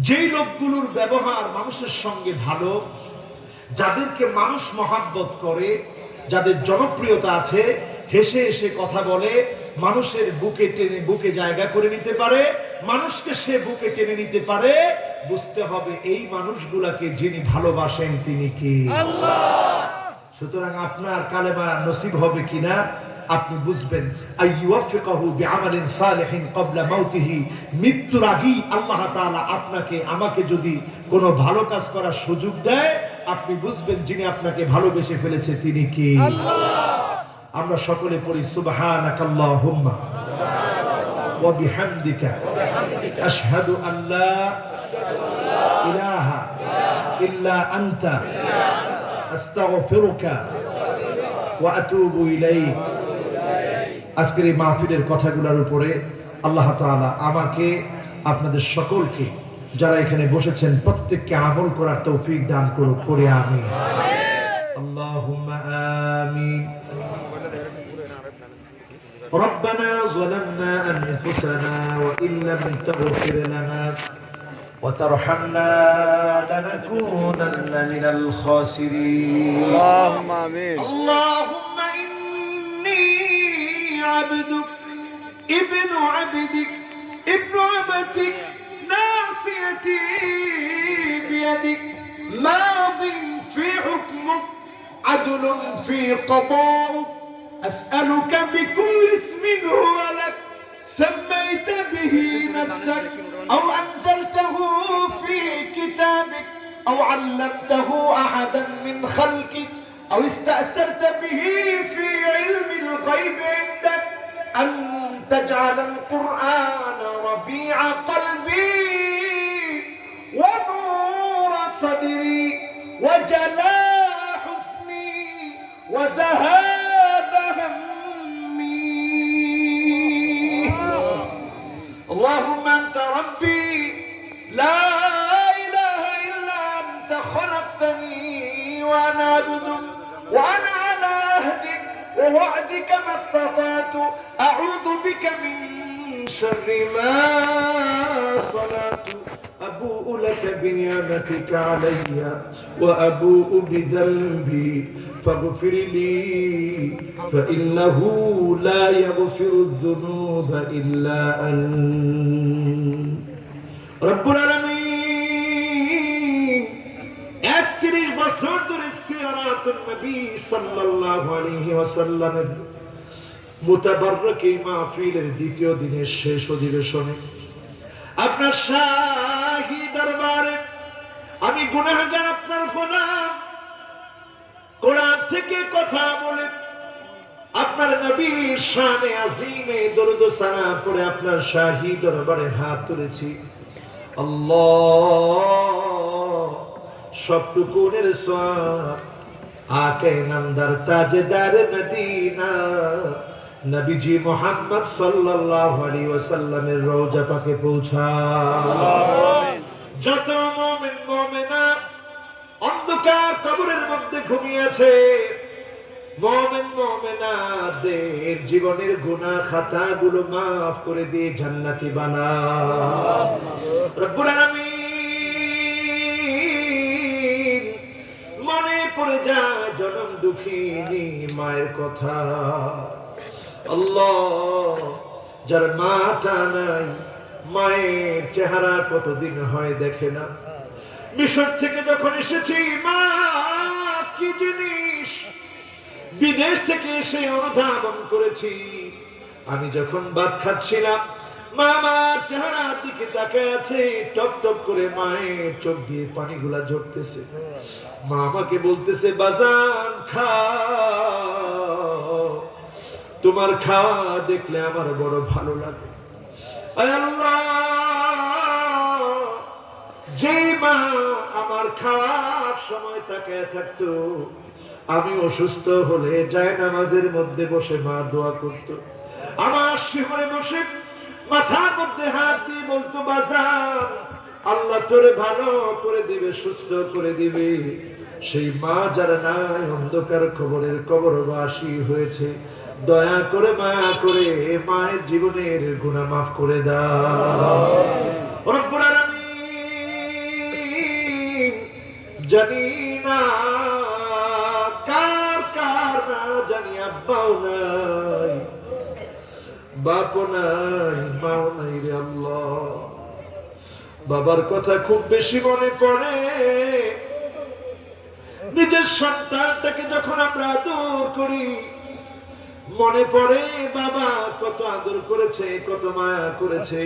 যেই লোকগুলোর ব্যবহার মানুষের সঙ্গে ভালো, যাদেরকে মানুষ মহাব্বত করে, যাদের জনপ্রিয়তা আছে, হেসে হেসে কথা বলে, মানুষের বুকে টেনে বুকে জায়গা করে নিতে পারে, মানুষকে সে বুকে টেনে নিতে পারে, বুঝতে হবে এই মানুষগুলাকে যিনি ভালোবাসেন তিনি কি আল্লাহ। সুতরাং আপনার কালেমা নসিব হবে কিনা আপনি বুঝবেন। আইয়ুওয়াফিকাহু বিআমালিন সালিহিন ক্বাবলা মাউতিহি, মৃত্যুর আগেই আল্লাহ তাআলা আপনাকে আমাকে যদি কোনো ভালো কাজ করার সুযোগ দেয়, আপনি বুঝবেন যিনি আপনাকে ভালোবেসে ফেলেছে তিনি কি আল্লাহ। আমরা সকলে পড়ি সুবহানাকাল্লাহুম্মা ওয়া বিহামদিকা আশহাদু আন লা ইলাহা ইল্লা আনতা আস্তাগফিরুকা ওয়া আতুবু ইলাইক। আজকের এই মাহফিলের কথাগুলোর উপরে আল্লাহ তাআলা আমাকে আপনাদের সকলকে যারা এখানে বসেছেন প্রত্যেককে আমল করার তৌফিক দান করুক, করে আমিন। আল্লাহুম্মা আমিন। ربنا ظلمنا أنفسنا وإن لم تغفر لنا وترحمنا لنكونن من الخاسرين. اللهم آمين. اللهم إني عبدك ابن عبدك ابن عبدك ناصيتي بيدك ماض في حكمك عدل في قضاءك أسألك بكل اسم هو لك سميت به نفسك أو أنزلته في كتابك أو علمته أحدا من خلقك أو استأثرت به في علم الغيب عندك أن تجعل القرآن ربيع قلبي ونور صدري وجلاء حزني وذهاب همي. اللهم أنت ربي لا إله إلا أنت خلقتني وأنا عبدك وأنا على عهدك ووعدك ما استطعت أعوذ بك من شر ما صنعت أبوء لك بنعمتك علي وأبوء بذنبي فاغفر لي فإنه لا يغفر الذنوب إلا أنت. رب العالمين 31 বছর ধরে সিরাতুন নবী সাল্লাল্লাহু আলাইহি ওয়াসাল্লামের মুতাবাররক এই মাহফিলের দ্বিতীয় দিনের শেষ অধিবেশনে আপনার শাহী দরবারে আমি গুনাহগার আপনার গোলাম, কোরআন থেকে কথা বলে আপনার নবীর শানে আজিমে দরুদ ও সালাম পড়ে আপনার শাহী দরবারে হাত তুলেছি। আল্লাহ সবটুকুনের সওয়াব আকে নামদার তাজদার মদিনা নবীজি মুহাম্মদ সাল্লাল্লাহু আলাইহি ওয়াসাল্লামের রওজা পাকে পৌঁছায়। যত মুমিন মুমিনা অন্ধকার কবরের মধ্যে ঘুমিয়ে আছে, মুমিন মুমিনাদের জীবনের গুনাহ খাতাগুলো maaf করে দিয়ে জান্নাতি বানাও রব্বুল আলামিন। মনে পড়ে যায় জনম দুঃখিনী মায়ের কথা। আল্লাহ যার মাটা নাই, মায়ের চেহারা কতদিন হয় দেখে না। মিশর থেকে যখন এসেছি মা কি জিনিস, বিদেশ থেকে এসে অনুধাবন করেছি। আমি যখন ভাত খাচ্ছিলাম মা আমার চেহারার দিকে তাকিয়ে আছে, টপ টপ করে মায়ের চোখ দিয়ে পানিগুলা ঝরতেছে। মা আমাকে বলতেছে বাজান খাও, তোমার খাওয়া দেখলে আমার বড় ভালো লাগে। আল্লাহ যে মা আমার খাওয়ার সময় তাকিয়ে থাকতো, আমি অসুস্থ হলে জায়নামাজের মধ্যে বসে মা দোয়া করত, আমার শিহরে বসে মাথার মধ্যে হাত দিয়ে বলতো বাজান আল্লাহ তোরে ভালো করে দিবে, সুস্থ করে দিবে। সেই মা যারা নাই, অন্ধকার কবরের কবরবাসী হয়েছে, দয়া করে মায়া করে মায়ের জীবনের গুনাহ মাফ করে দাও রব্বুল আলামিন। জানি না কার কার না জানি আব্বাও নাই, বাপ নাই মাও নাই রে আল্লাহ। বাবার কথা খুব বেশি মনে পড়ে। নিজের সন্তানটাকে যখন আমরা আদর করি মনে পড়ে বাবা কত আদর করেছে, কত মায়া করেছে।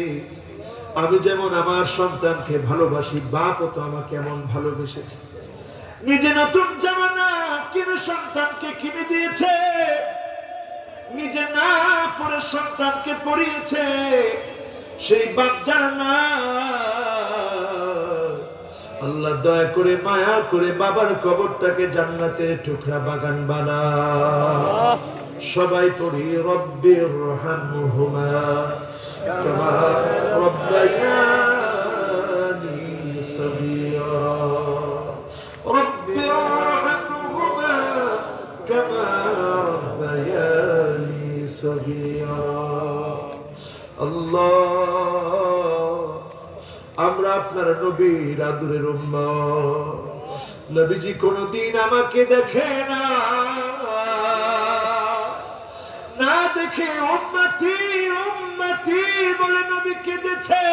আমি যেমন আমার সন্তানকে ভালোবাসি, বাপও তো আমাকে এমন ভালোবেসেছে। নিজে নতুন জামা না কিনে সন্তানকে কিনে দিয়েছে, নিজে না পরে সন্তানকে পরিয়েছে। সেই বাপ যারা না, আল্লাহ দয়া করে মায়া করে বাবার কবরটাকে জান্নাতের টুকরা বাগান বানা। সবাই পড়ি রব্বির রহমহুমা কামা রব্বায়ানি সগীরা, রব্বির রহমহুমা কামা রব্বায়ানি সগীরা। আল্লাহ, আমরা আপনার নবীর আদরের উম্মত। নবীজি কোনদিন আমাকে দেখে না, না দেখে উম্মতি উম্মতি বলে নবী কেঁদেছে।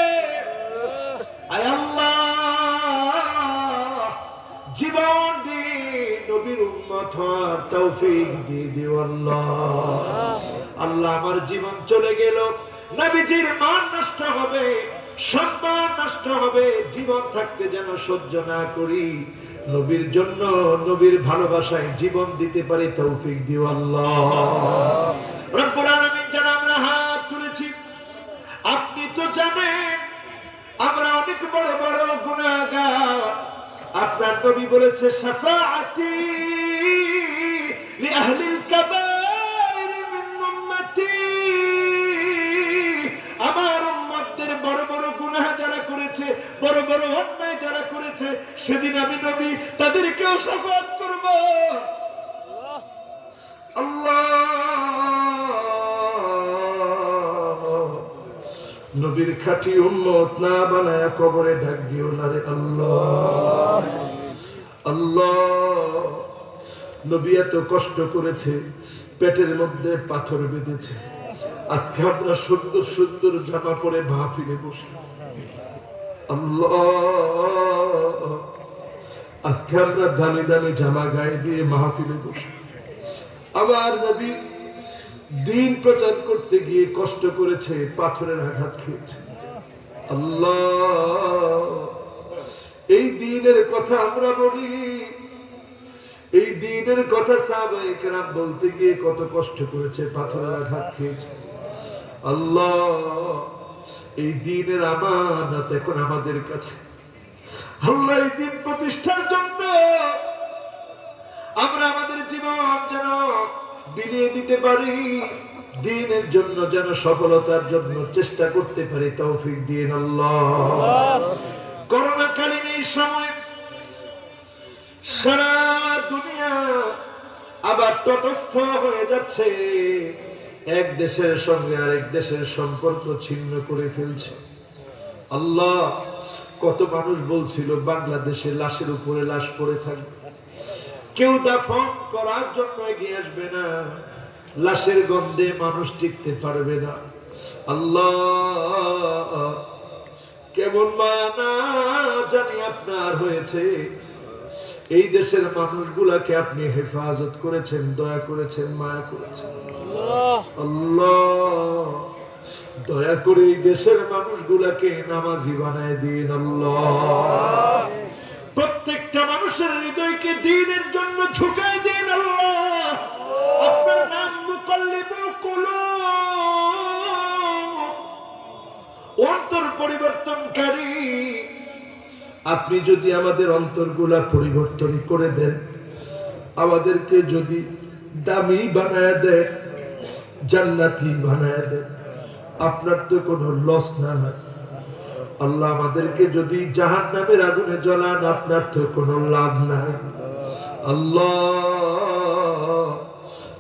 আয় আল্লাহ, জীবন দিয়ে নবীর উম্মত হওয়ার তৌফিক দিয়ে দিও আল্লাহ। আল্লাহ, আমার জীবন চলে গেল, নবীজির মান নষ্ট হবে, সম্মান নষ্ট হবে। জীবন থাকতে যেন সহ্য না করি, নবীর জন্য নবীর ভালোবাসায় জীবন দিতে পারি তৌফিক দিও আল্লাহ। রব্বুল আলামিন, যারা আমরা হাত তুলেছি আপনি তো জানেন আমরা অনেক বড় বড় গুনাহগার। আপনার নবী বলেছে শাফাআতি লি আহলিল কাবাইর মিন উম্মতি। আমার উম্মতদের বড় বড় গুনাহ যারা করেছে, বড় বড় অন্যায় যারা করেছে, সেদিন আমি নবী তাদেরকেও শাফাআত করব। আল্লাহ, নবীর খাঁটি উম্মত না বানায়া কবরে ঢাক দিও না রে আল্লাহ। আল্লাহ, নবী এত কষ্ট করেছে, পেটের মধ্যে পাথর বেঁধেছে। আজকে আমরা সুন্দর সুন্দর জামা পরে মাহফিলে বসে। আল্লাহ, আজকে আমরা দামি দামি জামা গায়ে দিয়ে মাহফিলে বসে। আমার নবী দিন প্রচার করতে গিয়ে কষ্ট করেছে, পাথরের আঘাত খেয়েছে। আল্লাহ, এই দিনের কথা আমরা বলি, এই দিনের কথা সাহাবায়ে কেরাম বলতে গিয়ে কত কষ্ট করেছে, পাথরের আঘাত খেয়েছে। আল্লাহ, এই দিনের আমানত এখন আমাদের কাছে। আল্লাহ, এই দিন প্রতিষ্ঠার জন্য আমরা আমাদের জীবন যেন বিলিয়ে দিতে পারি, দ্বীনের জন্য যেন সফলতার জন্য চেষ্টা করতে পারি তৌফিক দিন আল্লাহ। করোনাকালীন এই সময় সারা দুনিয়া আবার তটস্থ হয়ে যাচ্ছে, এক দেশের সঙ্গে আরেক দেশের সম্পর্ক ছিন্ন করে ফেলছে। আল্লাহ, কত মানুষ বলছিল বাংলাদেশে লাশের উপরে লাশ পড়ে থাকবে, কেউ দাফন করার জন্য এগিয়ে আসবে না, লাশের গন্ধে মানুষ টিকতে পারবে না। আল্লাহ, কেমন মায়া না জানি আপনার হয়েছে। এই দেশের মানুষগুলাকে আপনি হেফাজত করেছেন, দয়া করেছেন, মায়া করেছেন। আল্লাহ, দয়া করে এই দেশের মানুষগুলাকে নামাজি বানায় দিন আল্লাহ। প্রত্যেকটা মানুষের হৃদয়কে দ্বীনের জন্য ঝুঁকায় দিন আল্লাহ। আপনার নাম মুকাল্লিবুল কুলুব, অন্তর পরিবর্তনকারী। আপনি যদি আমাদের অন্তরগুলা পরিবর্তন করে দেন, আমাদেরকে যদি দামি বানায় দেন, জান্নাতি বানায় দেন, আপনার তো কোনো লস না হয়। আল্লাহ, আমাদেরকে যদি জাহান্নামের আগুনে জ্বলান, আপনার তো কোনো লাভ নাই। আল্লাহ,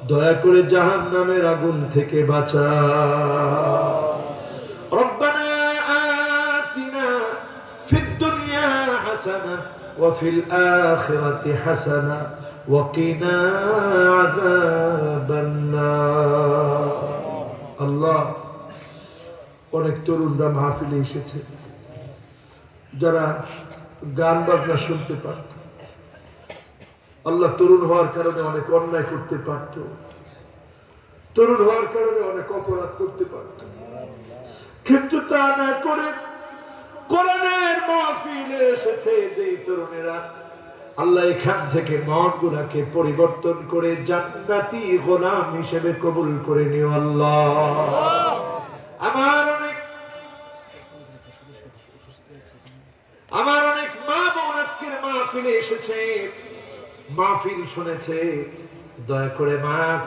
দয়া করে জাহান্নামের আগুন থেকে বাঁচাও। রব্বানা আতিনা ফিদ দুনিয়া হাসানাহ ওয়া ফিল আখিরাতি হাসানাহ ওয়া কিনা আযাবান নার। আল্লাহ, অনেক তরুণরা মাহফিলে এসেছে, যারা গান বাজনা শুনতে পারত। আল্লাহ তরুণ হওয়ার কারণে অনেক অন্যায় করতে পারত, তরুণ হওয়ার কারণে অনেক অপরাধ করতে পারত, কিন্তু তা না করে কোরআনের মাহফিলে এসেছে যে তরুণেরা, আল্লাহ এখান থেকে মনগুলোকে পরিবর্তন করে জান্নাতি গোলাম হিসেবে কবুল করে নিও আল্লাহ। আমার অনেক মা বোন আজকের মাহফিলে এসেছে, মাহফিল শুনেছে। দয়া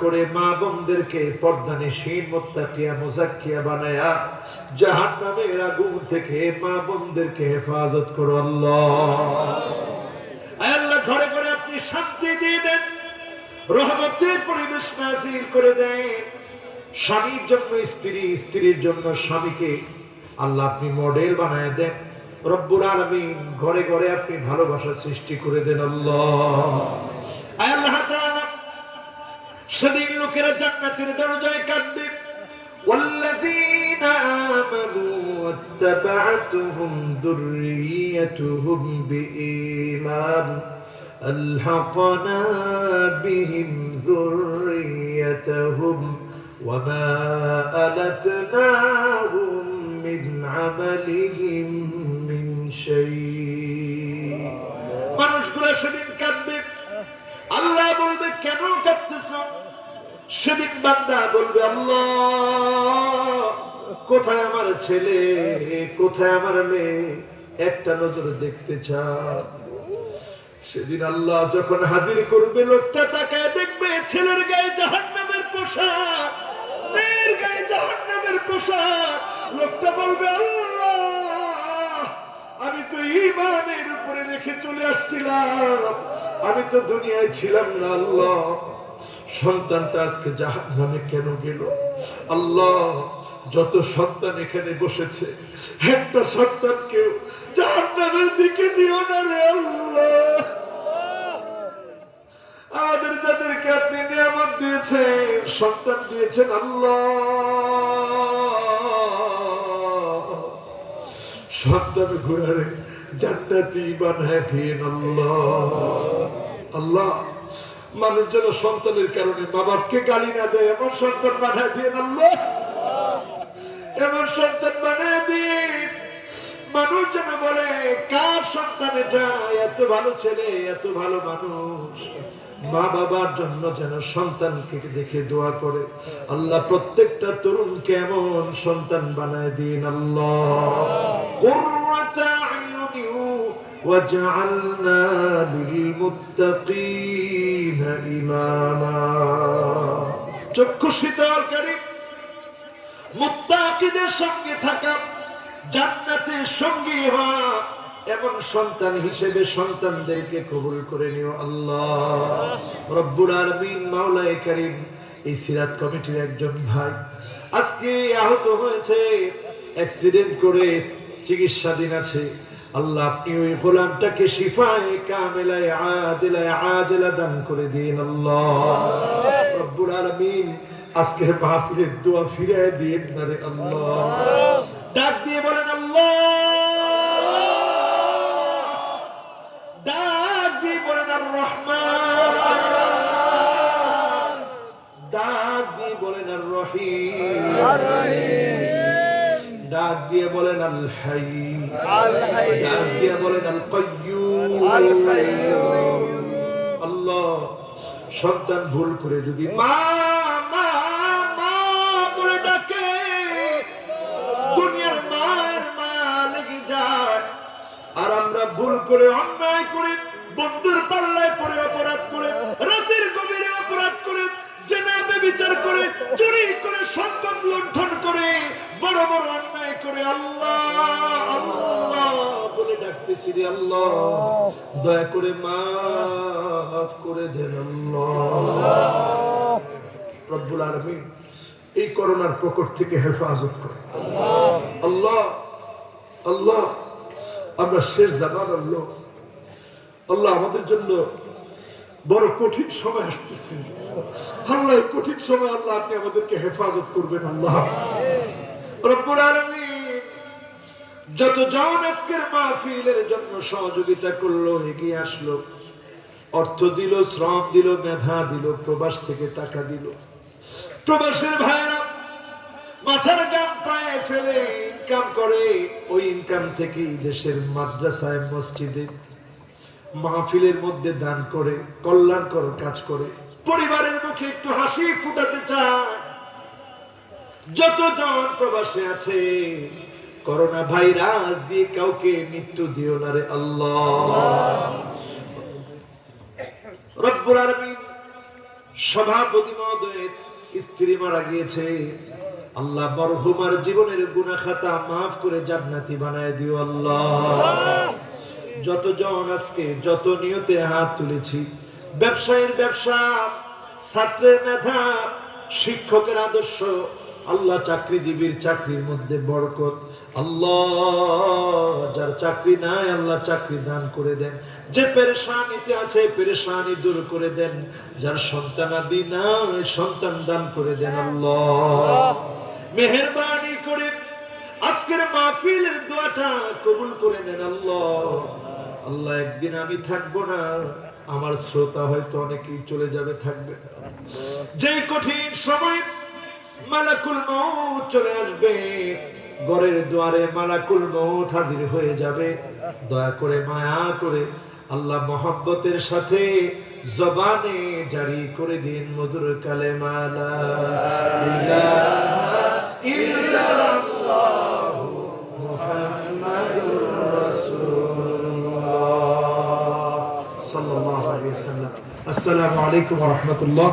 করে মা বোনদেরকে পর্দানিশীন মুত্তাকিয়া মুজাক্কিয়া বানায়া জাহান্নামের আগুন থেকে মা বোনদেরকে হেফাজত করো আল্লাহ। আয় আল্লাহ, ঘরে ঘরে আপনি শান্তি দিয়ে দেন, রহমতের পরিবেশ নাযিল করে দেন। স্বামীর জন্য স্ত্রী, স্ত্রীর জন্য স্বামীকে আল্লাহ আপনি মডেল বানায় দেন রব্বুল আলামিন। ঘরে ঘরে আপনি ভালোবাসা সৃষ্টি করে দেন আল্লাহ। আয় আল্লাহ তাআলা, সেদিন লোকেরা জান্নাতের দরজায় কাঁদবে, ওয়াল্লাযীনা আমানু ওয়াত্তাবা'তুহুম যুররিয়্যাতুহুম বিঈমান আলহাকনা বিহিম যুররিয়্যাতাহুম ওয়ামা আলাতনাহুম মিন আমালিহিম মিন শাই'। মানুষগুলো সেদিন কাঁদবে, আল্লাহ বলবে কেন কাঁদতেছ? সেদিন বান্দা বলবে আল্লাহ কোথায় আমার ছেলে, কোথায় আমার মেয়ে, একটা নজর দেখতে চান। সেদিন আল্লাহ যখন হাজির করবে, লোকটা তাকায় দেখবে ছেলের গায়ে জাহান্নামের পোশাক, মেয়ের গায়ে জাহান্নামের পোশাক। লোকটা বলবে আল্লাহ আমি তো ঈমানের উপরে রেখে চলে আসছিলাম, আমি তো দুনিয়ায় ছিলাম না। আল্লাহ সন্তানটা আজকে জাহান্নামে কেন গেল? আল্লাহ যত সন্তান এখানে বসেছে, একটা সন্তানকেও জাহান্নামের দিকে নিও না রে আল্লাহ। আমাদের যাদেরকে আপনি নিয়ামত দিয়েছেন, সন্তান দিয়েছেন আল্লাহ, সন্তান ঘুরারে জান্নাতি বানায় দিন আল্লাহ। আল্লাহ মানুষ যেন সন্তানের কারণে মা বাপকে গালি না দেয়, এমন সন্তান বানায় দিন আল্লাহ, এমন সন্তান বানায় দিন। মানুষ যেন বলে কার সন্তান এটা, এত ভালো ছেলে, এত ভালো মানুষ। মা বাবার জন্য যেন সন্তানকে দেখে দোয়া করে আল্লাহ প্রত্যেকটা তরুণকে এমন সন্তান বানায় দিন আল্লাহ। কুররাতা আয়ুনি ওয়াজআলনা লিলমুত্তাকিনা ইমামা। চক্ষু শীতলকারী মুত্তাকিদের সঙ্গে থাকা, জান্নাতের সঙ্গী হওয়া, এমন সন্তান হিসেবে সন্তানদেরকে কবুল করে নিও আল্লাহ রব্বুল আলামিন। মাওলায়ে কারীম, এই সিরাত কমিটির একজন ভাই আজকে আহত হয়েছে, অ্যাক্সিডেন্ট করে চিকিৎসাধীন আছে। আল্লাহ আপনি ওই গোলামটাকে শিফায়ে কামিলায়ে আদিলায়ে আজিলা দান করে দিন আল্লাহ রব্বুল আলামিন। আজকের মাহফিলের দোয়া ফিরিয়ে দিন না রে আল্লাহ। ডাক দিয়ে বলেন আল্লাহ, ডাক দিয়ে বলেন আর রহমান, ডাক দিয়ে বলেন আর রহিম, ডাক দিয়ে বলেন আল হাই, ডাক দিয়ে বলেন আল কাইয়্যুম। আল্লাহ সন্তান ভুল করে যদি মা মা মা বলে ডাকে, দুনিয়ার মায়ের মায়া লেগে যায়, আর আমরা ভুল করে অন্যায় করে বন্ধুর পাল্লায় পড়ে অপরাধ করে, রাতের গভীরে অপরাধ করে, জিনা ব্যভিচার করে, চুরি করে, সম্পদ লুণ্ঠন করে, বড় বড় অন্যায় করে আল্লাহ আল্লাহ বলে ডাকতেছি রে আল্লাহ, দয়া করে মাফ করে দেন আল্লাহ রব্বুল আলামিন। এই করোনার প্রকোপ থেকে হেফাজত করে আল্লাহ আল্লাহ। আমরা শেষ জামানার লোক আল্লাহ, আমাদের জন্য বড় কঠিন সময় আসতেছে আল্লাহ। কঠিন সময় আল্লাহ আপনি আমাদেরকে হেফাজত করবেন আল্লাহ রব্বুল আলামিন। যতজন আজকের মাহফিলের জন্য সহযোগিতা করলো, এগিয়ে আসলো, অর্থ দিল, শ্রম দিল, মেধা দিল, প্রবাস থেকে টাকা দিল, প্রবাসের ভাইরা মাথার গাম পায়ে ফেলে ইনকাম করে, ওই ইনকাম থেকে দেশের মাদ্রাসায়, মসজিদে, মাহফিলের মধ্যে দান করে, কল্যাণকর কাজ করে, পরিবারের মুখে একটু হাসি ফুটাতে চায়। যতজন প্রবাসে আছে, করোনা ভাইরাস দিয়ে কাউকে মৃত্যু দিও না রে আল্লাহ। রব্বুল আলামিন সভাপতি মহোদয়ের স্ত্রী মারা গিয়েছে, আল্লাহ মরহুমার জীবনের গুনাহ খাতা মাফ করে জান্নাতি বানায় দিও আল্লাহ। যতজন আজকে যত নিয়তে হাত তুলেছি, ব্যবসায়ীর ব্যবসা, ছাত্রের মেধা, শিক্ষকের আদর্শ, আল্লাহ চাকরিজীবীর চাকরির মধ্যে বরকত, আল্লাহ যার চাকরি নাই আল্লাহ চাকরি দান করে দেন, যে পেরেশানিতে আছে পেরেশানি দূর করে দেন, যার সন্তানাদি নাই সন্তান দান করে দেন আল্লাহ। মেহেরবানি করে আজকের মাহফিলের দোয়াটা কবুল করে নেন আল্লাহ। আল্লাহ একদিন আমি থাকবো না, আমার শ্রোতা হয়তো অনেকেই চলে যাবে, থাকবে না। যে কঠিন সময় মালাকুল মউত চলে আসবে, ঘরের দুয়ারে মালাকুল মউত হাজির হয়ে যাবে, দয়া করে মায়া করে আল্লাহ মহব্বতের সাথে জবানে জারি করে দিন মধুর কালেমা লা ইলাহা ইল্লাল্লাহু মুহাম্মাদুর রাসূলুল্লাহ সাল্লাল্লাহু আলাইহি ওয়াসাল্লাম। আসসালামু আলাইকুম ওয়া রাহমাতুল্লাহ।